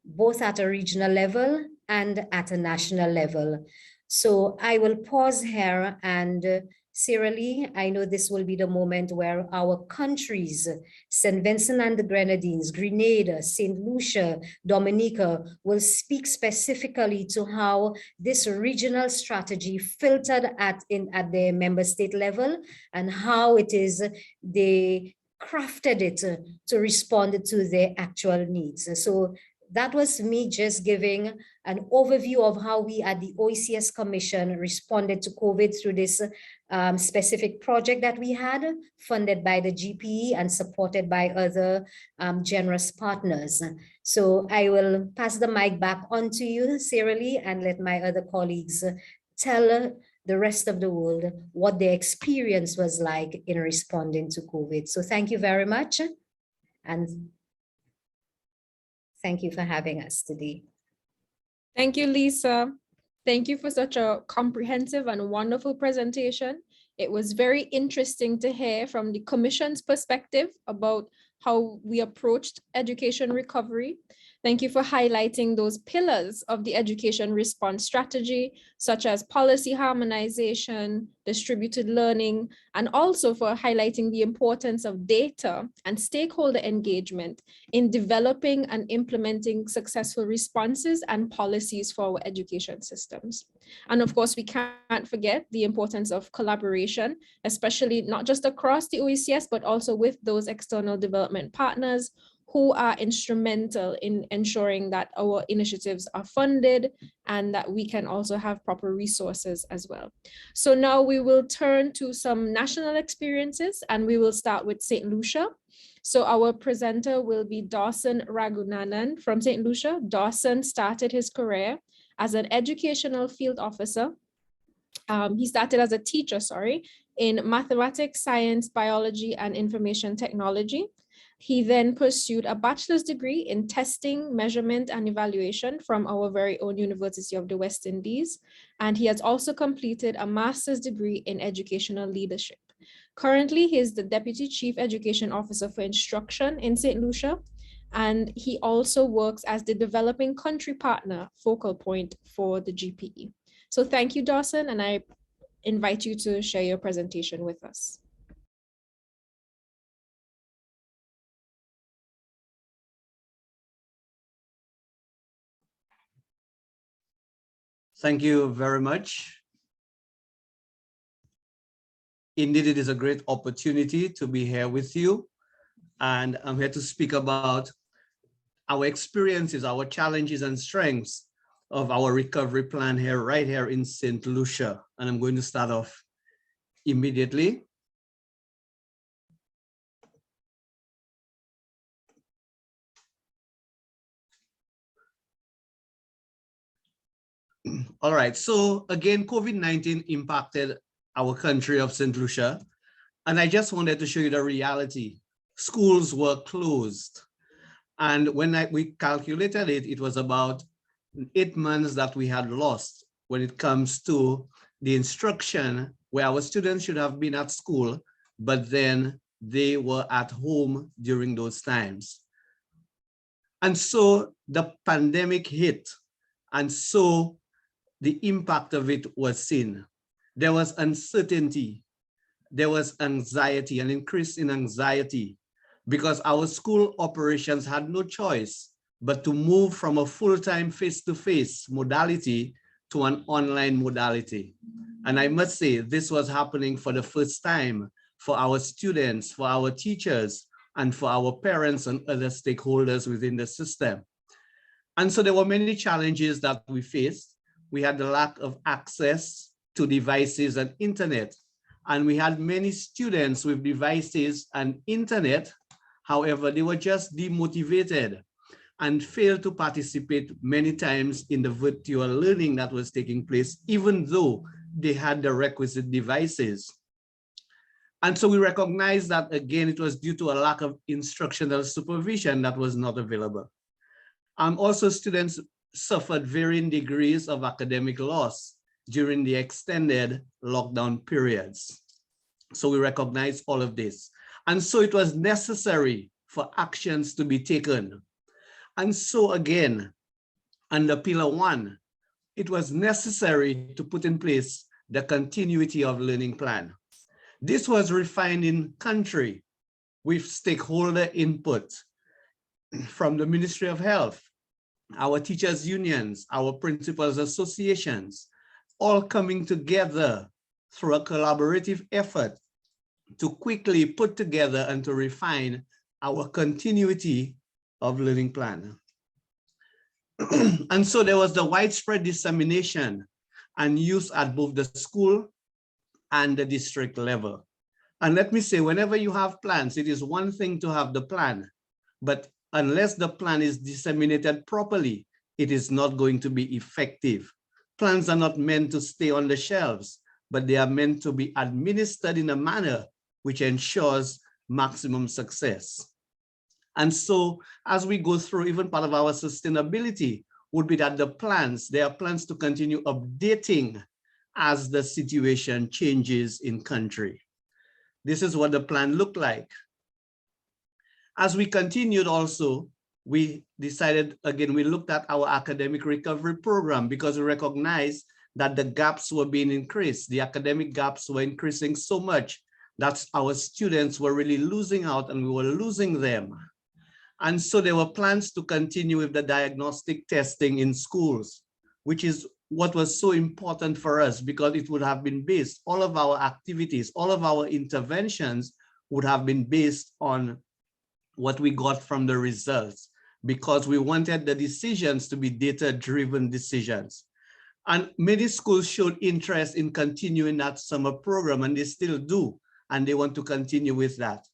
both at a regional level and at a national level. So I will pause here, and Sierra, I know this will be the moment where our countries, St. Vincent and the Grenadines, Grenada, St. Lucia, Dominica, will speak specifically to how this regional strategy filtered at the member state level, and how it is they crafted it to respond to their actual needs. So that was me just giving an overview of how we at the OECS Commission responded to COVID through this specific project that we had, funded by the GPE and supported by other generous partners. So I will pass the mic back on to you, Sierra, and let my other colleagues tell the rest of the world what their experience was like in responding to COVID. So thank you very much. And thank you for having us today. Thank you, Lisa. Thank you for such a comprehensive and wonderful presentation. It was very interesting to hear from the Commission's perspective about how we approached education recovery. Thank you for highlighting those pillars of the education response strategy, such as policy harmonization, distributed learning, and also for highlighting the importance of data and stakeholder engagement in developing and implementing successful responses and policies for our education systems. And of course, we can't forget the importance of collaboration, especially not just across the OECS, but also with those external development partners who are instrumental in ensuring that our initiatives are funded and that we can also have proper resources as well. So now we will turn to some national experiences, and we will start with St. Lucia. So our presenter will be Dawson Ragunanan from St. Lucia. Dawson started his career as an educational field officer. He started as a teacher, in mathematics, science, biology, and information technology. He then pursued a bachelor's degree in testing, measurement, and evaluation from our very own University of the West Indies. And he has also completed a master's degree in educational leadership. Currently, he is the Deputy Chief Education Officer for Instruction in St. Lucia. And he also works as the developing country partner focal point for the GPE. So thank you, Dawson, and I invite you to share your presentation with us. Thank you very much. Indeed, it is a great opportunity to be here with you. And I'm here to speak about our experiences, our challenges and strengths of our recovery plan here, right here in St. Lucia. And I'm going to start off immediately. All right, so again, COVID-19 impacted our country of St. Lucia. And I just wanted to show you the reality. Schools were closed. And when we calculated it, it was about 8 months that we had lost when it comes to the instruction where our students should have been at school, but then they were at home during those times. And so the pandemic hit, and so the impact of it was seen. There was uncertainty, there was anxiety, an increase in anxiety, because our school operations had no choice but to move from a full-time face-to-face modality to an online modality. And I must say, this was happening for the first time for our students, for our teachers, and for our parents and other stakeholders within the system. And so there were many challenges that we faced. We had the lack of access to devices and internet, and we had many students with devices and internet. However, they were just demotivated and failed to participate many times in the virtual learning that was taking place, even though they had the requisite devices. And so we recognized that, again, it was due to a lack of instructional supervision that was not available. Also, students suffered varying degrees of academic loss during the extended lockdown periods. So we recognize all of this. And so it was necessary for actions to be taken. And so again, under Pillar 1, it was necessary to put in place the continuity of learning plan. This was refined in country with stakeholder input from the Ministry of Health, our teachers' unions, our principals' associations, all coming together through a collaborative effort to quickly put together and to refine our continuity of learning plan. And so there was the widespread dissemination and use at both the school and the district level. And let me say, whenever you have plans, it is one thing to have the plan, but unless the plan is disseminated properly, it is not going to be effective. Plans are not meant to stay on the shelves, but they are meant to be administered in a manner which ensures maximum success. And so as we go through, even part of our sustainability would be that there are plans to continue updating as the situation changes in country. This is what the plan looked like. As we continued also, we decided, again, we looked at our academic recovery program because we recognized that the gaps were being increased. The academic gaps were increasing so much that our students were really losing out and we were losing them. And so there were plans to continue with the diagnostic testing in schools, which is what was so important for us because it would have been based, all of our activities, all of our interventions would have been based on what we got from the results because we wanted the decisions to be data-driven decisions. And many schools showed interest in continuing that summer program and they still do, and they want to continue with that.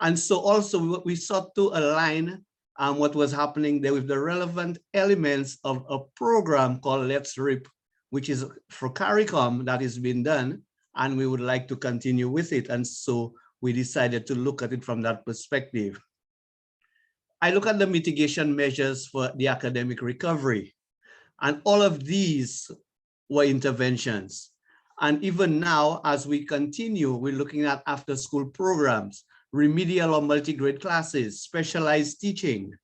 And so also we sought to align what was happening there with the relevant elements of a program called Let's RIP, which is for CARICOM that is being done, and we would like to continue with it. And so we decided to look at it from that perspective. I look at the mitigation measures for the academic recovery, and all of these were interventions. And even now, as we continue, we're looking at after-school programs, remedial or multi-grade classes, specialized teaching.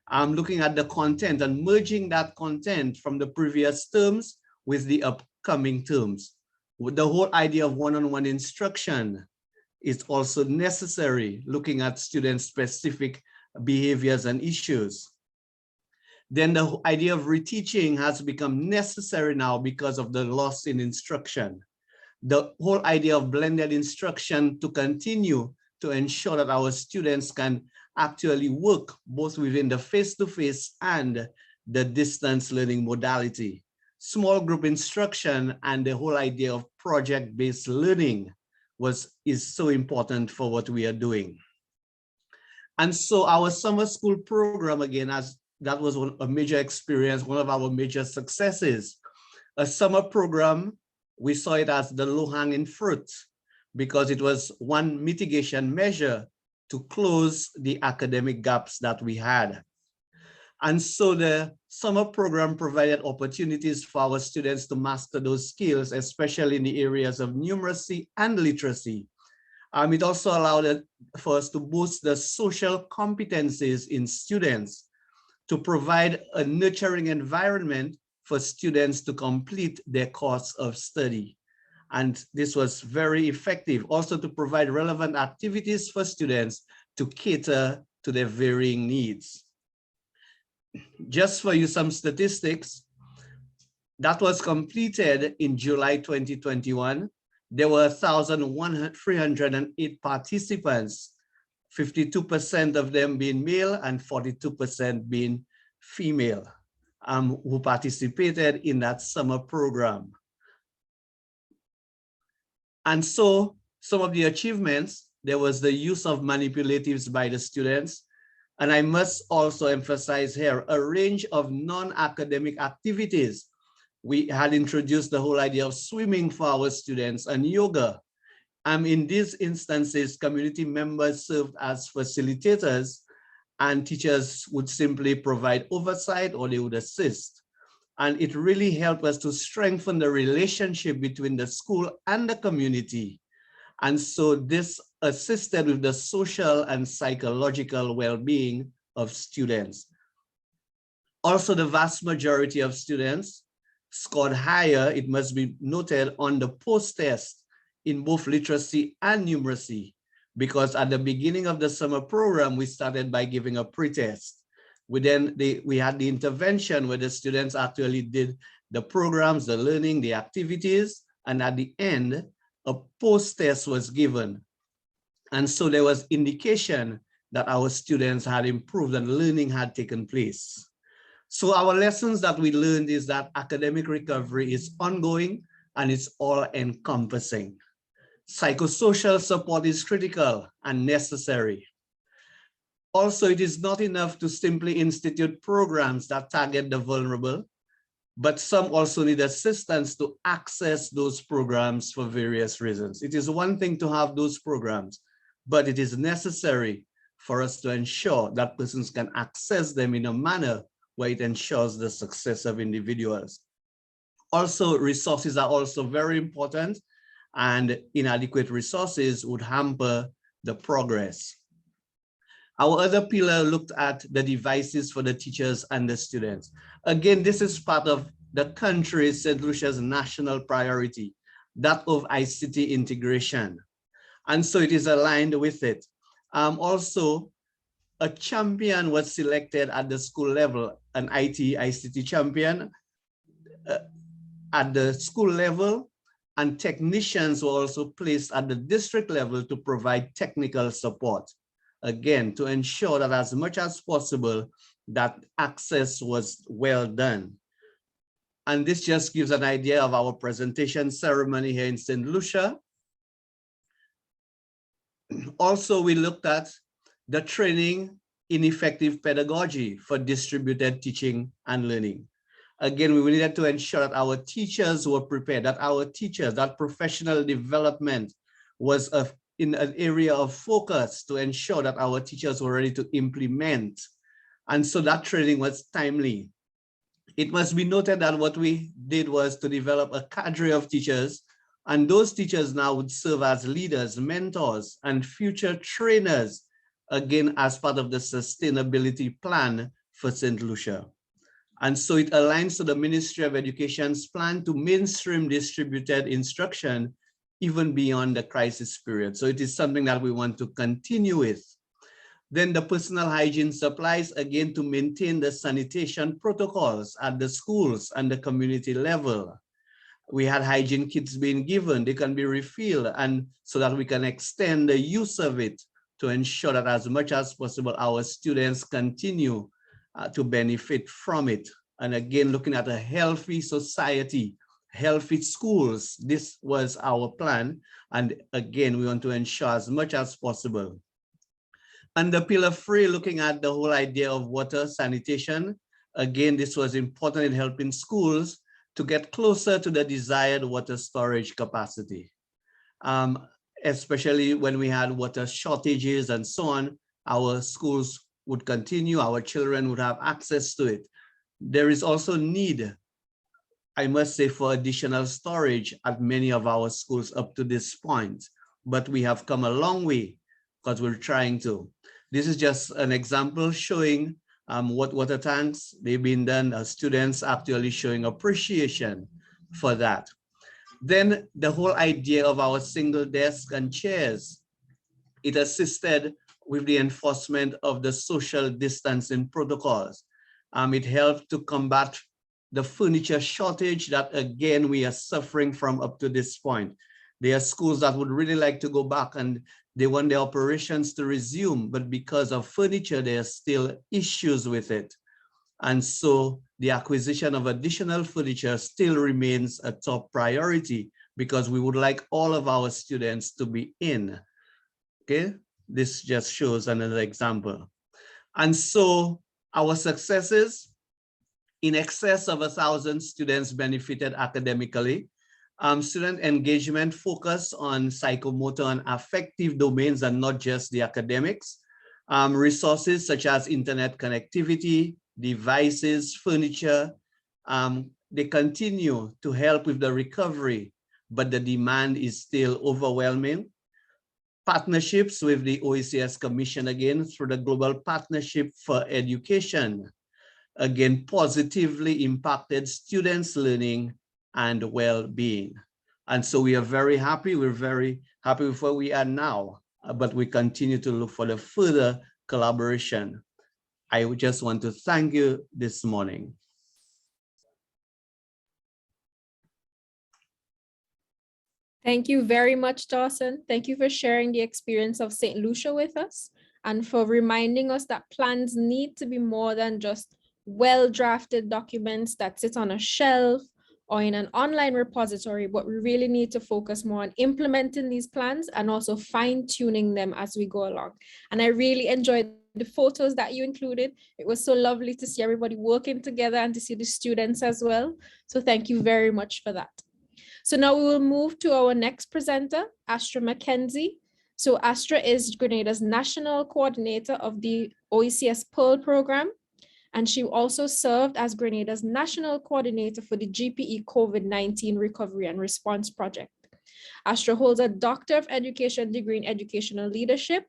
I'm looking at the content and merging that content from the previous terms with the upcoming terms. With the whole idea of one-on-one instruction is also necessary, looking at student-specific behaviors and issues. Then the idea of reteaching has become necessary now because of the loss in instruction. The whole idea of blended instruction to continue to ensure that our students can actually work both within the face-to-face and the distance learning modality. Small group instruction and the whole idea of project-based learning is so important for what we are doing. And so our summer school program, again, that was a major experience, one of our major successes. A summer program, we saw it as the low-hanging fruit because it was one mitigation measure to close the academic gaps that we had. And so the summer program provided opportunities for our students to master those skills, especially in the areas of numeracy and literacy. It also allowed for us to boost the social competencies in students, to provide a nurturing environment for students to complete their course of study. And this was very effective. Also to provide relevant activities for students to cater to their varying needs. Just for you some statistics, that was completed in July 2021. There were 1,308 participants, 52% of them being male and 42% being female, who participated in that summer program. And so some of the achievements, there was the use of manipulatives by the students. And I must also emphasize here a range of non-academic activities. We had introduced the whole idea of swimming for our students and yoga. In these instances, community members served as facilitators and teachers would simply provide oversight or they would assist. And it really helped us to strengthen the relationship between the school and the community. And so this assisted with the social and psychological well-being of students. Also, the vast majority of students scored higher, it must be noted, on the post-test in both literacy and numeracy, because at the beginning of the summer program, we started by giving a pre-test. We had the intervention where the students actually did the programs, the learning, the activities, and at the end, a post-test was given. And so there was indication that our students had improved and learning had taken place. So our lessons that we learned is that academic recovery is ongoing and it's all encompassing. Psychosocial support is critical and necessary. Also, it is not enough to simply institute programs that target the vulnerable, but some also need assistance to access those programs for various reasons. It is one thing to have those programs, but it is necessary for us to ensure that persons can access them in a manner where it ensures the success of individuals. Also, resources are also very important, and inadequate resources would hamper the progress. Our other pillar looked at the devices for the teachers and the students. Again, this is part of the country's, St. Lucia's national priority, that of ICT integration. And so it is aligned with it. Also, a champion was selected at the school level, an ICT champion at the school level, and technicians were also placed at the district level to provide technical support. Again, to ensure that as much as possible, that access was well done. And this just gives an idea of our presentation ceremony here in St. Lucia. Also, we looked at the training in effective pedagogy for distributed teaching and learning. Again, we needed to ensure that our teachers were prepared, that our teachers, that professional development was in an area of focus to ensure that our teachers were ready to implement. And so that training was timely. It must be noted that what we did was to develop a cadre of teachers, and those teachers now would serve as leaders, mentors, and future trainers, again, as part of the sustainability plan for St. Lucia. And so it aligns to the Ministry of Education's plan to mainstream distributed instruction even beyond the crisis period. So it is something that we want to continue with. Then the personal hygiene supplies, again, to maintain the sanitation protocols at the schools and the community level. We had hygiene kits being given, they can be refilled, and so that we can extend the use of it to ensure that as much as possible, our students continue to benefit from it. And again, looking at a healthy society, healthy schools, this was our plan. And again, we want to ensure as much as possible. Under pillar 3, looking at the whole idea of water sanitation, again, this was important in helping schools to get closer to the desired water storage capacity. Especially when we had water shortages and so on, our schools would continue, our children would have access to it. There is also need, I must say, for additional storage at many of our schools up to this point, but we have come a long way because we're trying to. This is just an example showing what water tanks they've been done, students actually showing appreciation for that. Then the whole idea of our single desk and chairs, it assisted with the enforcement of the social distancing protocols. It helped to combat the furniture shortage that, again, we are suffering from up to this point. There are schools that would really like to go back and they want their operations to resume, but because of furniture, there are still issues with it. And so the acquisition of additional furniture still remains a top priority because we would like all of our students to be in. Okay, this just shows another example. And so our successes, in excess of 1,000 students benefited academically. Student engagement focus on psychomotor and affective domains and not just the academics. Resources such as internet connectivity, devices, furniture, They continue to help with the recovery, but the demand is still overwhelming. Partnerships with the OECS Commission, again, through the Global Partnership for Education, again, positively impacted students' learning and well-being. And so we are very happy. We're very happy with where we are now, but we continue to look for the further collaboration. I would just want to thank you this morning. Thank you very much, Dawson. Thank you for sharing the experience of St. Lucia with us and for reminding us that plans need to be more than just well-drafted documents that sit on a shelf or in an online repository, but we really need to focus more on implementing these plans and also fine-tuning them as we go along. And I really enjoyed the photos that you included. It was so lovely to see everybody working together and to see the students as well. So thank you very much for that. So now we will move to our next presenter, Astra Mackenzie. So Astra is Grenada's National Coordinator of the OECS Pearl Program, and she also served as Grenada's National Coordinator for the GPE COVID-19 Recovery and Response Project. Astra holds a Doctor of Education degree in Educational Leadership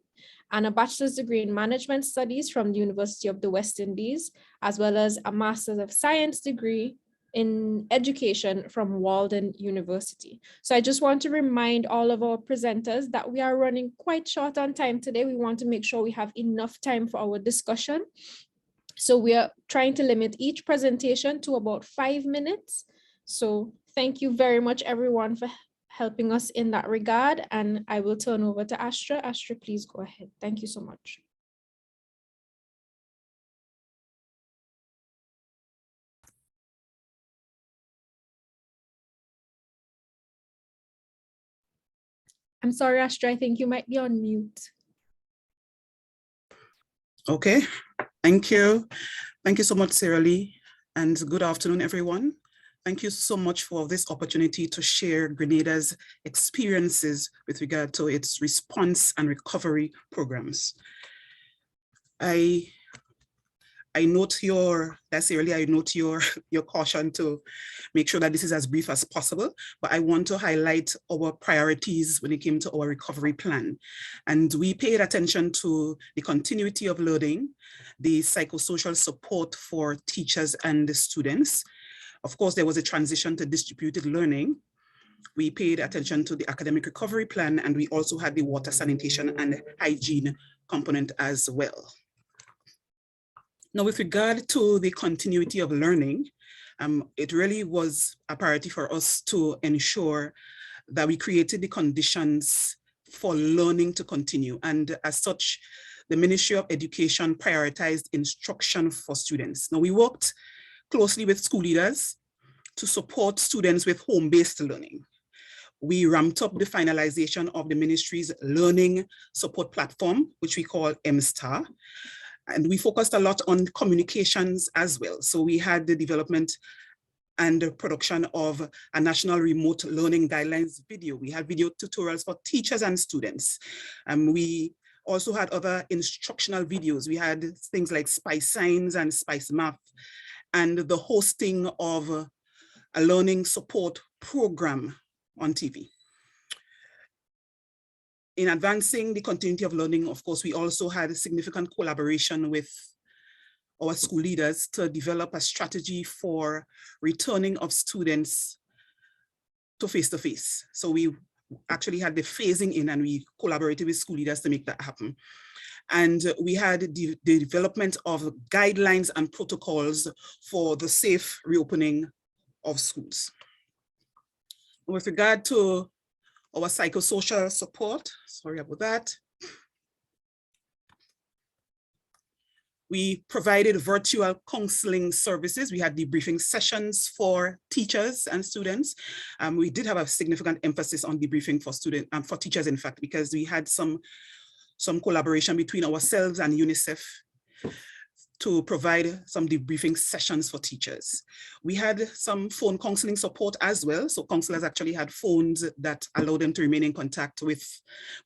and a Bachelor's degree in Management Studies from the University of the West Indies, as well as a Master's of Science degree in Education from Walden University. So I just want to remind all of our presenters that we are running quite short on time today. We want to make sure we have enough time for our discussion. So we are trying to limit each presentation to about 5 minutes. So thank you very much, everyone, for helping us in that regard. And I will turn over to Astra. Astra, please go ahead. Thank you so much. I'm sorry, Astra, I think you might be on mute. Okay, thank you. Thank you so much, Sarah Lee, and good afternoon, everyone. Thank you so much for this opportunity to share Grenada's experiences with regard to its response and recovery programs. I note your caution to make sure that this is as brief as possible, but I want to highlight our priorities when it came to our recovery plan. And we paid attention to the continuity of learning, the psychosocial support for teachers and the students. Of course, there was a transition to distributed learning. We paid attention to the academic recovery plan, and we also had the water, sanitation, and hygiene component as well. Now, with regard to the continuity of learning, it really was a priority for us to ensure that we created the conditions for learning to continue. And as such, the Ministry of Education prioritized instruction for students. Now, we worked closely with school leaders to support students with home-based learning. We ramped up the finalization of the ministry's learning support platform, which we call MSTAR. And we focused a lot on communications as well. So we had the development and the production of a national remote learning guidelines video. We had video tutorials for teachers and students. We also had other instructional videos. We had things like Spice Signs and Spice Math, and the hosting of a learning support program on TV. In advancing the continuity of learning, of course, we also had a significant collaboration with our school leaders to develop a strategy for returning of students to face-to-face. So we actually had the phasing in, and we collaborated with school leaders to make that happen. And we had the development of guidelines and protocols for the safe reopening of schools. With regard to our psychosocial support, sorry about that. We provided virtual counseling services. We had debriefing sessions for teachers and students. We did have a significant emphasis on debriefing for students and for teachers, in fact, because we had some collaboration between ourselves and UNICEF to provide some debriefing sessions for teachers. We had some phone counseling support as well. So counselors actually had phones that allowed them to remain in contact with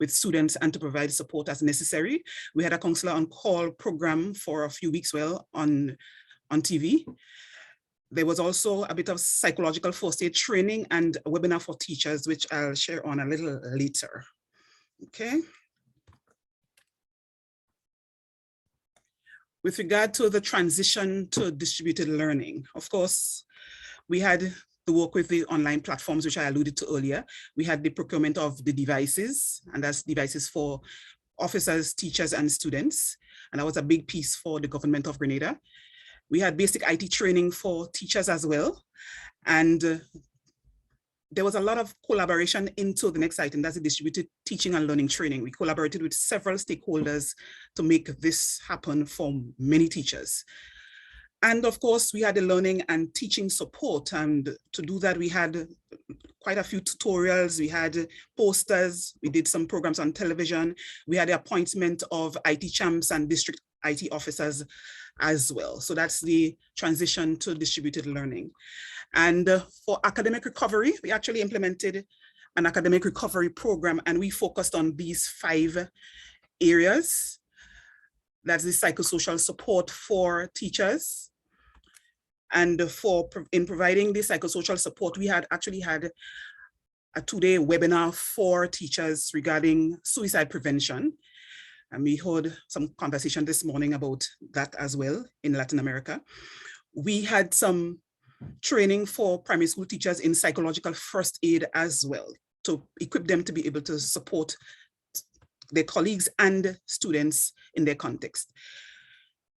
students and to provide support as necessary. We had a counselor on call program for a few weeks on TV. There was also a bit of psychological first aid training and a webinar for teachers, which I'll share on a little later. Okay. With regard to the transition to distributed learning, of course, we had to work with the online platforms, which I alluded to earlier. We had the procurement of the devices, and that's devices for officers, teachers, and students. And that was a big piece for the government of Grenada. We had basic IT training for teachers as well. And there was a lot of collaboration into the next item, that's the distributed teaching and learning training. We collaborated with several stakeholders to make this happen for many teachers. And of course, we had the learning and teaching support. And to do that, we had quite a few tutorials. We had posters. We did some programs on television. We had the appointment of IT champs and district IT officers as well. So that's the transition to distributed learning. And for academic recovery, we actually implemented an academic recovery program, and we focused on these 5 areas. That's the psychosocial support for teachers. And in providing the psychosocial support, we had actually had a 2-day webinar for teachers regarding suicide prevention. And we heard some conversation this morning about that as well in Latin America. We had some training for primary school teachers in psychological first aid as well, to equip them to be able to support their colleagues and students in their context.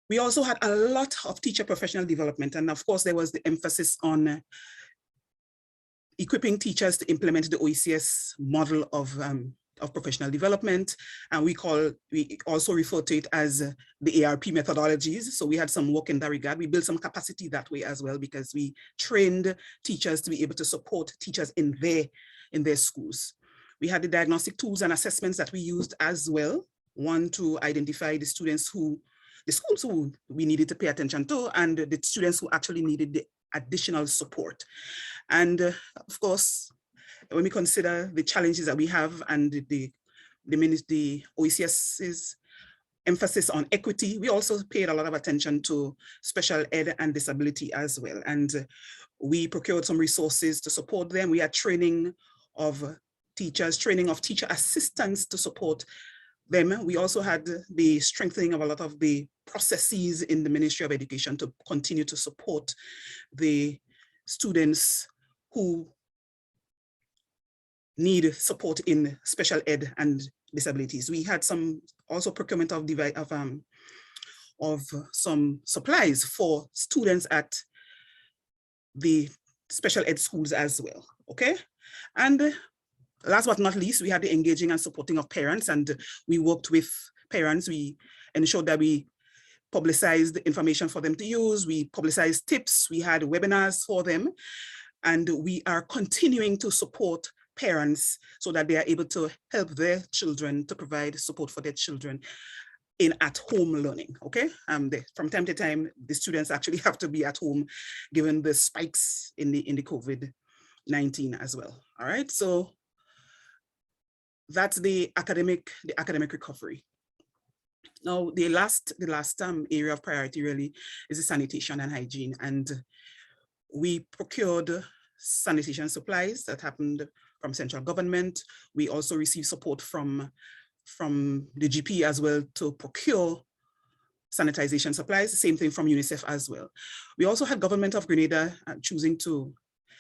We also had a lot of teacher professional development. And of course, there was the emphasis on equipping teachers to implement the OECS model of professional development. And we also refer to it as the ARP methodologies. So we had some work in that regard. We built some capacity that way as well, because we trained teachers to be able to support teachers in their schools. We had the diagnostic tools and assessments that we used as well. One, to identify the schools who we needed to pay attention to, and the students who actually needed the additional support. And of course, when we consider the challenges that we have and the OECS's emphasis on equity, we also paid a lot of attention to special ed and disability as well. And we procured some resources to support them. We had training of teachers, training of teacher assistants to support them. We also had the strengthening of a lot of the processes in the Ministry of Education to continue to support the students who need support in special ed and disabilities. We had some also procurement of some supplies for students at the special ed schools as well, okay? And last but not least, we had the engaging and supporting of parents, and we worked with parents. We ensured that we publicized the information for them to use. We publicized tips. We had webinars for them, and we are continuing to support parents so that they are able to help their children, to provide support for their children in at-home learning, okay? From time to time, the students actually have to be at home given the spikes in the COVID-19 as well, all right? So that's the academic recovery. Now, the last area of priority really is the sanitation and hygiene. And we procured sanitation supplies that happened from central government. We also received support from the GP as well to procure sanitization supplies, same thing from UNICEF as well. We also had Government of Grenada choosing to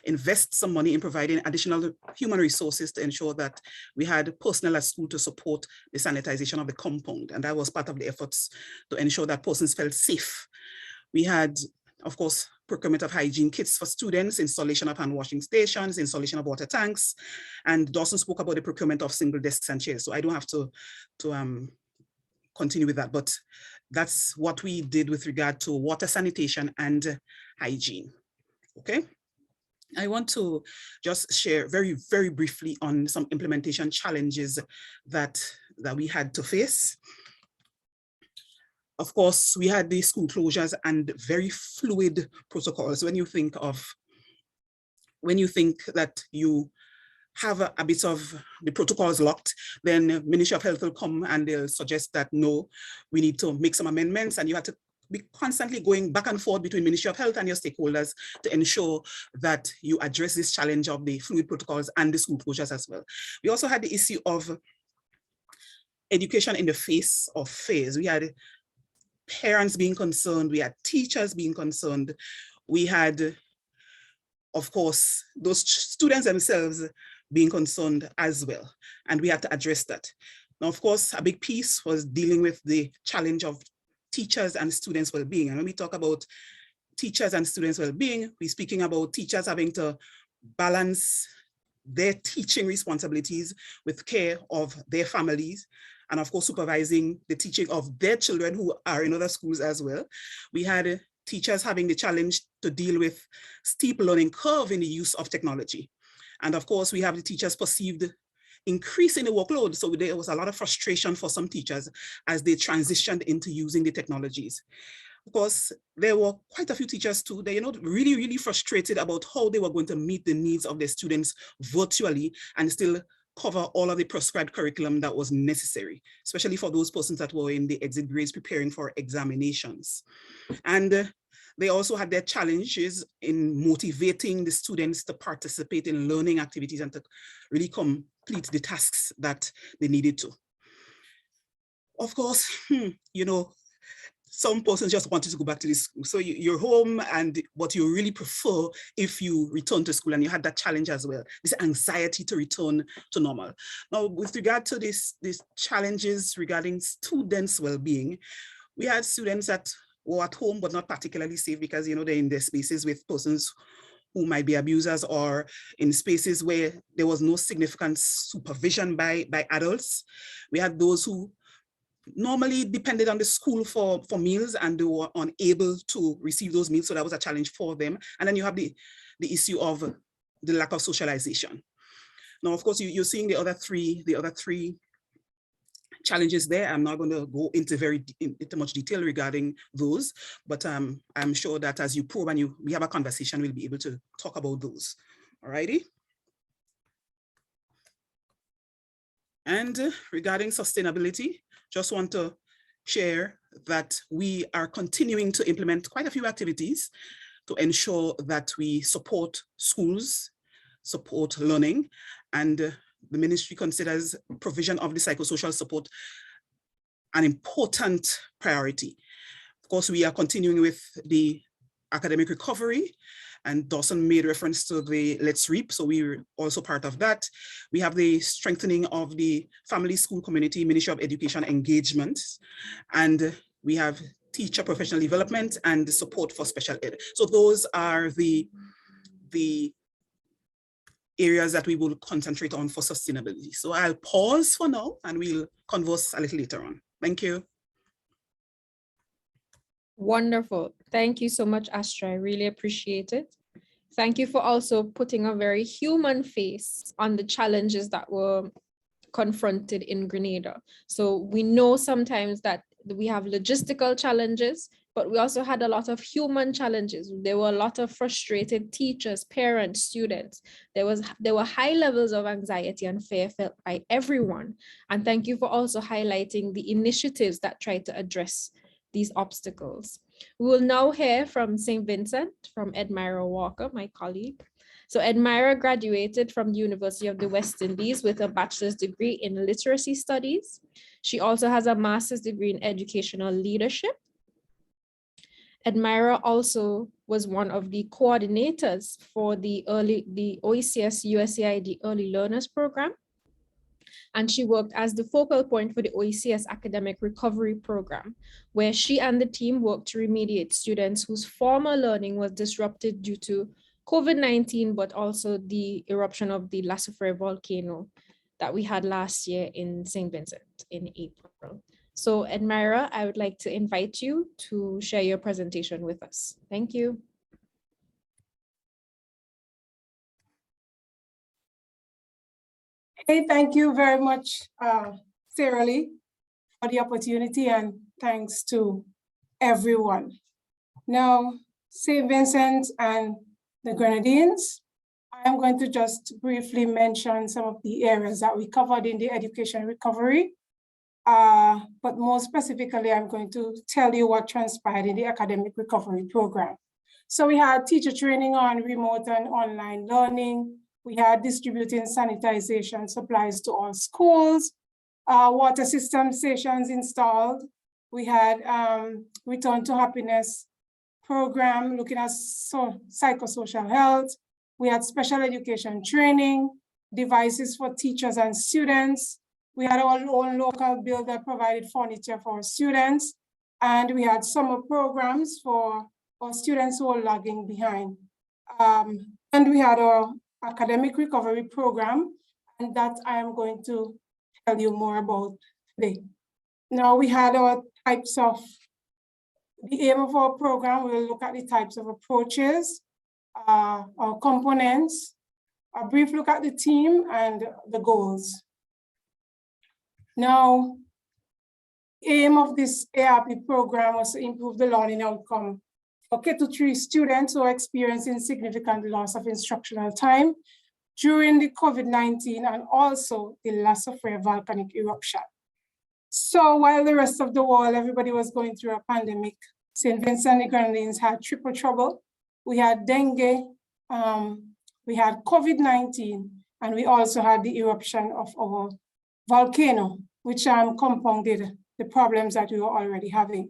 invest some money in providing additional human resources to ensure that we had personnel at school to support the sanitization of the compound. And that was part of the efforts to ensure that persons felt safe. We had, of course, procurement of hygiene kits for students, installation of hand washing stations, installation of water tanks. And Dawson spoke about the procurement of single desks and chairs. So I don't have to continue with that, but that's what we did with regard to water sanitation and hygiene, okay? I want to just share very, very briefly on some implementation challenges that we had to face. Of course, we had the school closures and very fluid protocols. When you think that you have a bit of the protocols locked, then Ministry of Health will come and they'll suggest that no, we need to make some amendments, and you have to be constantly going back and forth between Ministry of Health and your stakeholders to ensure that you address this challenge of the fluid protocols and the school closures as well. We also had the issue of education in the face of fears. We had parents being concerned, we had teachers being concerned, we had, of course, those students themselves being concerned as well, and we had to address that. Now, of course, a big piece was dealing with the challenge of teachers and students' well-being. And when we talk about teachers and students' well-being, we're speaking about teachers having to balance their teaching responsibilities with care of their families, and of course, supervising the teaching of their children who are in other schools as well. We had teachers having the challenge to deal with steep learning curve in the use of technology. And of course, we have the teachers perceived increase in the workload. So there was a lot of frustration for some teachers as they transitioned into using the technologies. Of course, there were quite a few teachers too, they really, really frustrated about how they were going to meet the needs of their students virtually and still cover all of the prescribed curriculum that was necessary, especially for those persons that were in the exit grades preparing for examinations. And they also had their challenges in motivating the students to participate in learning activities and to really complete the tasks that they needed to. Of course, some persons just wanted to go back to the school. So you're home, and what you really prefer if you return to school, and you had that challenge as well, this anxiety to return to normal. Now, with regard to these challenges regarding students' well-being, we had students that were at home but not particularly safe because they're in their spaces with persons who might be abusers, or in spaces where there was no significant supervision by adults. We had those who normally depended on the school for meals, and they were unable to receive those meals, so that was a challenge for them. And then you have the issue of the lack of socialization. Now, of course, you're seeing the other three challenges there. I'm not going to go into much detail regarding those, but I'm sure that as you probe and we have a conversation, we'll be able to talk about those. All righty. And regarding sustainability, just want to share that we are continuing to implement quite a few activities to ensure that we support schools, support learning, and the ministry considers provision of the psychosocial support an important priority. Of course, we are continuing with the academic recovery, and Dawson made reference to the Let's Reap, so we're also part of that. We have the strengthening of the family school community, Ministry of Education engagement, and we have teacher professional development and the support for special ed. So those are the areas that we will concentrate on for sustainability. So I'll pause for now and we'll converse a little later on. Thank you. Wonderful. Thank you so much, Astra. I really appreciate it. Thank you for also putting a very human face on the challenges that were confronted in Grenada. So we know sometimes that we have logistical challenges, but we also had a lot of human challenges. There were a lot of frustrated teachers, parents, students. There were high levels of anxiety and fear felt by everyone. And thank you for also highlighting the initiatives that try to address these obstacles. We will now hear from St. Vincent, from Edmira Walker, my colleague. So Edmira graduated from the University of the West Indies with a bachelor's degree in literacy studies. She also has a master's degree in educational leadership. Edmira also was one of the coordinators for the OECS USAID Early Learners Program. And she worked as the focal point for the OECS Academic Recovery Program, where she and the team worked to remediate students whose formal learning was disrupted due to COVID-19, but also the eruption of the La Soufrière volcano that we had last year in St. Vincent in April. So Edmira, I would like to invite you to share your presentation with us. Thank you. Hey, thank you very much, Sarah Lee, for the opportunity, and thanks to everyone. Now, St. Vincent and the Grenadines, I'm going to just briefly mention some of the areas that we covered in the education recovery. But more specifically, I'm going to tell you what transpired in the academic recovery program. So we had teacher training on remote and online learning. We had distributing sanitization supplies to all schools, water system stations installed. We had Return to Happiness program looking at psychosocial health. We had special education training, devices for teachers and students. We had our own local builder that provided furniture for students. And we had summer programs for our students who are lagging behind. And we had our academic recovery program, and that I am going to tell you more about today. Now we had our types of, the aim of our program, we'll look at the types of approaches, our components, a brief look at the team and the goals. Now, aim of this ARP program was to improve the learning outcome for K-3 students who are experiencing significant loss of instructional time during the COVID-19 and also the Lassa Freya volcanic eruption. So while the rest of the world, everybody was going through a pandemic, St. Vincent and the Granadines had triple trouble. We had dengue, we had COVID-19, and we also had the eruption of our volcano, which compounded the problems that we were already having.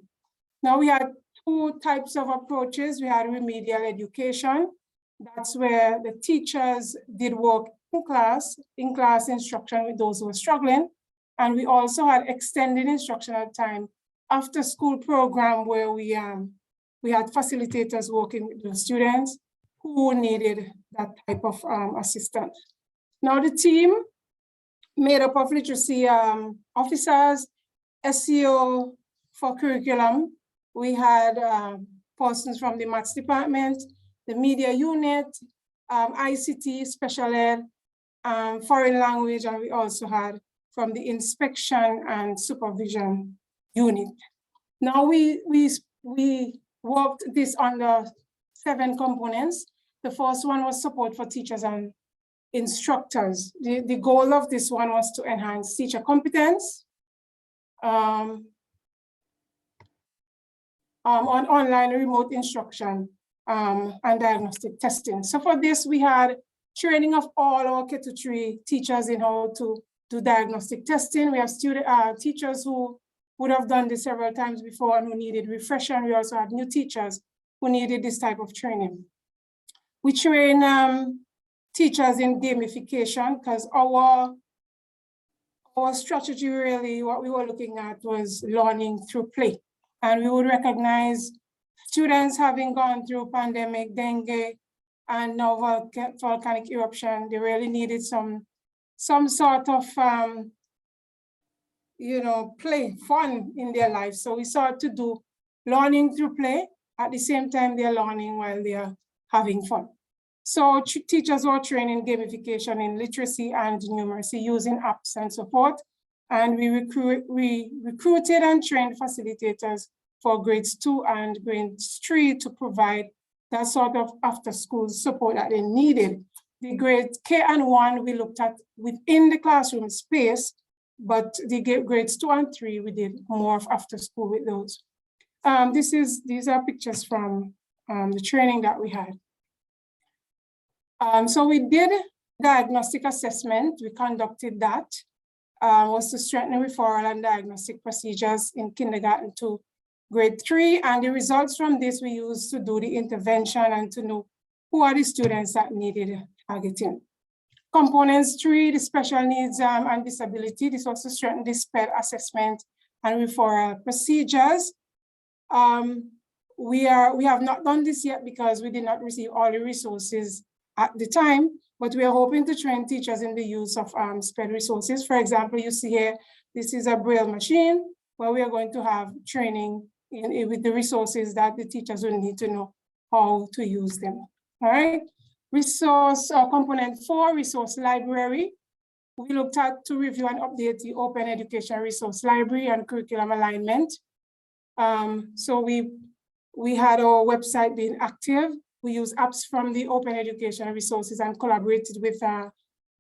Now we had two types of approaches. We had remedial education. That's where the teachers did work in class instruction with those who were struggling. And we also had extended instructional time after school program where we had facilitators working with the students who needed that type of assistance. Now the team made up of literacy officers, SEO for curriculum. We had persons from the maths department, the media unit, ICT, special ed, foreign language, and we also had from the inspection and supervision unit. Now we worked this under 7 components. The first one was support for teachers and instructors. The goal of this one was to enhance teacher competence on online remote instruction and diagnostic testing. So for this, we had training of all our K-3 teachers in how to do diagnostic testing. We have teachers who would have done this several times before and who needed refresher. And we also had new teachers who needed this type of training. We train teachers in gamification because our strategy really, what we were looking at was learning through play. And we would recognize students having gone through pandemic, dengue, and now volcanic eruption. They really needed some sort of, play, fun in their life. So we started to do learning through play. At the same time, they're learning while they're having fun. So teachers were training gamification in literacy and numeracy using apps and support. And we recruited and trained facilitators for grades 2 and grades 3 to provide that sort of after school support that they needed. The grades K and 1 we looked at within the classroom space, but the grades 2 and 3 we did more of after school with those. These are pictures from the training that we had. So we did diagnostic assessment. We conducted that. Was to strengthen referral and diagnostic procedures in kindergarten to grade 3. And the results from this we used to do the intervention and to know who are the students that needed targeting. Components 3, the special needs and disability. This was to strengthen the SPED assessment and referral procedures. We have not done this yet because we did not receive all the resources at the time, but we are hoping to train teachers in the use of SPED resources. For example, you see here, this is a Braille machine where we are going to have training with the resources that the teachers will need to know how to use them. All right. Resource component 4, resource library. We looked at to review and update the Open Education Resource Library and curriculum alignment. So we had our website being active. We use apps from the Open Education Resources and collaborated with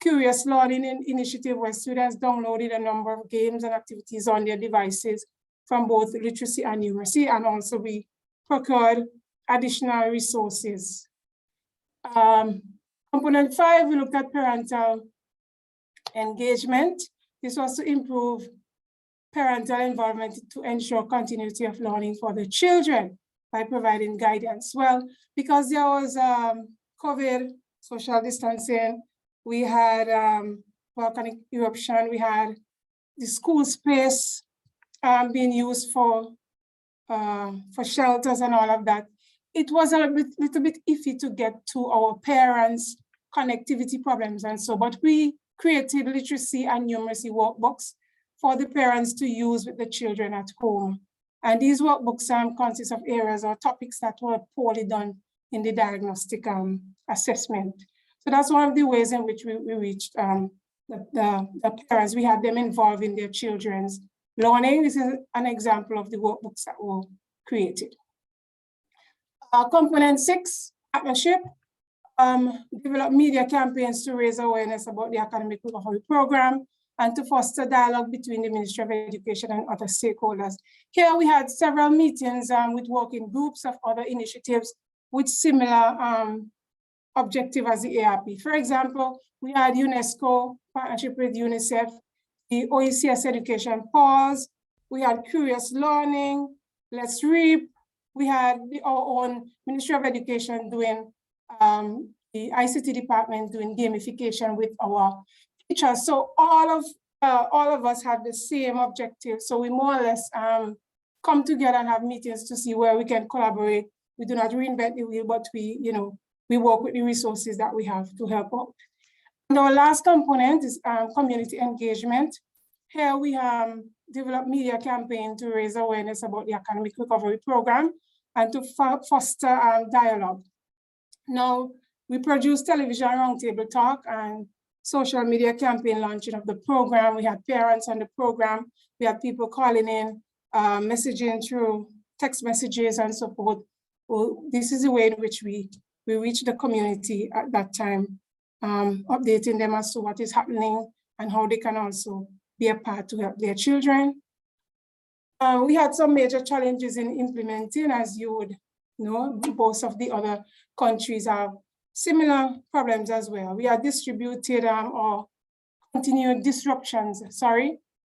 Curious Learning initiative where students downloaded a number of games and activities on their devices from both literacy and numeracy, and also we procured additional resources. Component 5, we looked at parental engagement. This was to improve parental involvement to ensure continuity of learning for the children by providing guidance. Well, because there was COVID, social distancing, we had volcanic eruption, we had the school space being used for shelters and all of that. It was a little bit iffy to get to our parents' connectivity problems and so, but we created literacy and numeracy workbooks for the parents to use with the children at home. And these workbooks consist of areas or topics that were poorly done in the diagnostic assessment. So that's one of the ways in which we reached the parents. We had them involved in their children's learning. This is an example of the workbooks that were created. Component 6, partnership. Develop media campaigns to raise awareness about the academic recovery program and to foster dialogue between the Ministry of Education and other stakeholders. Here we had several meetings with working groups of other initiatives with similar objective as the ARP. For example, we had UNESCO partnership with UNICEF, the OECS Education Pause, we had Curious Learning, Let's Reap, we had our own Ministry of Education doing the ICT department doing gamification with our teachers. So all of us had the same objective. So we more or less come together and have meetings to see where we can collaborate. We do not reinvent the wheel, but we work with the resources that we have to help out. And our last component is community engagement. Here we developed media campaign to raise awareness about the academic recovery program and to foster dialogue. Now, we produced television roundtable talk and social media campaign launching of the program. We had parents on the program. We had people calling in, messaging through text messages and so forth. Well, this is the way in which we reached the community at that time, updating them as to what is happening and how they can also be a part to help their children. We had some major challenges in implementing, as you would know, most of the other countries have similar problems as well. We had distributed or continued disruptions,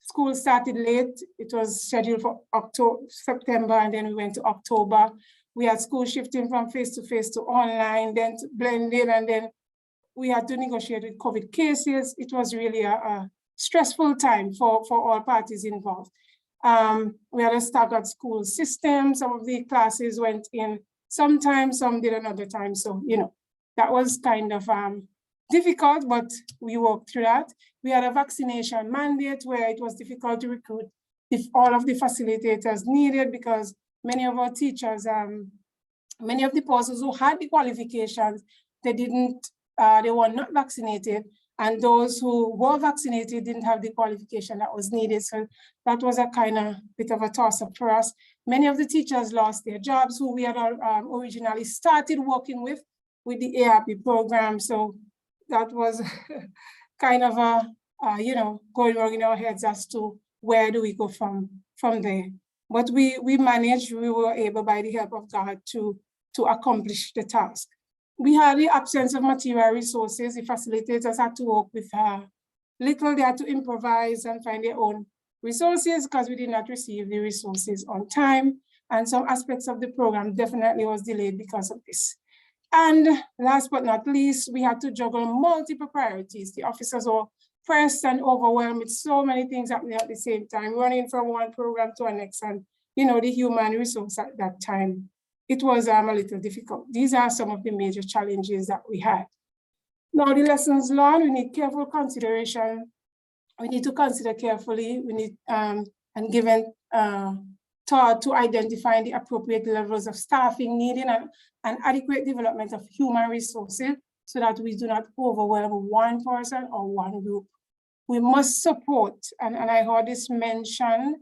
School started late. It was scheduled for September, and then we went to October. We had school shifting from face-to-face to online, then to blended, and then we had to negotiate with COVID cases. It was really a stressful time for all parties involved. We had a staggered school system. Some of the classes went in sometimes, some did another time. So, that was kind of difficult, but we worked through that. We had a vaccination mandate where it was difficult to recruit all of the facilitators needed because many of our teachers, many of the persons who had the qualifications, they were not vaccinated. And those who were vaccinated didn't have the qualification that was needed. So that was a kind of bit of a toss-up for us. Many of the teachers lost their jobs who we had originally started working with the ARP program. So that was kind of going wrong in our heads as to where do we go from there. But we managed, we were able by the help of God to accomplish the task. We had the absence of material resources. The facilitators had to work with little. They had to improvise and find their own resources because we did not receive the resources on time. And some aspects of the program definitely was delayed because of this. And last but not least, we had to juggle multiple priorities. The officers were pressed and overwhelmed with so many things happening at the same time, running from one program to the next, and the human resource at that time. It was a little difficult. These are some of the major challenges that we had. Now, the lessons learned, we need careful consideration. We need to consider carefully. We need and given thought to identifying the appropriate levels of staffing needed and adequate development of human resources so that we do not overwhelm one person or one group. We must support, and I heard this mentioned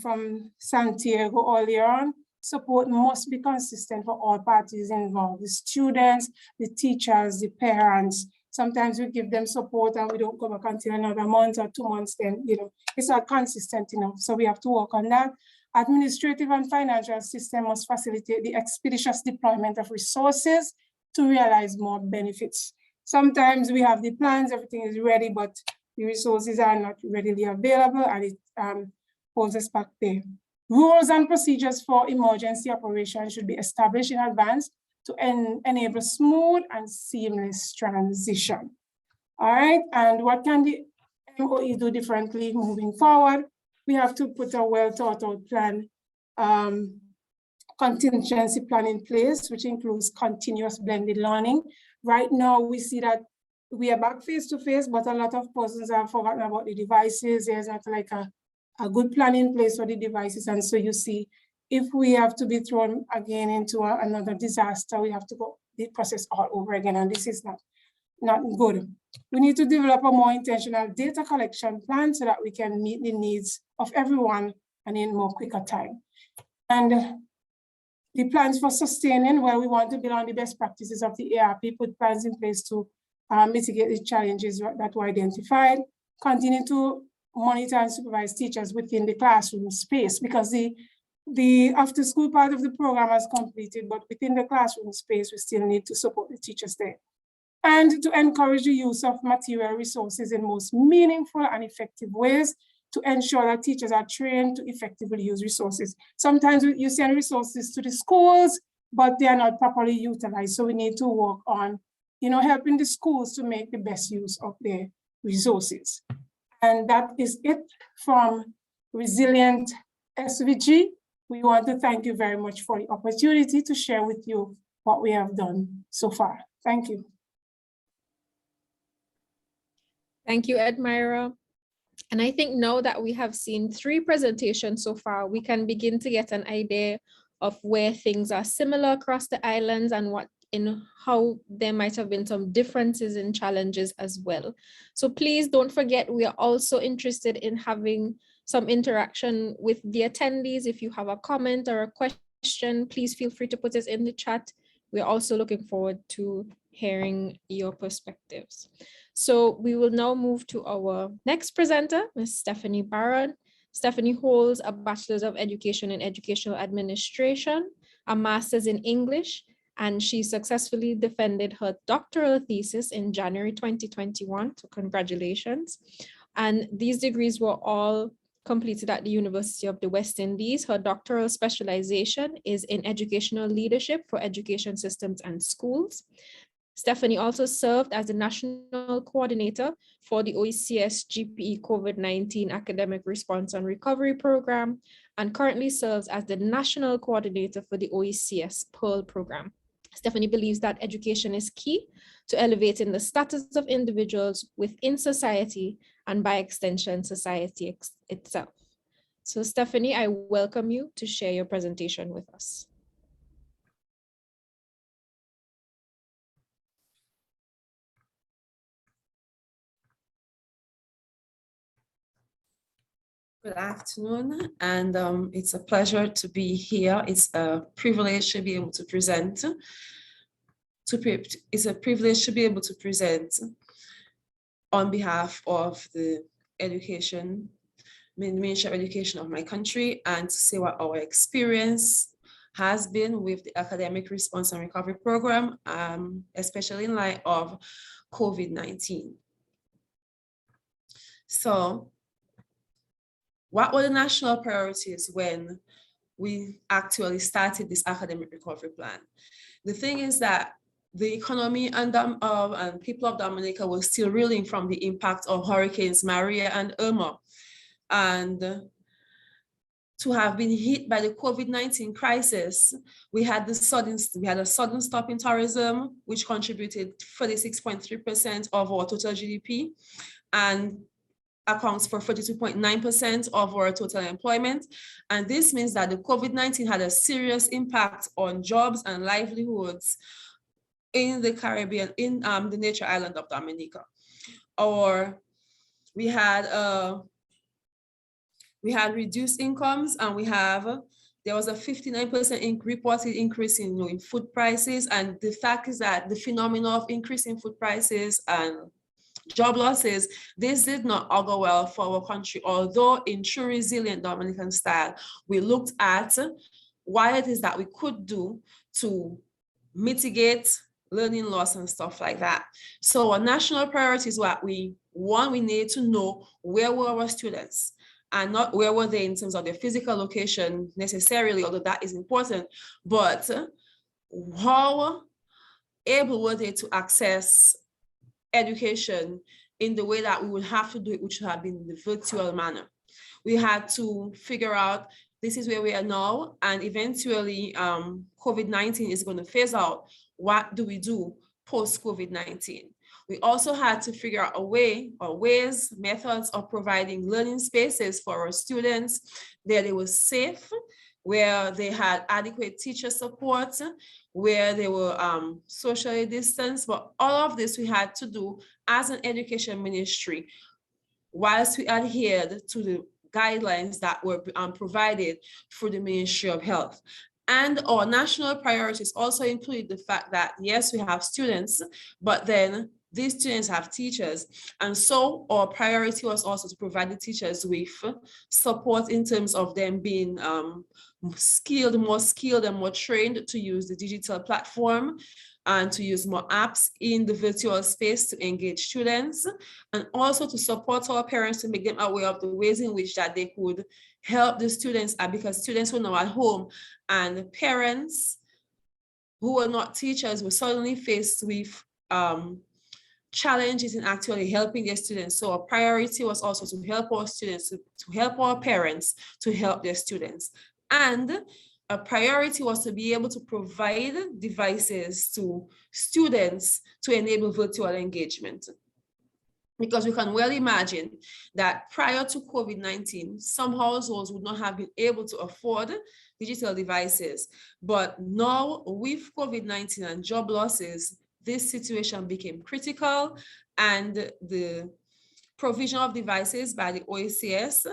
from Santiago earlier on, support must be consistent for all parties involved, the students, the teachers, the parents, Sometimes we give them support and we don't go back until another month or 2 months, then, it's not consistent enough. So we have to work on that. Administrative and financial system must facilitate the expeditious deployment of resources to realize more benefits. Sometimes we have the plans, everything is ready, but the resources are not readily available, and it holds us back there. Rules and procedures for emergency operations should be established in advance to enable smooth and seamless transition. All right, and what can the MOE do differently moving forward? We have to put a well thought out plan, contingency plan in place, which includes continuous blended learning. Right now, we see that we are back face to face, but a lot of persons have forgotten about the devices. There's not like a good plan in place for the devices. And so you see, if we have to be thrown again into another disaster, we have to go the process all over again. And this is not good. We need to develop a more intentional data collection plan so that we can meet the needs of everyone and in more quicker time. And the plans for sustaining, well, we want to build on the best practices of the ARP, put plans in place to mitigate the challenges that were identified, continue to monitor and supervise teachers within the classroom space, because the after school part of the program has completed, but within the classroom space, we still need to support the teachers there. And to encourage the use of material resources in most meaningful and effective ways to ensure that teachers are trained to effectively use resources. Sometimes you send resources to the schools, but they are not properly utilized. So we need to work on, helping the schools to make the best use of their resources. And that is it from Resilient SVG. We want to thank you very much for the opportunity to share with you what we have done so far. Thank you. Thank you, Admira. And I think now that we have seen 3 presentations so far, we can begin to get an idea of where things are similar across the islands and how there might have been some differences and challenges as well. So please don't forget, we are also interested in having some interaction with the attendees. If you have a comment or a question, please feel free to put it in the chat. We're also looking forward to hearing your perspectives. So we will now move to our next presenter, Ms. Stephanie Barron. Stephanie holds a Bachelor's of Education in Educational Administration, a Master's in English, and she successfully defended her doctoral thesis in January 2021, so congratulations. And these degrees were all completed at the University of the West Indies. Her doctoral specialization is in educational leadership for education systems and schools. Stephanie also served as the National Coordinator for the OECS GPE COVID-19 Academic Response and Recovery Program, and currently serves as the National Coordinator for the OECS Pearl Program. Stephanie believes that education is key to elevating the status of individuals within society and by extension, society itself. So Stephanie, I welcome you to share your presentation with us. Good afternoon, and it's a pleasure to be here. It's a privilege to be able to present. It's a privilege to be able to present on behalf of the Ministry of Education of my country, and to say what our experience has been with the Academic Response and Recovery Program, especially in light of COVID-19. So, what were the national priorities when we actually started this academic recovery plan? The thing is that the economy and people of Dominica were still reeling from the impact of Hurricanes Maria and Irma. And to have been hit by the COVID-19 crisis, we had a sudden stop in tourism, which contributed 46.3% of our total GDP and accounts for 42.9% of our total employment. And this means that the COVID-19 had a serious impact on jobs and livelihoods in the Caribbean, in the nature island of Dominica. We had reduced incomes, and there was a 59% reported increase in food prices. And the fact is that the phenomenon of increasing food prices and job losses, this did not augur well for our country. Although in true resilient Dominican style, we looked at what it is that we could do to mitigate learning loss and stuff like that. So our national priorities were we need to know where were our students, and not where were they in terms of their physical location necessarily, although that is important, but how able were they to access education in the way that we would have to do it, which would have been in the virtual manner. We had to figure out this is where we are now, and eventually COVID-19 is going to phase out. What do we do post-COVID-19? We also had to figure out a way or ways, methods of providing learning spaces for our students that they were safe, where they had adequate teacher support, where they were socially distanced. But all of this we had to do as an education ministry, whilst we adhered to the guidelines that were provided through the Ministry of Health. And our national priorities also include the fact that, yes, we have students, but then these students have teachers. And so our priority was also to provide the teachers with support in terms of them being more skilled and more trained to use the digital platform and to use more apps in the virtual space to engage students, and also to support our parents to make them aware of the ways in which that they could help the students, because students were now at home and parents who were not teachers were suddenly faced with challenges in actually helping their students. So our priority was also to help our students, to help our parents to help their students. And a priority was to be able to provide devices to students to enable virtual engagement. Because we can well imagine that prior to COVID-19, some households would not have been able to afford digital devices. But now with COVID-19 and job losses, this situation became critical, and the provision of devices by the OECS,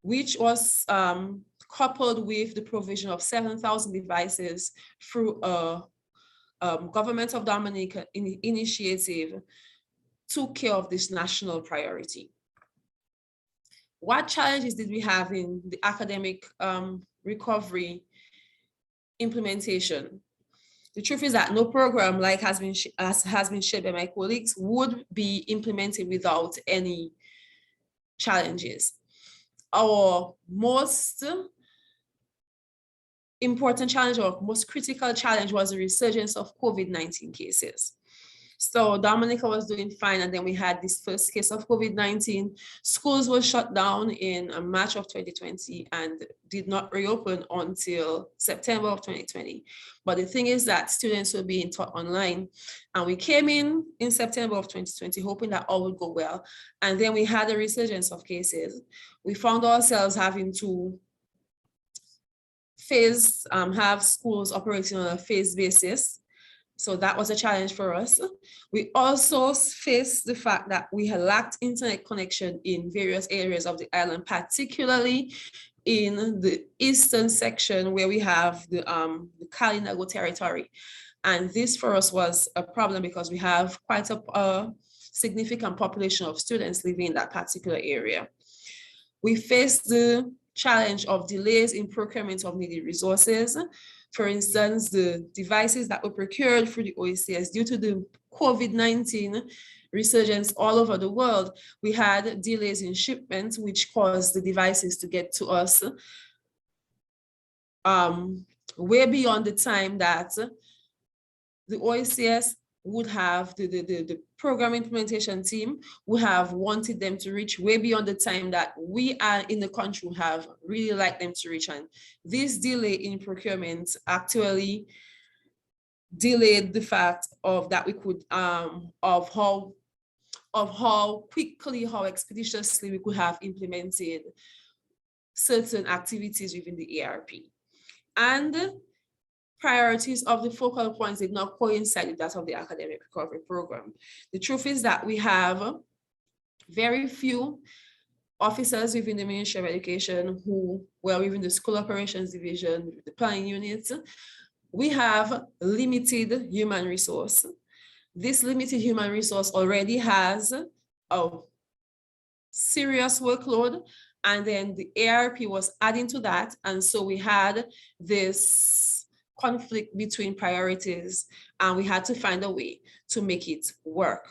which was coupled with the provision of 7,000 devices through a Government of Dominica initiative, took care of this national priority. What challenges did we have in the academic recovery implementation? The truth is that no program, like has been shared by my colleagues, would be implemented without any challenges. Our most important challenge, or most critical challenge, was the resurgence of COVID-19 cases. So Dominica was doing fine, and then we had this first case of COVID-19. Schools were shut down in March of 2020 and did not reopen until September of 2020. But the thing is that students were being taught online, and we came in September of 2020 hoping that all would go well. And then we had a resurgence of cases. We found ourselves having to have schools operating on a phased basis. So that was a challenge for us. We also faced the fact that we had lacked internet connection in various areas of the island, particularly in the eastern section where we have the Kalinago territory. And this for us was a problem because we have quite a significant population of students living in that particular area. We faced the challenge of delays in procurement of needed resources. For instance, the devices that were procured through the OECS due to the COVID-19 resurgence all over the world, we had delays in shipment, which caused the devices to get to us way beyond the time that the OECS would have, the program implementation team would have wanted them to reach, way beyond the time that we are in the country would have really liked them to reach. And this delay in procurement actually delayed the fact of that we could, of how quickly, how expeditiously we could have implemented certain activities within the ARP. And priorities of the focal points did not coincide with that of the academic recovery program. The truth is that we have very few officers within the Ministry of Education who were within the School Operations Division, the planning units, we have limited human resource. This limited human resource already has a serious workload, and then the ARP was adding to that. And so we had this conflict between priorities, and we had to find a way to make it work.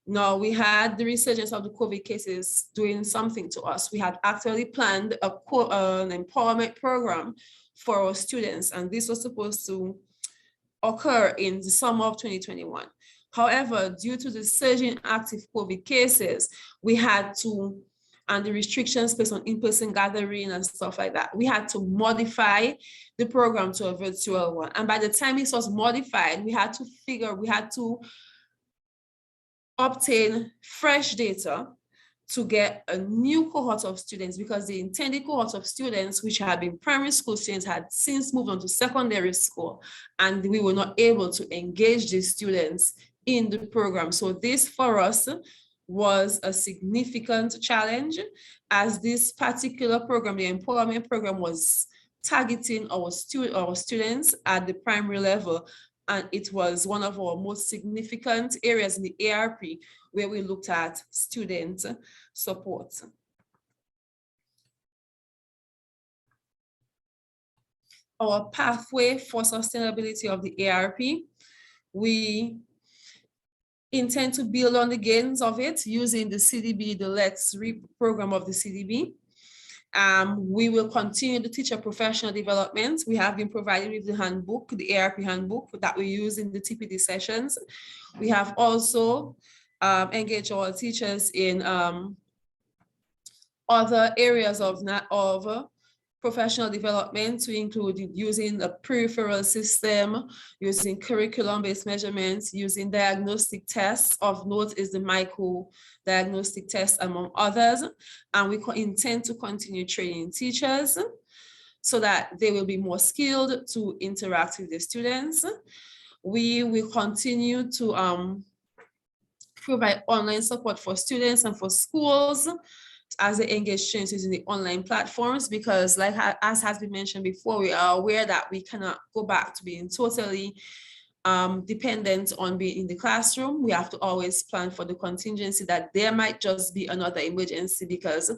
Now, we had the resurgence of the COVID cases doing something to us. We had actually planned an empowerment program for our students, and this was supposed to occur in the summer of 2021. However, due to the surging active COVID cases, we had to, and the restrictions based on in-person gathering and stuff like that, we had to modify the program to a virtual one. And by the time it was modified, we had to obtain fresh data to get a new cohort of students, because the intended cohort of students, which had been primary school students, had since moved on to secondary school, and we were not able to engage these students in the program. So this for us was a significant challenge, as this particular program, the empowerment program, was targeting our students at the primary level. And it was one of our most significant areas in the ARP where we looked at student support. Our pathway for sustainability of the ARP, we intend to build on the gains of it using the CDB, the Let's Reap program of the CDB. We will continue the teacher professional development. We have been provided with the handbook, the ARP handbook, that we use in the TPD sessions. We have also engaged our teachers in other areas of professional development, to include using a peripheral system, using curriculum-based measurements, using diagnostic tests. Of note is the micro diagnostic test, among others. And we intend to continue training teachers so that they will be more skilled to interact with the students. We will continue to provide online support for students and for schools as they engage students using the online platforms, because as has been mentioned before, we are aware that we cannot go back to being totally dependent on being in the classroom. We have to always plan for the contingency that there might just be another emergency, because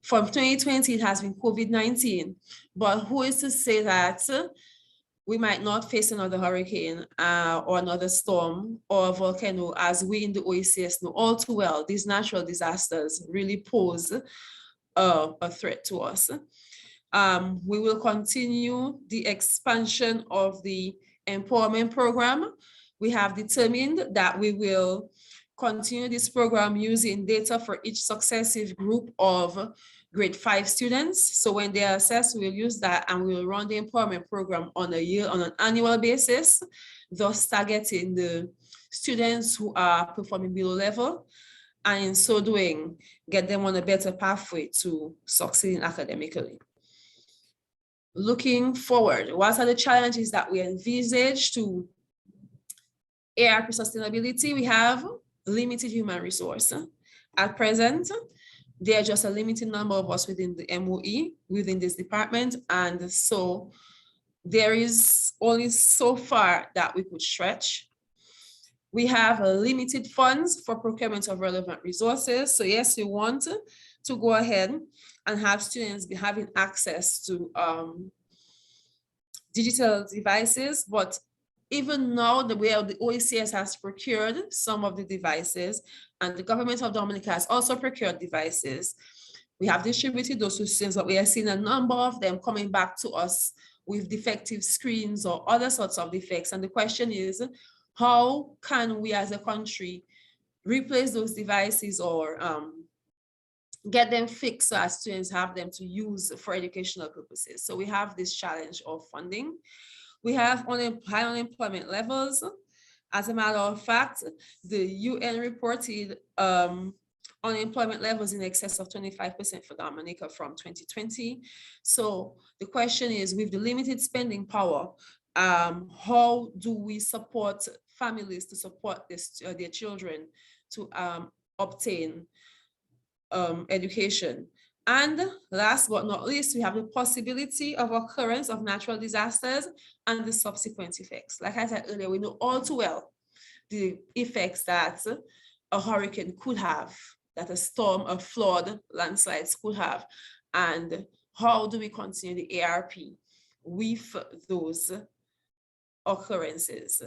from 2020, it has been COVID-19, but who is to say that we might not face another hurricane or another storm or a volcano, as we in the OECS know all too well. These natural disasters really pose a threat to us. We will continue the expansion of the empowerment program. We have determined that we will continue this program using data for each successive group of grade 5 students. So when they are assessed, we'll use that, and we will run the empowerment program on an annual basis, thus targeting the students who are performing below level, and in so doing, get them on a better pathway to succeeding academically. Looking forward, what are the challenges that we envisage to ARP sustainability? We have limited human resource. At present, there are just a limited number of us within the MOE, within this department, and so there is only so far that we could stretch. We have limited funds for procurement of relevant resources. So yes, we want to go ahead and have students be having access to digital devices, but even now, the way the OECS has procured some of the devices, and the government of Dominica has also procured devices. We have distributed those to students, but we are seeing a number of them coming back to us with defective screens or other sorts of defects. And the question is, how can we as a country replace those devices or get them fixed so as students have them to use for educational purposes? So we have this challenge of funding. We have high unemployment levels. As a matter of fact, the UN reported unemployment levels in excess of 25% for Dominica from 2020. So the question is, with the limited spending power, how do we support families to support their children to obtain education. And last but not least, we have the possibility of occurrence of natural disasters and the subsequent effects. Like I said earlier, we know all too well the effects that a hurricane could have, that a storm, a flood, landslides could have. And how do we continue the ARP with those occurrences?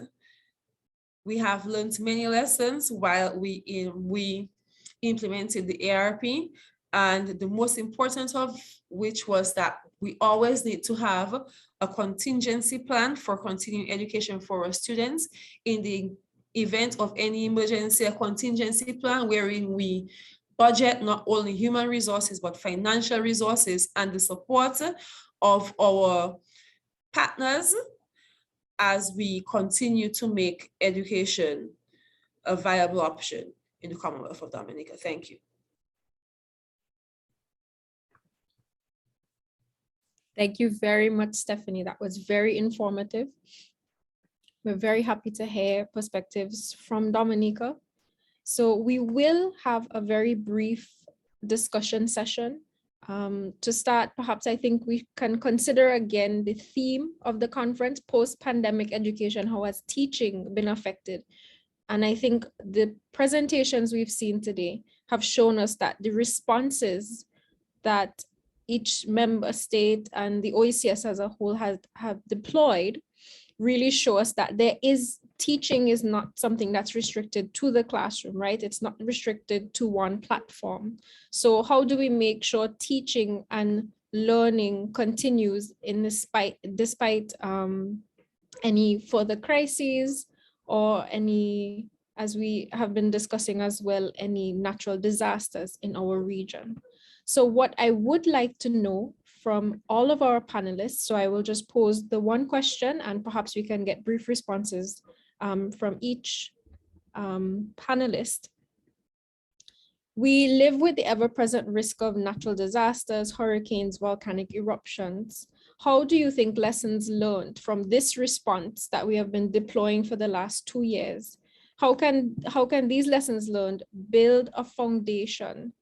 We have learned many lessons while we implemented the ARP, and the most important of which was that we always need to have a contingency plan for continuing education for our students in the event of any emergency, a contingency plan wherein we budget not only human resources, but financial resources and the support of our partners as we continue to make education a viable option in the Commonwealth of Dominica. Thank you. Thank you very much, Stephanie. That was very informative. We're very happy to hear perspectives from Dominica. So we will have a very brief discussion session. To start, perhaps I think we can consider again the theme of the conference, post-pandemic education, how has teaching been affected? And I think the presentations we've seen today have shown us that the responses that each member state and the OECS as a whole have deployed really show us that teaching is not something that's restricted to the classroom, right? It's not restricted to one platform. So how do we make sure teaching and learning continues despite any further crises or any, as we have been discussing as well, any natural disasters in our region? So what I would like to know from all of our panelists, so I will just pose the one question and perhaps we can get brief responses from each panelist. We live with the ever-present risk of natural disasters, hurricanes, volcanic eruptions. How do you think lessons learned from this response that we have been deploying for the last 2 years, how can these lessons learned build a foundation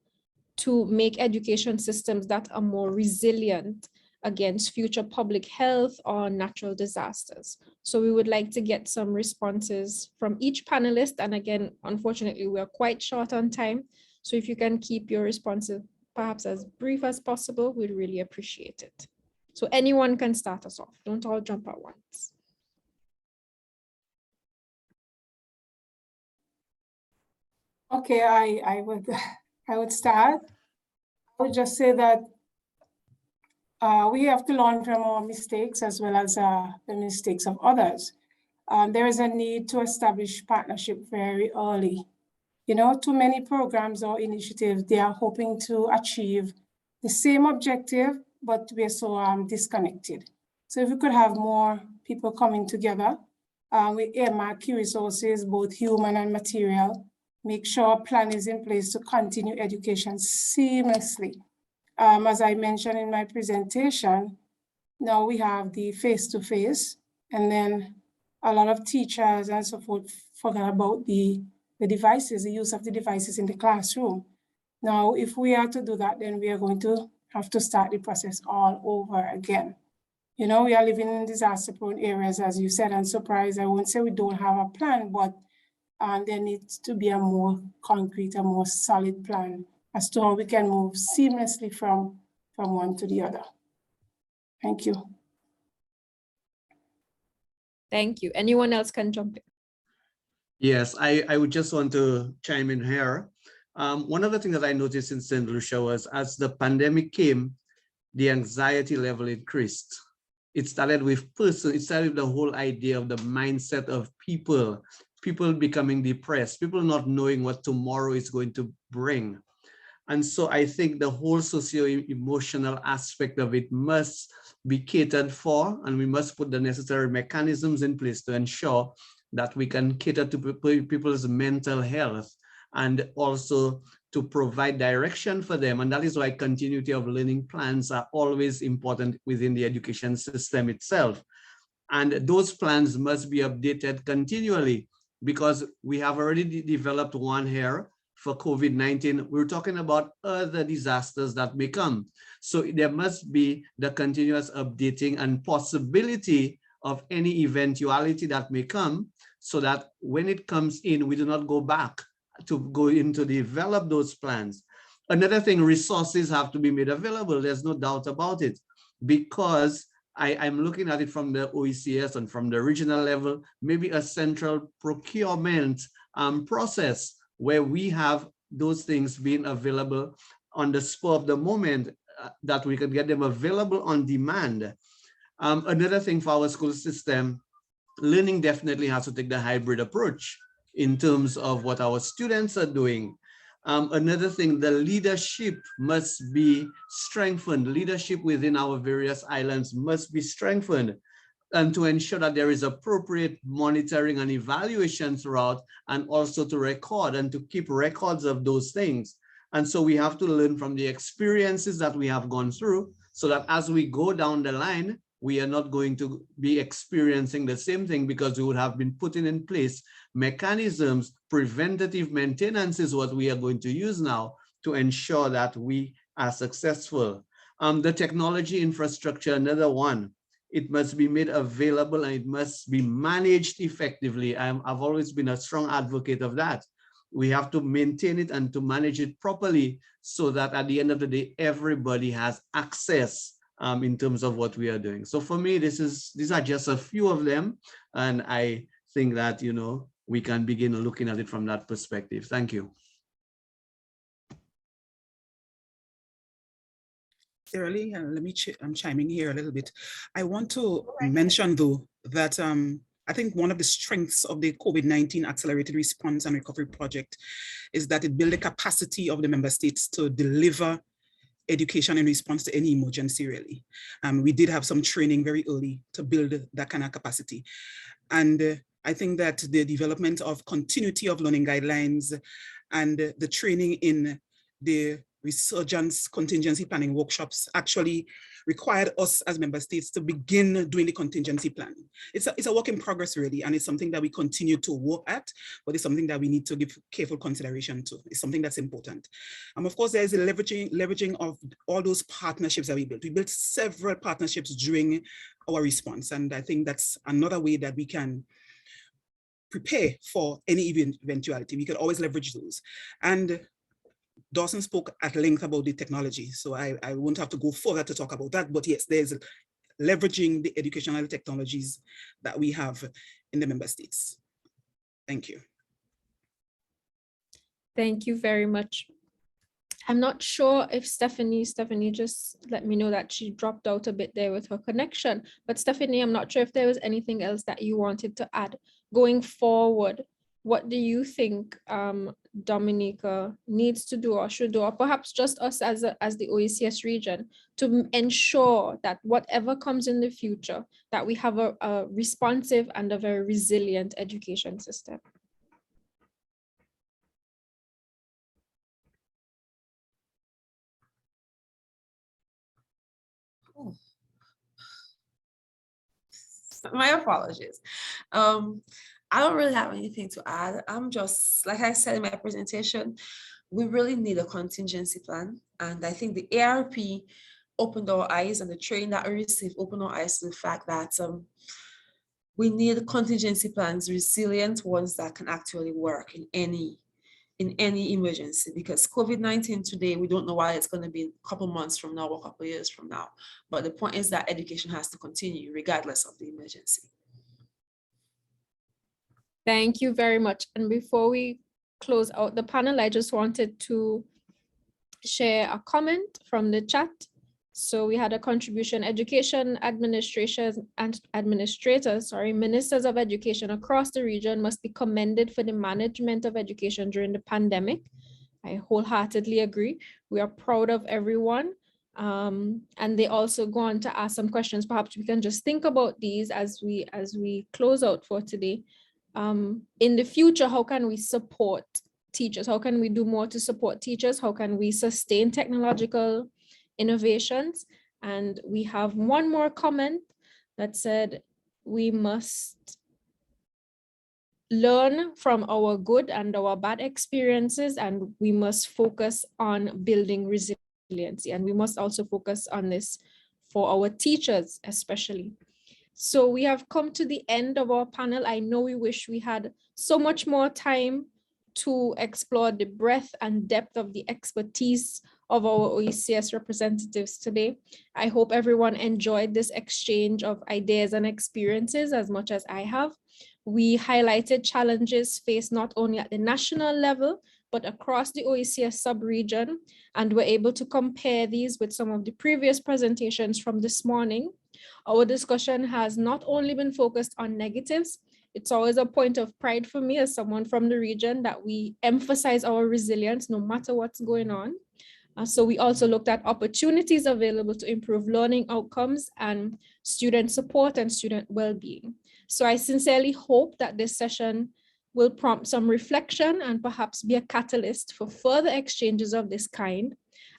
to make education systems that are more resilient against future public health or natural disasters? So we would like to get some responses from each panelist. And again, unfortunately, we're quite short on time. So if you can keep your responses perhaps as brief as possible, we'd really appreciate it. So anyone can start us off. Don't all jump at once. Okay, I would start. I would just say that we have to learn from our mistakes as well as the mistakes of others. There is a need to establish partnership very early. You know, too many programs or initiatives, they are hoping to achieve the same objective, but we're so disconnected. So if we could have more people coming together, we earmark key resources, both human and material, make sure a plan is in place to continue education seamlessly. As I mentioned in my presentation, now we have the face-to-face, and then a lot of teachers and so forth forget about the devices, the use of the devices in the classroom. Now, if we are to do that, then we are going to have to start the process all over again. You know, we are living in disaster-prone areas, as you said, and surprised, I won't say we don't have a plan, but there needs to be a more concrete, a more solid plan as to how we can move seamlessly from one to the other. Thank you. Thank you. Anyone else can jump in? Yes, I would just want to chime in here. One of the things that I noticed in St. Lucia was as the pandemic came, the anxiety level increased. It started with the whole idea of the mindset of people becoming depressed, people not knowing what tomorrow is going to bring. And so I think the whole socio-emotional aspect of it must be catered for, and we must put the necessary mechanisms in place to ensure that we can cater to people's mental health and also to provide direction for them. And that is why continuity of learning plans are always important within the education system itself. And those plans must be updated continually, because we have already developed one here, for COVID-19, we're talking about other disasters that may come. So there must be the continuous updating and possibility of any eventuality that may come, so that when it comes in, we do not go back to go into develop those plans. Another thing, resources have to be made available. There's no doubt about it, because I'm looking at it from the OECS and from the regional level, maybe a central procurement process where we have those things being available on the spur of the moment, that we can get them available on demand. Another thing for our school system, learning definitely has to take the hybrid approach in terms of what our students are doing. Another thing, the leadership must be strengthened. Leadership within our various islands must be strengthened, and to ensure that there is appropriate monitoring and evaluation throughout, and also to record and to keep records of those things. And so we have to learn from the experiences that we have gone through, so that as we go down the line, we are not going to be experiencing the same thing, because we would have been putting in place mechanisms. Preventative maintenance is what we are going to use now to ensure that we are successful. The technology infrastructure, another one, it must be made available and it must be managed effectively. I've always been a strong advocate of that. We have to maintain it and to manage it properly, so that at the end of the day, everybody has access in terms of what we are doing. So for me, these are just a few of them, and I think that, you know, we can begin looking at it from that perspective. Thank you. Early, I'm chiming here a little bit. I want to mention though that I think one of the strengths of the COVID-19 Accelerated Response and Recovery Project is that it built the capacity of the member states to deliver education in response to any emergency, really. We did have some training very early to build that kind of capacity. And I think that the development of continuity of learning guidelines and the training in the resurgence contingency planning workshops actually required us as member states to begin doing the contingency planning. It's a work in progress, really, and it's something that we continue to work at, but it's something that we need to give careful consideration to. It's something that's important. Of course, there's a leveraging of all those partnerships that we built. We built several partnerships during our response, and I think that's another way that we can prepare for any eventuality. We can always leverage those. And Dawson spoke at length about the technology, so I won't have to go further to talk about that, but yes, there's leveraging the educational technologies that we have in the member states. Thank you. Thank you very much. I'm not sure if Stephanie just let me know that she dropped out a bit there with her connection, but Stephanie, I'm not sure if there was anything else that you wanted to add. Going forward, what do you think Dominica needs to do or should do, or perhaps just us as the OECS region, to ensure that whatever comes in the future, that we have a responsive and a very resilient education system? My apologies. I don't really have anything to add. I'm just, like I said in my presentation, we really need a contingency plan. And I think the ARP opened our eyes, and the training that we received opened our eyes to the fact that we need contingency plans, resilient ones that can actually work in any emergency, because COVID-19 today, we don't know why it's going to be a couple months from now or a couple of years from now. But the point is that education has to continue regardless of the emergency. Thank you very much. And before we close out the panel, I just wanted to share a comment from the chat. So we had a contribution: education administrators, ministers of education across the region must be commended for the management of education during the pandemic. I wholeheartedly agree. We are proud of everyone. And they also go on to ask some questions. Perhaps we can just think about these as we close out for today. In the future, how can we support teachers? How can we do more to support teachers? How can we sustain technological innovations? And we have one more comment that said we must learn from our good and our bad experiences, and we must focus on building resiliency. And we must also focus on this for our teachers, especially. So we have come to the end of our panel. I know we wish we had so much more time to explore the breadth and depth of the expertise of our OECS representatives today. I hope everyone enjoyed this exchange of ideas and experiences as much as I have. We highlighted challenges faced not only at the national level, but across the OECS sub-region, and we're able to compare these with some of the previous presentations from this morning. Our discussion has not only been focused on negatives, it's always a point of pride for me as someone from the region that we emphasize our resilience no matter what's going on. So we also looked at opportunities available to improve learning outcomes and student support and student well-being. So I sincerely hope that this session will prompt some reflection and perhaps be a catalyst for further exchanges of this kind,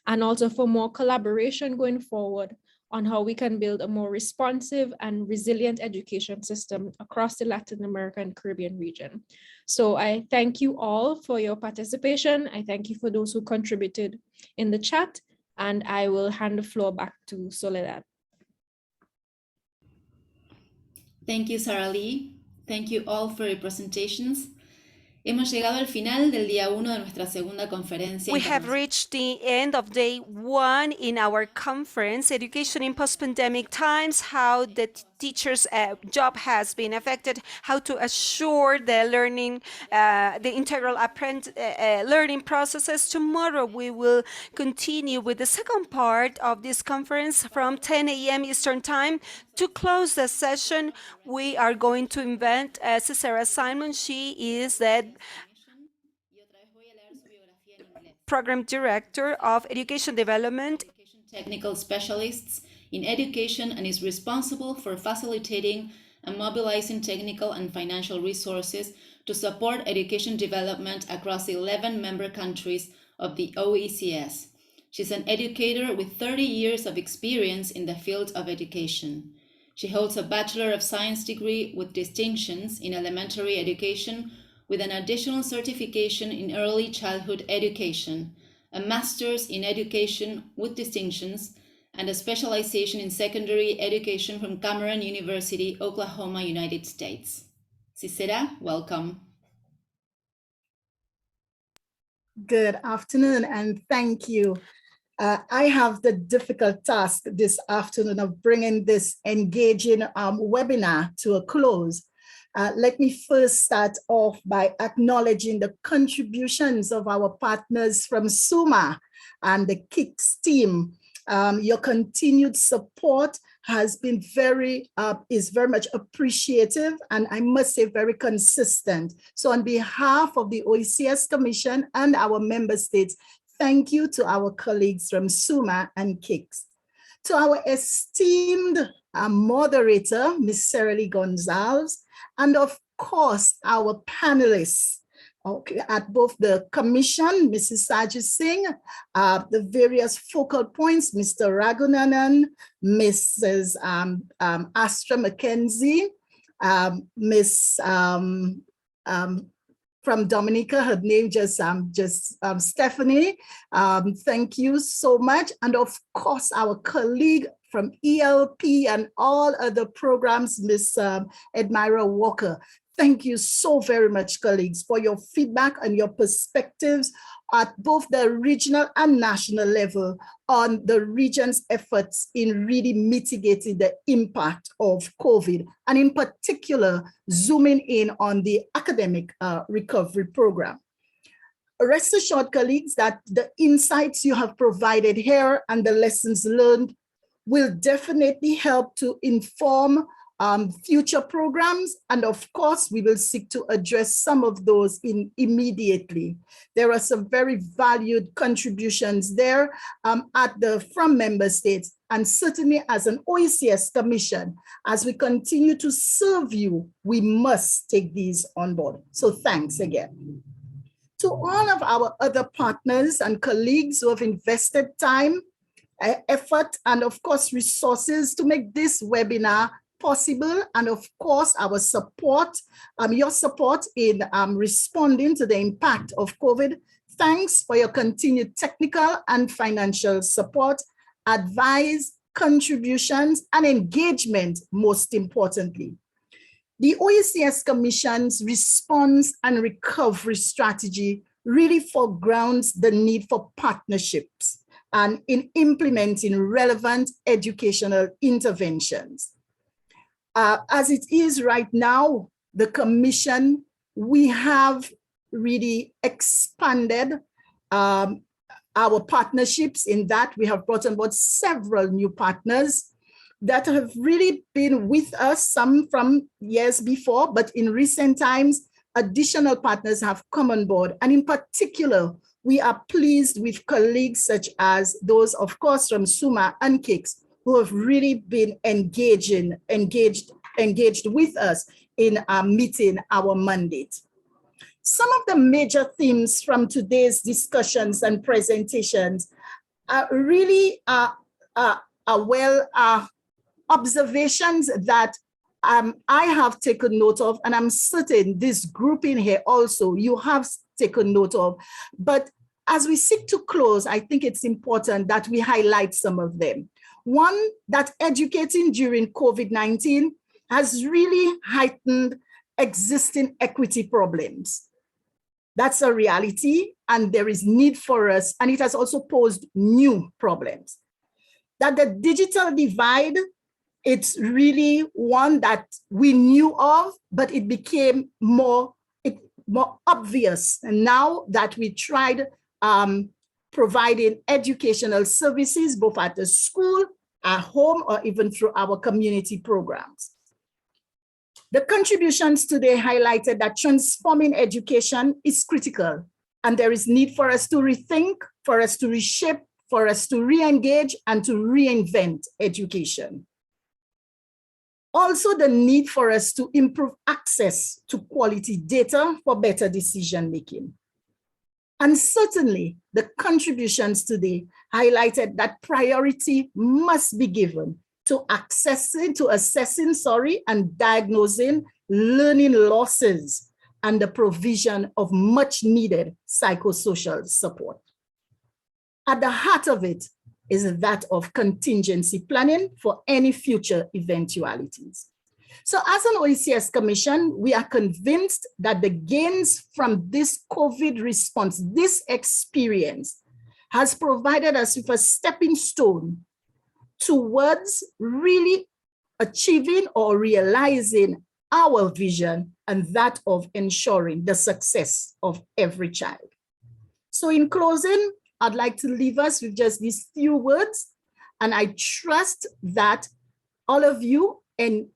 and also for more collaboration going forward on how we can build a more responsive and resilient education system across the Latin America and Caribbean region. So I thank you all for your participation. I thank you for those who contributed in the chat, and I will hand the floor back to Soledad. Thank you, Sarah Lee. Thank you all for your presentations. Hemos llegado al final del día 1 de nuestra segunda conferencia. We have reached the end of day 1 in our conference, Education in Post-Pandemic Times, how the teacher's job has been affected, how to assure the learning, the integral learning processes. Tomorrow we will continue with the second part of this conference from 10 a.m. Eastern Time. To close the session, we are going to invite Cesara Simon. She is the Program Director of Education Development. Technical specialists in education, and is responsible for facilitating and mobilizing technical and financial resources to support education development across 11 member countries of the OECS. She's an educator with 30 years of experience in the field of education. She holds a Bachelor of Science degree with distinctions in elementary education, with an additional certification in early childhood education, a Master's in Education with distinctions, and a specialization in secondary education from Cameron University, Oklahoma, United States. Cicera, welcome. Good afternoon, and thank you. I have the difficult task this afternoon of bringing this engaging webinar to a close. Let me first start off by acknowledging the contributions of our partners from SUMMA and the KIX team. Your continued support has been is very much appreciative, and I must say very consistent. So on behalf of the OECS Commission and our member states, thank you to our colleagues from SUMMA and KIX. To our esteemed moderator, Ms. Sarah Lee Gonzalez, and of course, our panelists at both the Commission, Mrs. Sajid Singh, the various focal points, Mr. Raghunanan, Mrs. Astra McKenzie, Miss from Dominica, her name just Stephanie. Thank you so much. And of course, our colleague from ELP and all other programs, Miss Admira Walker. Thank you so very much, colleagues, for your feedback and your perspectives at both the regional and national level on the region's efforts in really mitigating the impact of COVID, and in particular, zooming in on the academic recovery program. Rest assured, colleagues, that the insights you have provided here and the lessons learned will definitely help to inform future programs, and of course we will seek to address some of those immediately. There are some very valued contributions there from member states, and certainly as an OECS Commission, as we continue to serve you, we must take these on board. So thanks again. To all of our other partners and colleagues who have invested time, effort, and of course resources to make this webinar possible, and of course, our support, your support in responding to the impact of COVID. Thanks for your continued technical and financial support, advice, contributions, and engagement, most importantly. The OECS Commission's response and recovery strategy really foregrounds the need for partnerships and in implementing relevant educational interventions. As it is right now, the Commission, we have really expanded our partnerships in that we have brought on board several new partners that have really been with us, some from years before, but in recent times, additional partners have come on board. And in particular, we are pleased with colleagues such as those, of course, from SUMMA and KIX, who have really been engaged with us in meeting our mandate. Some of the major themes from today's discussions and presentations are really observations that I have taken note of, and I'm certain this group in here also you have taken note of. But as we seek to close, I think it's important that we highlight some of them. One, that educating during COVID-19 has really heightened existing equity problems. That's a reality, and there is need for us, and it has also posed new problems. That the digital divide, it's really one that we knew of, but it became more obvious. And now that we tried providing educational services, both at the school, at home, or even through our community programs. The contributions today highlighted that transforming education is critical, and there is need for us to rethink, for us to reshape, for us to re-engage and to reinvent education. Also, the need for us to improve access to quality data for better decision-making. And certainly, the contributions today highlighted that priority must be given to assessing and diagnosing learning losses and the provision of much needed psychosocial support. At the heart of it is that of contingency planning for any future eventualities. So as an OECS Commission, we are convinced that the gains from this COVID response, this experience, has provided us with a stepping stone towards really achieving or realizing our vision, and that of ensuring the success of every child. So in closing, I'd like to leave us with just these few words, and I trust that all of you and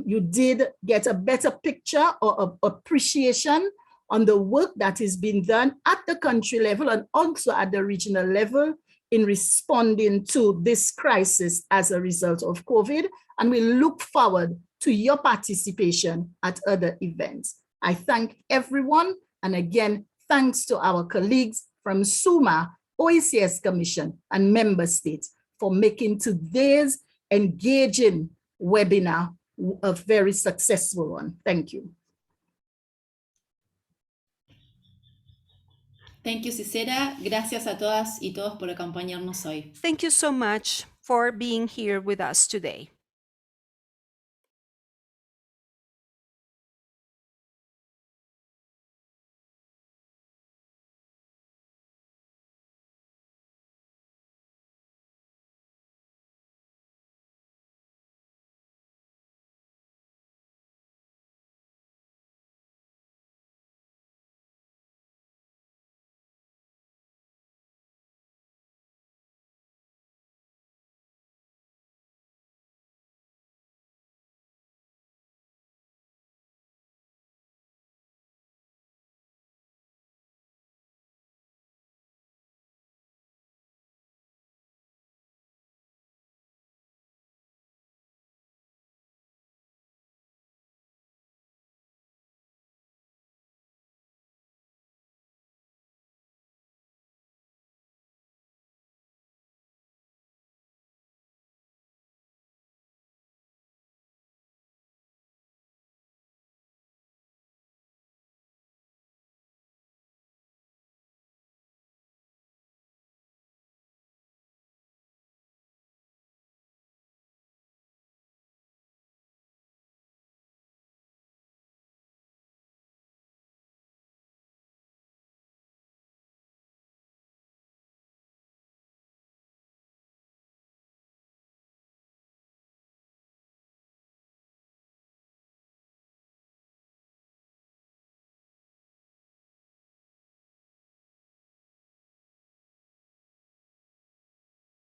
you did get a better picture or appreciation on the work that is being done at the country level and also at the regional level in responding to this crisis as a result of COVID. And we look forward to your participation at other events. I thank everyone. And again, thanks to our colleagues from SUMMA, OECS Commission, and member states for making today's engaging webinar a very successful one. Thank you. Thank you, Cicera. Gracias a todas y todos por acompañarnos hoy. Thank you so much for being here with us today.